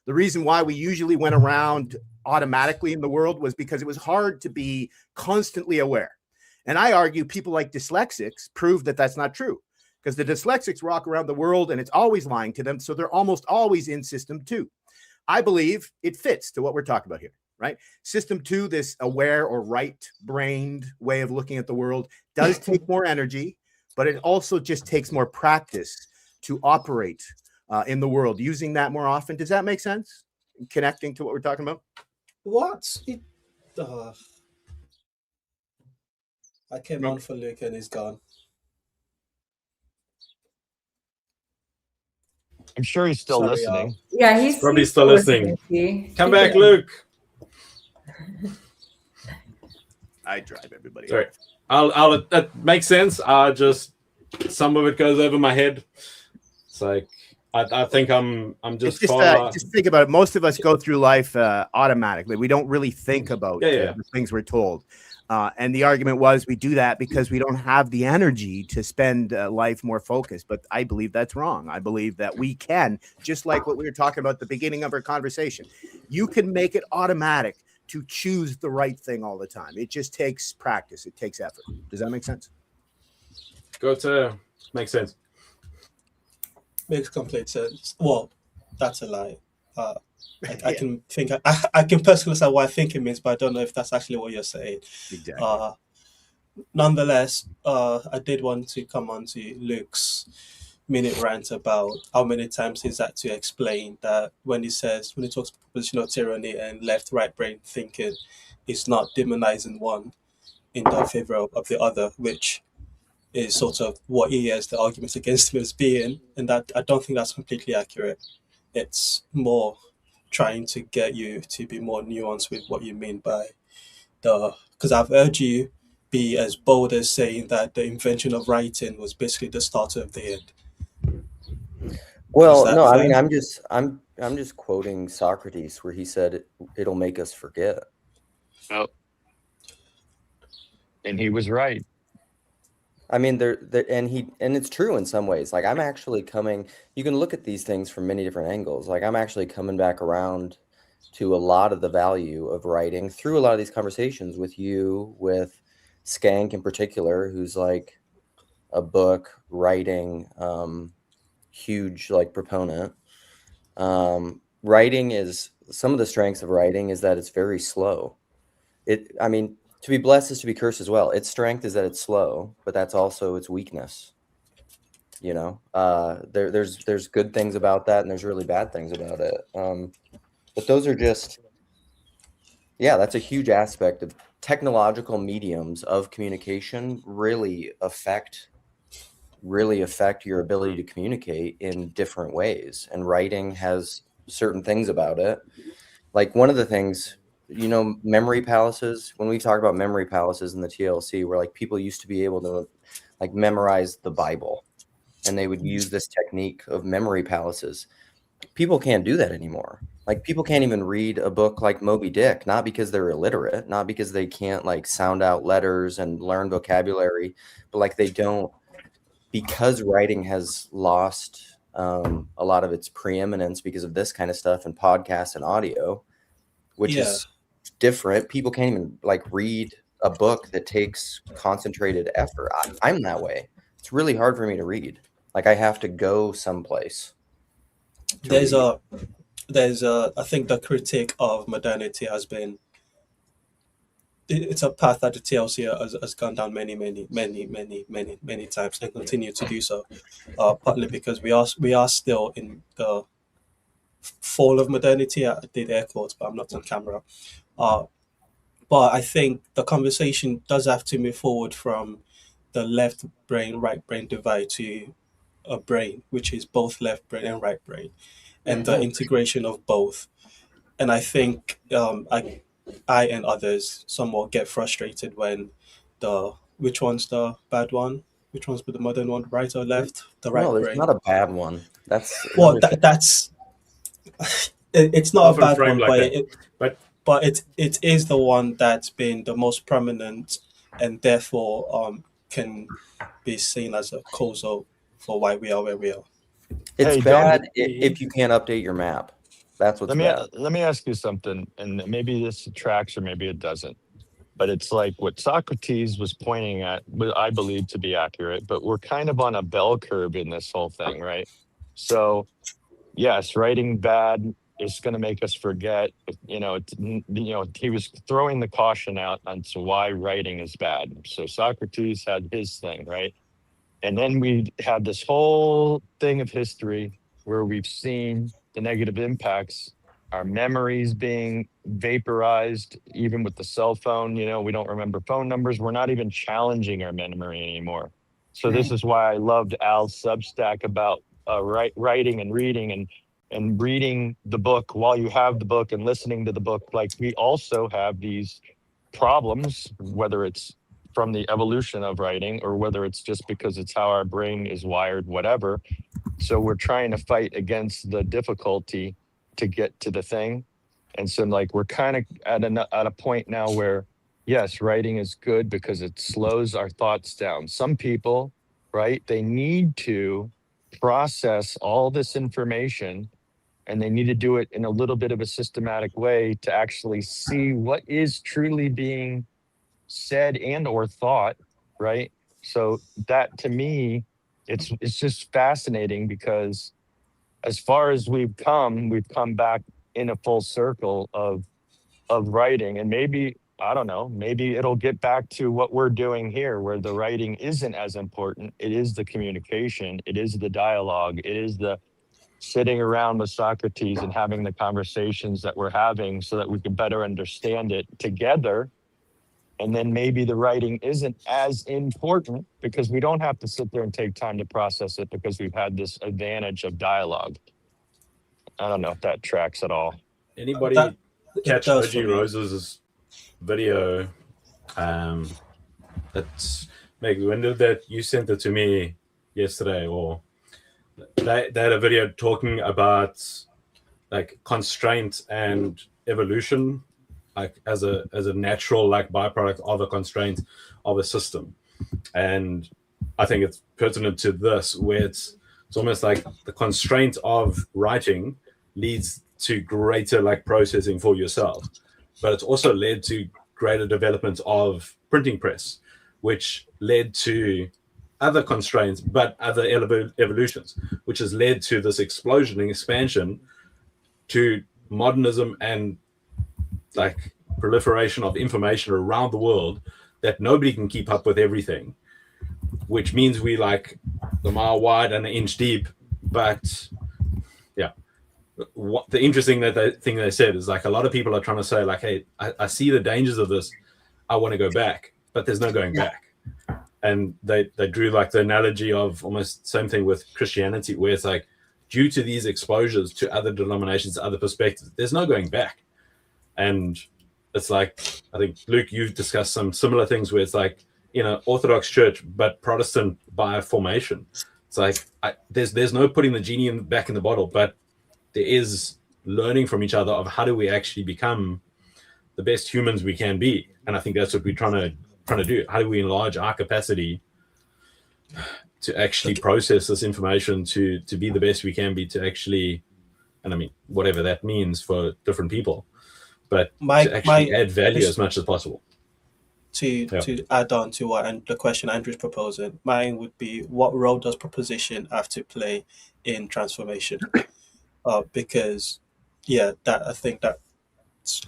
The reason why we usually went around automatically in the world was because it was hard to be constantly aware. And I argue people like dyslexics prove that that's not true, because the dyslexics walk around the world and it's always lying to them. So they're almost always in system two. I believe it fits to what we're talking about here, right? System two, this aware or right-brained way of looking at the world, does take more energy, but it also just takes more practice to operate in the world, using that more often. Does that make sense? Connecting to what we're talking about? What? I came on for Luke and he's gone. I'm sure he's still Sorry, listening. Yeah, he's Probably still listening. He- Come back, Luke. I drive everybody. Sorry. I'll that makes sense. Just some of it goes over my head. It's like I think I'm just Just think about it. Most of us go through life automatically. We don't really think about Yeah. the things we're told. And the argument was we do that because we don't have the energy to spend life more focused. But I believe that's wrong. I believe that we can, just like what we were talking about at the beginning of our conversation. You can make it automatic to choose the right thing all the time. It just takes practice. It takes effort. Does that make sense? Makes sense. Makes complete sense. Well, that's a lie. I can think I can personally say what I think it means, but I don't know if that's actually what you're saying. Exactly. Nonetheless, I did want to come on to Luke's minute rant about how many times he's had to explain that when he talks about propositional tyranny and left-right brain thinking, it's not demonizing one in the favor of the other, which is sort of what he has the arguments against him as being, and that I don't think that's completely accurate. It's more trying to get you to be more nuanced with what you mean by because I've heard you be as bold as saying that the invention of writing was basically the start of the end. Well, Is that no, I fair? mean, I'm just quoting Socrates, where he said it'll make us forget. Oh. And he was right. I mean, and it's true in some ways. Like, I'm actually coming. You can look at these things from many different angles. Like, I'm actually coming back around to a lot of the value of writing through a lot of these conversations with you, with Skank in particular, who's like a book writing huge like proponent. Writing is some of the strengths of writing is that it's very slow. I mean, to be blessed is to be cursed as well. Its strength is that it's slow, but that's also its weakness. You know, there's good things about that, and there's really bad things about it. But those are just, yeah, that's a huge aspect of technological mediums of communication. Really affect your ability to communicate in different ways. And writing has certain things about it. Like one of the things, you know, memory palaces, when we talk about memory palaces in the TLC, where like people used to be able to like memorize the Bible, and they would use this technique of memory palaces. People can't do that anymore. Like people can't even read a book like Moby Dick, not because they're illiterate, not because they can't like sound out letters and learn vocabulary, but like they don't, because writing has lost a lot of its preeminence because of this kind of stuff and podcasts and audio, which is different. People can't even like read a book that takes concentrated effort. I'm that way. It's really hard for me to read. Like I have to go someplace. There's I think the critique of modernity has been, it's a path that the TLC has gone down many times and continue to do so, partly because we are still in the fall of modernity. I did air quotes, but I'm not on camera. But I think the conversation does have to move forward from the left brain, right brain divide to a brain, which is both left brain and right brain, and the integration of both. And I think I and others somewhat get frustrated when which one's the bad one? Which one's the modern one? Right or left? The right No, there's brain. not a bad one. That's Well, another thing. that's it's not a Often bad framed one, like that. but it is the one that's been the most prominent, and therefore can be seen as a causal for why we are where we are. It's Hey, bad don't- if you can't update your map. That's what's Let me bad. let me ask you something, and maybe this tracks or maybe it doesn't. But it's like what Socrates was pointing at, what I believe to be accurate. But we're kind of on a bell curve in this whole thing, right? So, yes, writing bad is going to make us forget. He was throwing the caution out on to why writing is bad. So Socrates had his thing, right? And then we had this whole thing of history where we've seen the negative impacts, our memories being vaporized, even with the cell phone. We don't remember phone numbers. We're not even challenging our memory anymore. So this is why I loved Al's Substack about writing and reading and reading the book while you have the book and listening to the book. Like, we also have these problems, whether it's from the evolution of writing or whether it's just because it's how our brain is wired, whatever. So we're trying to fight against the difficulty to get to the thing. And so like we're kind of at a point now where, yes, writing is good because it slows our thoughts down. Some people, right, they need to process all this information, and they need to do it in a little bit of a systematic way to actually see what is truly being said and or thought, right? So that, to me, it's just fascinating, because as far as we've come back in a full circle of writing. And maybe, I don't know, maybe it'll get back to what we're doing here, where the writing isn't as important. It is the communication, it is the dialogue, it is the sitting around with Socrates and having the conversations that we're having so that we can better understand it together. And then maybe the writing isn't as important because we don't have to sit there and take time to process it, because we've had this advantage of dialogue. I don't know if that tracks at all. Anybody That- it catch does OG for me. Rose's video? That's Meg. When did that? You sent it to me yesterday, or they had a video talking about like constraint and evolution, like as a natural like byproduct of a constraint of a system. And I think it's pertinent to this, where it's almost like the constraint of writing leads to greater like processing for yourself, but it's also led to greater development of printing press, which led to other constraints, but other evolutions, which has led to this explosion and expansion to modernism and like proliferation of information around the world, that nobody can keep up with everything, which means we like the mile wide and an inch deep. But yeah, what the interesting thing they said is like a lot of people are trying to say like, hey, I see the dangers of this, I want to go back, but there's no going back. And they drew like the analogy of almost same thing with Christianity, where it's like, due to these exposures to other denominations, other perspectives, there's no going back. And it's like, I think, Luke, you've discussed some similar things where it's like, Orthodox Church, but Protestant by formation. It's like, there's no putting the genie back in the bottle, but there is learning from each other of how do we actually become the best humans we can be. And I think that's what we're trying to do. How do we enlarge our capacity to actually process this information to be the best we can be, to actually, and I mean, whatever that means for different people, but to actually add value as much as possible. To add on to what the question Andrew's proposing, mine would be, what role does proposition have to play in transformation? Because I think that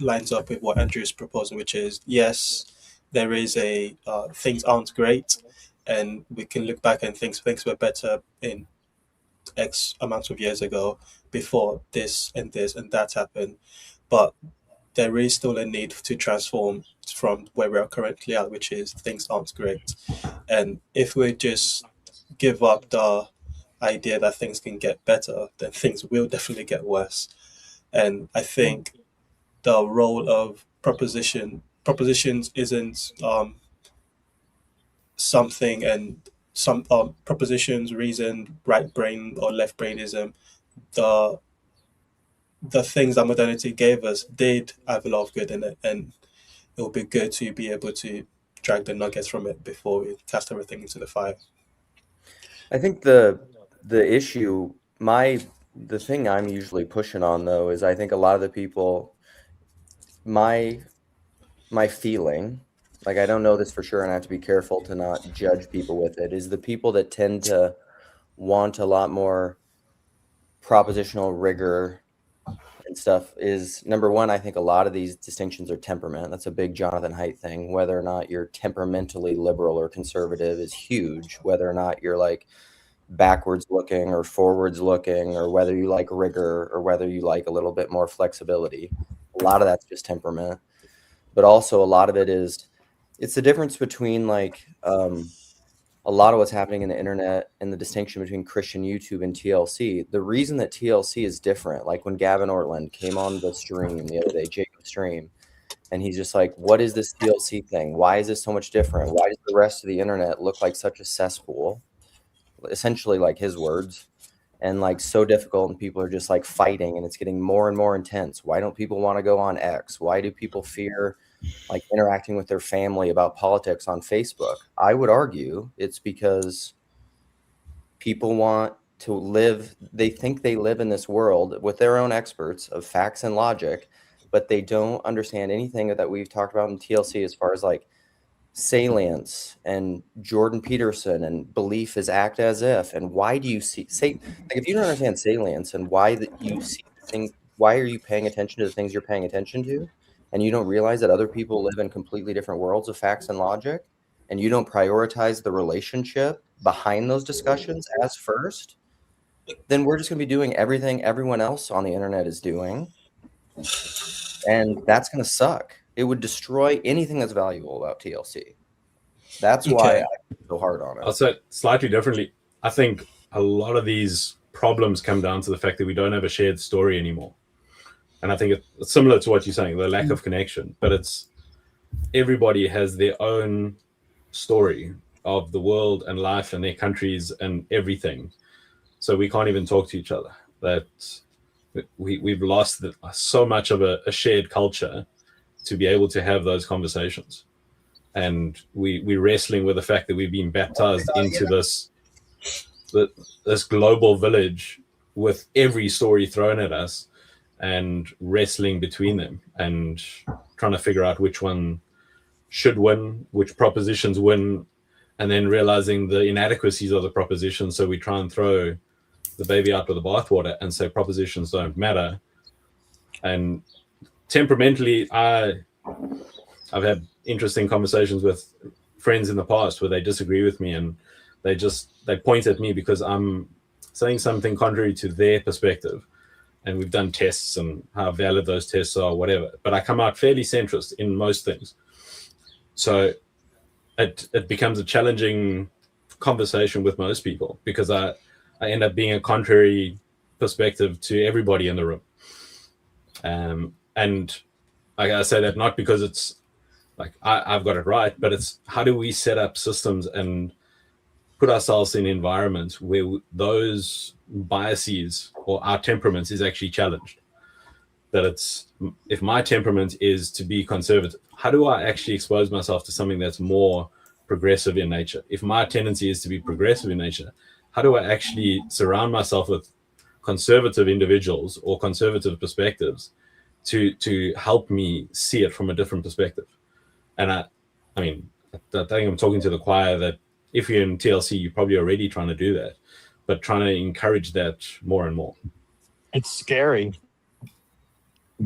lines up with what Andrew's proposing, which is, yes, there is things aren't great, and we can look back and think things were better in X amount of years ago before this and that happened. But there is still a need to transform from where we are currently at, which is things aren't great. And if we just give up the idea that things can get better, then things will definitely get worse. And I think the role of propositions isn't something, and some propositions, reason, right brain or left brainism, the things that modernity gave us did have a lot of good in it, and it would be good to be able to drag the nuggets from it before we cast everything into the fire. I think the issue, the thing I'm usually pushing on though is I think a lot of the people, my feeling, like I don't know this for sure and I have to be careful to not judge people with it, is the people that tend to want a lot more propositional rigor and stuff is, number one, I think a lot of these distinctions are temperament. That's a big Jonathan Haidt thing. Whether or not you're temperamentally liberal or conservative is huge. Whether or not you're like backwards looking or forwards looking, or whether you like rigor or whether you like a little bit more flexibility, a lot of that's just temperament. But also a lot of it is, it's the difference between like a lot of what's happening in the internet and the distinction between Christian YouTube and TLC. The reason that TLC is different, like when Gavin Ortland came on the stream the other day, Jacob's stream, and he's just like, what is this TLC thing? Why is this so much different? Why does the rest of the internet look like such a cesspool? Essentially, like his words, and like so difficult, and people are just like fighting, and it's getting more and more intense. Why don't people want to go on X? Why do people fear like interacting with their family about politics on Facebook? I would argue it's because people want to live, they think they live in this world with their own experts of facts and logic, but they don't understand anything that we've talked about in TLC as far as like salience and Jordan Peterson and belief is act as if. And why do you see, like if you don't understand salience and why that you see things, why are you paying attention to the things you're paying attention to? And you don't realize that other people live in completely different worlds of facts and logic, and you don't prioritize the relationship behind those discussions as first, then we're just going to be doing everything everyone else on the internet is doing. And that's going to suck. It would destroy anything that's valuable about TLC. That's why I feel so hard on it. I'll say it slightly differently. I think a lot of these problems come down to the fact that we don't have a shared story anymore. And I think it's similar to what you're saying, the lack of connection, but it's everybody has their own story of the world and life and their countries and everything. So we can't even talk to each other. That we've lost so much of a shared culture to be able to have those conversations. And we're wrestling with the fact that we've been baptized into this global village with every story thrown at us, and wrestling between them and trying to figure out which one should win, which propositions win, and then realizing the inadequacies of the proposition. So we try and throw the baby out with the bathwater and say propositions don't matter. And temperamentally, I've had interesting conversations with friends in the past where they disagree with me, and they point at me because I'm saying something contrary to their perspective. And we've done tests and how valid those tests are, whatever. But I come out fairly centrist in most things. So it becomes a challenging conversation with most people because I end up being a contrary perspective to everybody in the room. And I say that not because it's like I've got it right, but it's how do we set up systems and put ourselves in environments where those biases or our temperaments is actually challenged. That it's, if my temperament is to be conservative, how do I actually expose myself to something that's more progressive in nature? If my tendency is to be progressive in nature, how do I actually surround myself with conservative individuals or conservative perspectives to help me see it from a different perspective? And I mean, I think I'm talking to the choir that if you're in TLC, you're probably already trying to do that, but trying to encourage that more and more. It's scary.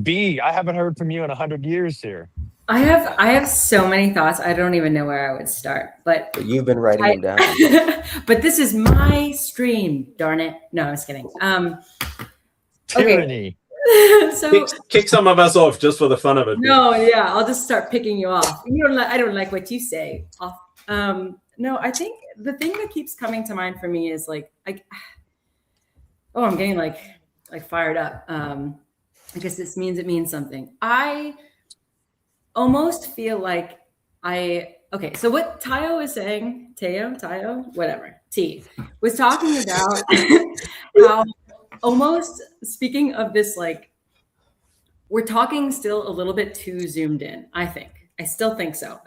B, I haven't heard from you in 100 years here. I have so many thoughts. I don't even know where I would start. But But you've been writing them down. but this is my stream, darn it. No, I was kidding. Tyranny. So Kick some of us off just for the fun of it. no, yeah, I'll just start picking you off. I don't like what you say. No, I think the thing that keeps coming to mind for me is like, I'm getting like fired up. I guess this means it means something. I almost feel like okay. So what Tayo is saying, Tayo, whatever, T was talking about how almost speaking of this, like we're talking still a little bit too zoomed in. I still think so.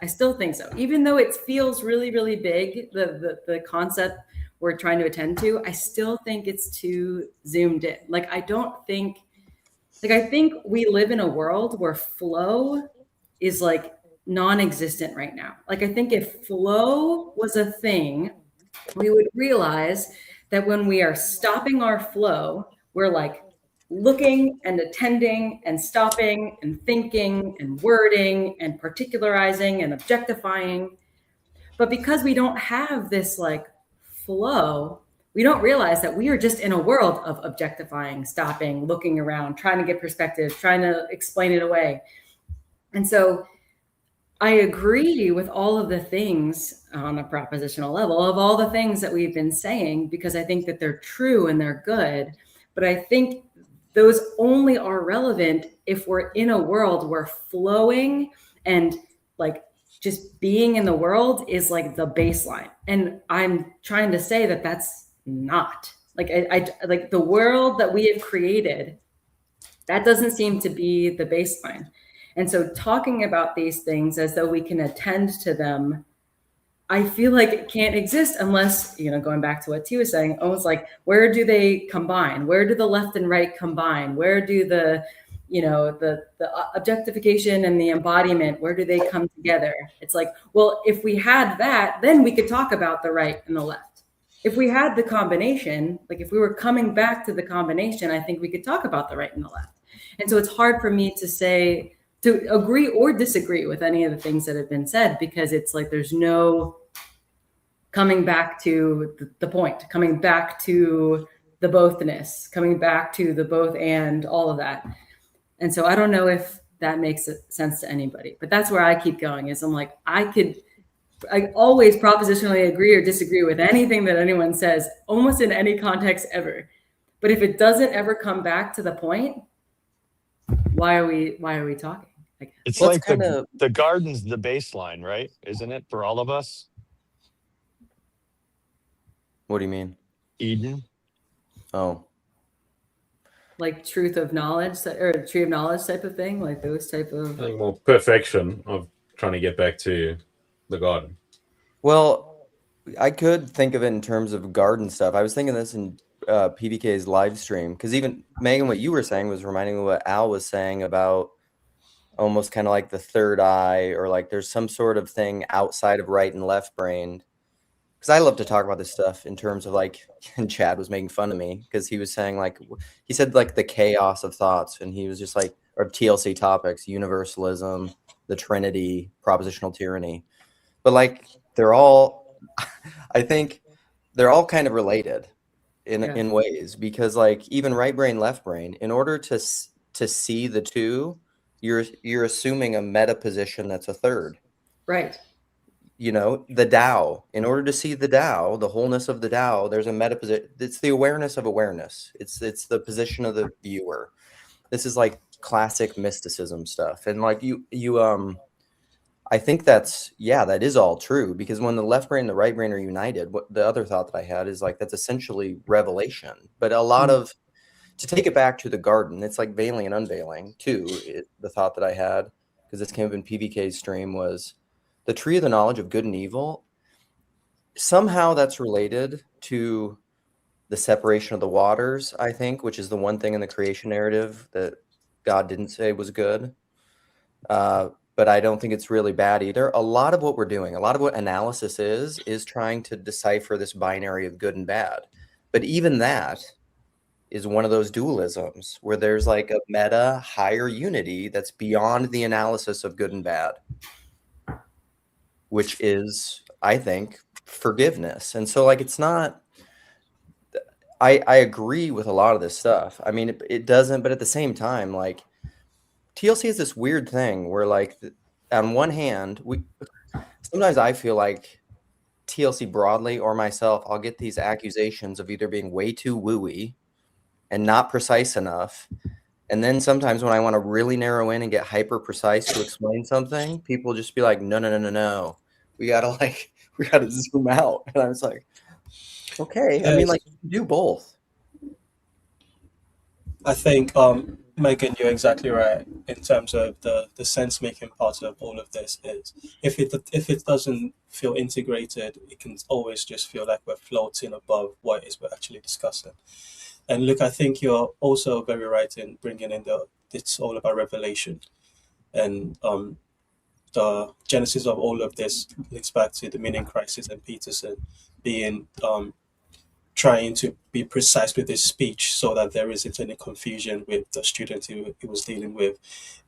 Even though it feels really, really big, the concept we're trying to attend to, I still think it's too zoomed in. Like I think we live in a world where flow is like non-existent right now. Like I think if flow was a thing, we would realize that when we are stopping our flow, we're like looking and attending and stopping and thinking and wording and particularizing and objectifying. But because we don't have this like flow, we don't realize that we are just in a world of objectifying, stopping, looking around, trying to get perspective, trying to explain it away. And so I agree with all of the things on a propositional level of all the things that we've been saying, because I think that they're true and they're good. But I think those only are relevant if we're in a world where flowing and like just being in the world is like the baseline. And I'm trying to say that that's not like, I like the world that we have created, that doesn't seem to be the baseline. And so talking about these things as though we can attend to them, I feel like it can't exist unless, going back to what T was saying, almost like, where do they combine? Where do the left and right combine? Where do the objectification and the embodiment, where do they come together? It's like, well, if we had that, then we could talk about the right and the left. If we had the combination, like if we were coming back to the combination, I think we could talk about the right and the left. And so it's hard for me to agree or disagree with any of the things that have been said, because it's like there's no coming back to the point, coming back to the bothness, coming back to the both and all of that. And so I don't know if that makes sense to anybody, but that's where I keep going is I'm like, I always propositionally agree or disagree with anything that anyone says, almost in any context ever. But if it doesn't ever come back to the point, why are we talking? It's Well, like it's the garden's the baseline, right? Isn't it for all of us? What do you mean? Eden. Oh, Like truth of knowledge or tree of knowledge type of thing, like those type of. I think more perfection of trying to get back to the garden. well, I could think of it in terms of garden stuff. I was thinking this in PBK's live stream, because even Megan, what you were saying was reminding me of what Al was saying about almost kind of like the third eye, or like there's some sort of thing outside of right and left brained. Because I love to talk about this stuff in terms of like, and Chad was making fun of me because he was saying like, he said like the chaos of thoughts, and he was just like, or TLC topics, universalism, the Trinity, propositional tyranny. But like they're all, I think they're all kind of related in ways, because like even right brain, left brain, in order to see the two, you're assuming a meta position that's a third. Right. The Tao. In order to see the Tao, the wholeness of the Tao, there's a meta position. It's the awareness of awareness. It's the position of the viewer. This is like classic mysticism stuff. And like you I think that is all true, because when the left brain and the right brain are united, what the other thought that I had is like, that's essentially revelation. But a lot of, to take it back to the garden, it's like veiling and unveiling too. The thought that I had, because this came up in PBK's stream, was the tree of the knowledge of good and evil. Somehow that's related to the separation of the waters, I think, which is the one thing in the creation narrative that God didn't say was good. But I don't think it's really bad either. A lot of what we're doing, a lot of what analysis is trying to decipher this binary of good and bad. But even that is one of those dualisms where there's like a meta higher unity that's beyond the analysis of good and bad, which is, I think, forgiveness. And so, like, it's not, I agree with a lot of this stuff. I mean, it doesn't, but at the same time, like, TLC is this weird thing where, like, on one hand, sometimes I feel like TLC broadly or myself, I'll get these accusations of either being way too wooey and not precise enough. And then sometimes when I want to really narrow in and get hyper precise to explain something, people just be like, no. We gotta zoom out. And I was like, okay. I mean, like, do both. I think, Megan, you're exactly right in terms of the sense making part of all of this is if it doesn't feel integrated, it can always just feel like we're floating above what it is we're actually discussing. And look, I think you're also very right in bringing in it's all about revelation, and the genesis of all of this links back to the meaning crisis and Peterson being trying to be precise with his speech so that there isn't any confusion with the student he was dealing with,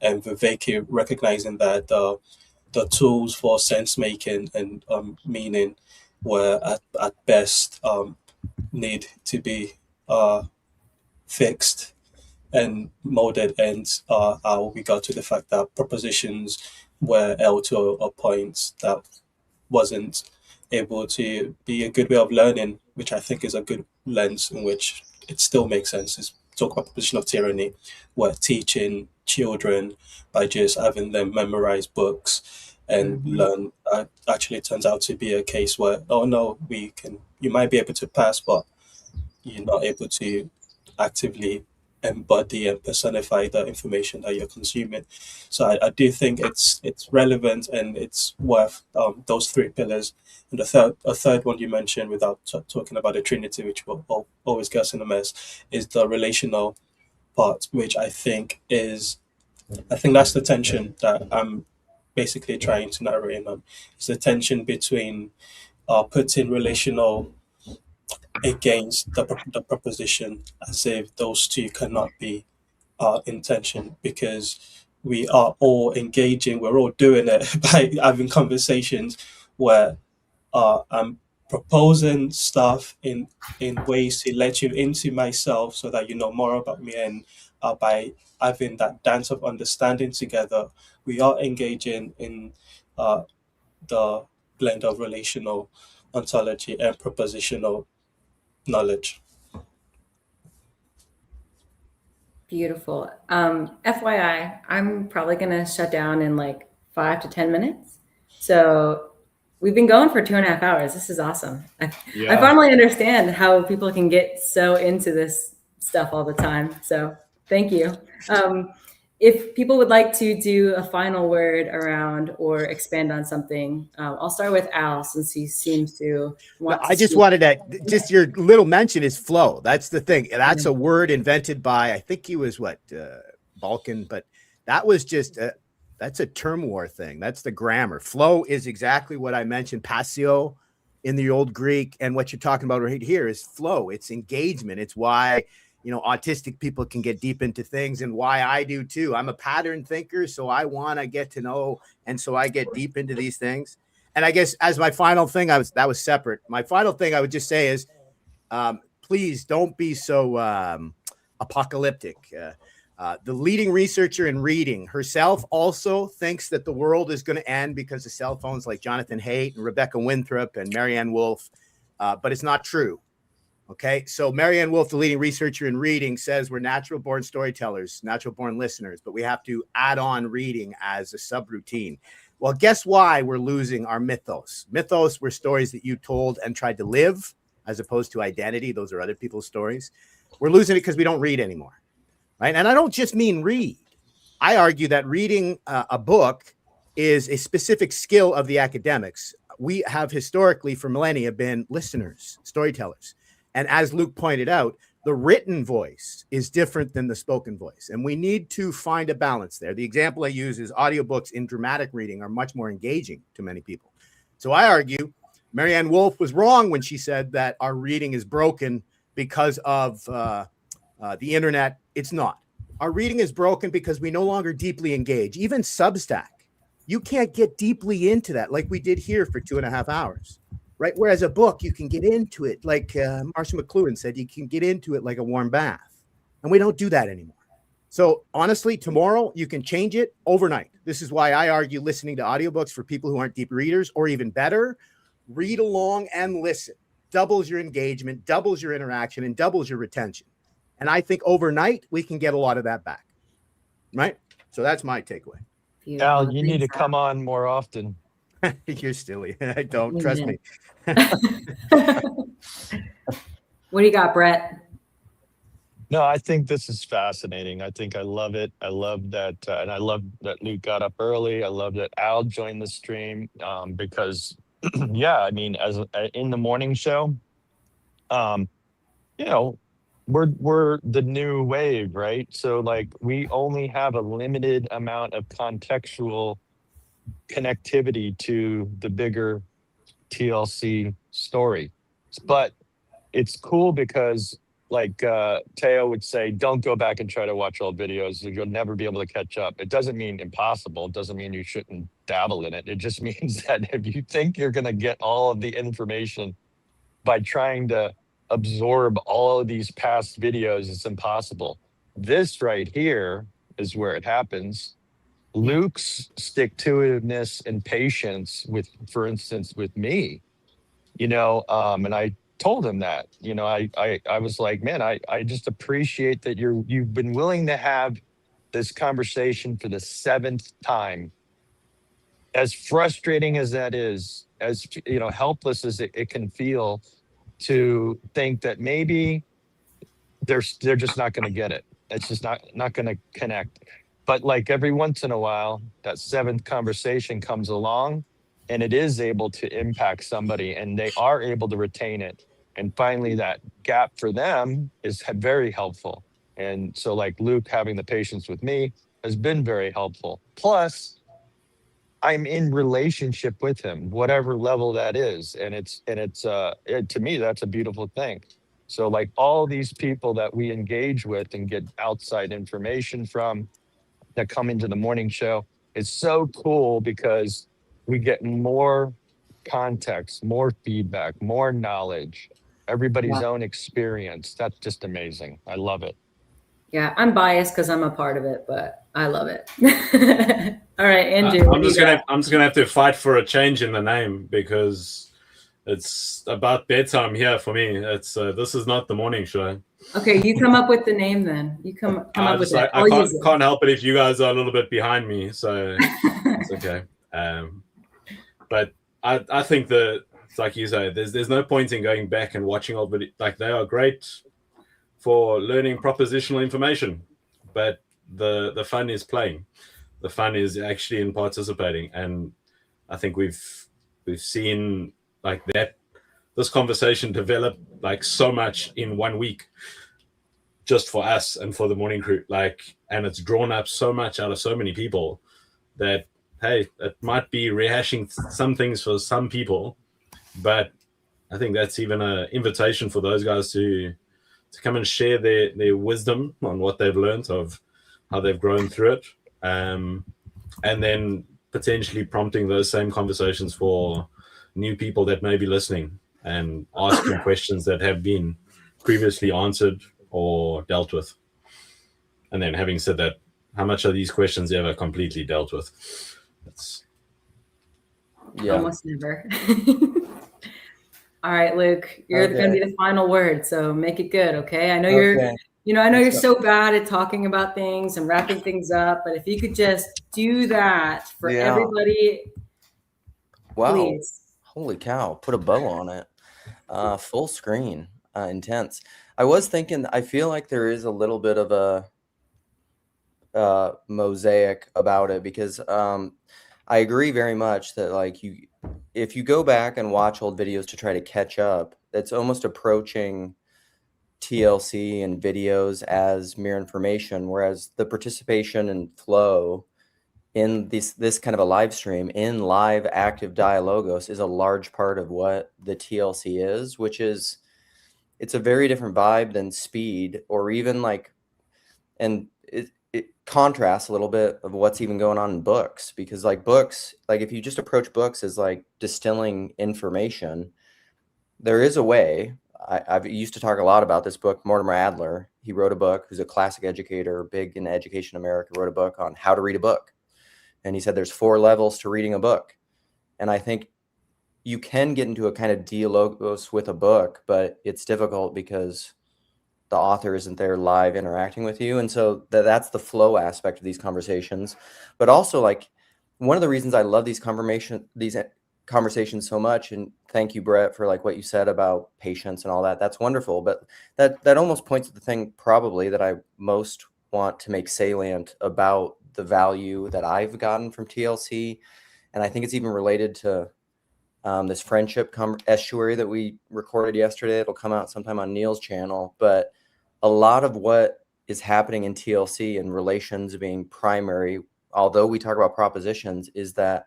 and Vivek recognizing that the tools for sense making and meaning were at best need to be fixed and molded, and how we got to the fact that propositions were held to a point that wasn't able to be a good way of learning, which I think is a good lens in which it still makes sense. Is talk about proposition of tyranny, where teaching children by just having them memorize books and learn actually turns out to be a case where, oh no, you might be able to pass, but you're not able to actively embody and personify the information that you're consuming. So I do think it's relevant and it's worth those three pillars. And a third one you mentioned, without talking about the Trinity, which will always get us in a mess, is the relational part, which I think that's the tension that I'm basically trying to narrow in on. It's the tension between putting relational against the proposition, as if those two cannot be in tension, because we are all engaging, we're all doing it by having conversations where I'm proposing stuff in ways to let you into myself so that you know more about me, and by having that dance of understanding together, we are engaging in the blend of relational ontology and propositional knowledge. Beautiful. FYI, I'm probably going to shut down in like 5 to 10 minutes. So we've been going for 2.5 hours. This is awesome. I finally understand how people can get so into this stuff all the time. So thank you. If people would like to do a final word around or expand on something, I'll start with Al, since he seems to want to I just speak. wanted to, just your little mention is flow. That's the thing. That's a word invented by, I think he was Balkan, but that was just, that's a term war thing. That's the grammar. Flow is exactly what I mentioned. Passio in the old Greek. And what you're talking about right here is flow. It's engagement. It's why, autistic people can get deep into things, and why I do too. I'm a pattern thinker, so I want to get to know, and so I get deep into these things. And I guess as my final thing, that was separate. My final thing I would just say is, please don't be so apocalyptic. The leading researcher in reading herself also thinks that the world is going to end because of cell phones, like Jonathan Haidt and Rebecca Winthrop and Marianne Wolf, but it's not true. Okay, so Marianne Wolf, the leading researcher in reading, says we're natural-born storytellers, natural-born listeners, but we have to add on reading as a subroutine. Well, guess why we're losing our mythos? Mythos were stories that you told and tried to live, as opposed to identity. Those are other people's stories. We're losing it because we don't read anymore, right? And I don't just mean read. I argue that reading a book is a specific skill of the academics. We have historically, for millennia, been listeners, storytellers. And as Luke pointed out, the written voice is different than the spoken voice. And we need to find a balance there. The example I use is audiobooks in dramatic reading are much more engaging to many people. So I argue Marianne Wolf was wrong when she said that our reading is broken because of the internet. It's not. Our reading is broken because we no longer deeply engage. Even Substack, you can't get deeply into that like we did here for 2.5 hours, right? Whereas a book, you can get into it like Marshall McLuhan said, you can get into it like a warm bath. And we don't do that anymore. So honestly, tomorrow you can change it overnight. This is why I argue listening to audiobooks for people who aren't deep readers, or even better, read along and listen. Doubles your engagement, doubles your interaction, and doubles your retention. And I think overnight we can get a lot of that back. Right? So that's my takeaway. Beautiful. Al, you need to Thanks, come on more often. You're silly. I don't trust me. What do you got, Brett? No, I think this is fascinating. I think I love it. I love that, and I love that Luke got up early. I love that Al joined the stream because, yeah, I mean, as in the morning show, you know, we're the new wave, right? So like we only have a limited amount of contextual connectivity to the bigger TLC story, but it's cool because like Teo would say, don't go back and try to watch old videos. You'll never be able to catch up. It doesn't mean impossible. It doesn't mean you shouldn't dabble in it. It just means that if you think you're going to get all of the information by trying to absorb all of these past videos, it's impossible. This right here is where it happens. Luke's stick-to-itiveness and patience with, for instance, with me, you know, and I told him that, you know, I was like, man, I just appreciate that you've been willing to have this conversation for the 7th time. As frustrating as that is, as you know, helpless as it can feel to think that maybe they're just not going to get it. It's just not going to connect. But like every once in a while, that 7th conversation comes along and it is able to impact somebody and they are able to retain it. And finally, that gap for them is very helpful. And so like Luke having the patience with me has been very helpful. Plus, I'm in relationship with him, whatever level that is. And it's to me, that's a beautiful thing. So like all these people that we engage with and get outside information from that come into the morning show, it's so cool because we get more context, more feedback, more knowledge, everybody's own experience. That's just amazing. I love it. Yeah, I'm biased because I'm a part of it, but I love it. All right, Andrew. I'm just gonna have to fight for a change in the name because it's about bedtime here for me. It's this is not the morning show. Okay, you come up with the name then. You come up with it. I can't help it if you guys are a little bit behind me, so it's okay. But I think that, like you say, there's no point in going back and watching old videos. Like they are great for learning propositional information, but the fun is playing. The fun is actually in participating, and I think we've seen like that this conversation develop like so much in 1 week, just for us and for the morning crew. Like, and it's drawn up so much out of so many people that hey, it might be rehashing some things for some people, but I think that's even an invitation for those guys to come and share their wisdom on what they've learned, of how they've grown through it, and then potentially prompting those same conversations for new people that may be listening and asking questions that have been previously answered or dealt with. And then having said that, how much are these questions ever completely dealt with? Almost never. All right, Luke, you're going to be the final word, so make it good, okay? I know you're so bad at talking about things and wrapping things up, but if you could just do that for everybody, please. Holy cow, put a bow on it. Full screen, intense. I was thinking, I feel like there is a little bit of a mosaic about it because I agree very much that like if you go back and watch old videos to try to catch up, it's almost approaching TLC and videos as mere information, whereas the participation and flow in this kind of a live stream in live active dialogos is a large part of what the TLC is, which is it's a very different vibe than Speed, or even like, and it contrasts a little bit of what's even going on in books, because like books, like if you just approach books as like distilling information, there is a way. I've used to talk a lot about this book. Mortimer Adler, he wrote a book, who's a classic educator, big in education America, wrote a book on how to read a book. And he said there's 4 levels to reading a book. And I think you can get into a kind of dialogos with a book, but it's difficult because the author isn't there live interacting with you. And so that's the flow aspect of these conversations. But also, like, one of the reasons I love these conversations so much, and thank you, Brett, for like what you said about patience and all that. That's wonderful. But that almost points to the thing probably that I most want to make salient about the value that I've gotten from TLC. And I think it's even related to this friendship estuary that we recorded yesterday. It'll come out sometime on Neil's channel. But a lot of what is happening in TLC and relations being primary, although we talk about propositions, is that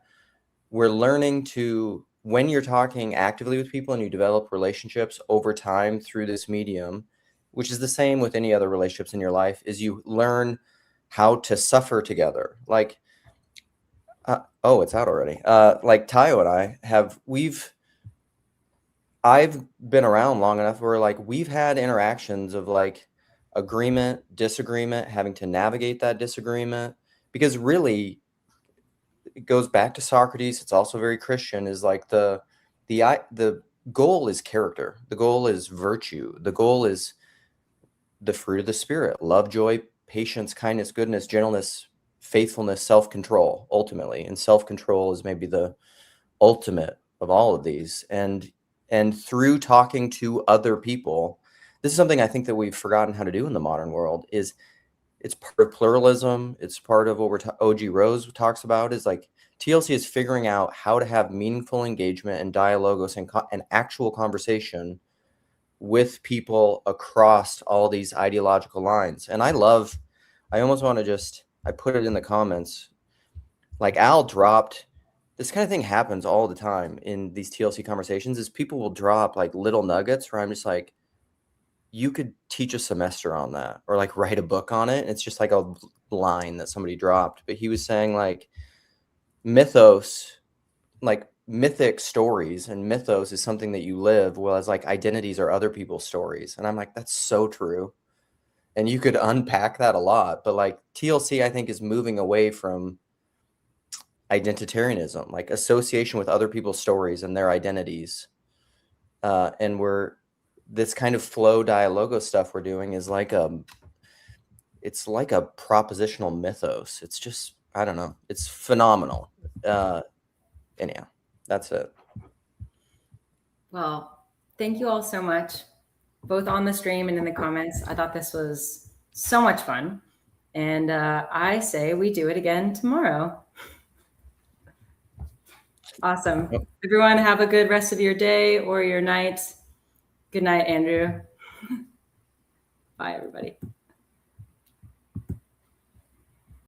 we're learning to, when you're talking actively with people and you develop relationships over time through this medium, which is the same with any other relationships in your life, is you learn how to suffer together. Like, oh, it's out already. Like Tayo and I've been around long enough where like we've had interactions of like agreement, disagreement, having to navigate that disagreement, because really it goes back to Socrates. It's also very Christian, is like the goal is character. The goal is virtue. The goal is the fruit of the spirit: love, joy, patience, kindness, goodness, gentleness, faithfulness, self-control, ultimately. And self-control is maybe the ultimate of all of these. And through talking to other people, this is something I think that we've forgotten how to do in the modern world. Is it's part of pluralism. It's part of what OG Rose talks about, is like TLC is figuring out how to have meaningful engagement and dialogos and actual conversation with people across all these ideological lines. And I almost want to just, I put it in the comments, like Al dropped, this kind of thing happens all the time in these TLC conversations, is people will drop like little nuggets where I'm just like, you could teach a semester on that, or like write a book on it. It's just like a line that somebody dropped. But he was saying like mythos, like mythic stories, and mythos is something that you live, whereas like identities are other people's stories. And I'm like, that's so true. And you could unpack that a lot. But like TLC, I think, is moving away from identitarianism, like association with other people's stories and their identities. And this kind of flow dialogo stuff we're doing is like it's like a propositional mythos. It's just, I don't know, it's phenomenal. Anyhow, that's it. Well, thank you all so much, both on the stream and in the comments. I thought this was so much fun. And I say we do it again tomorrow. Awesome. Everyone have a good rest of your day or your night. Good night, Andrew. Bye, everybody.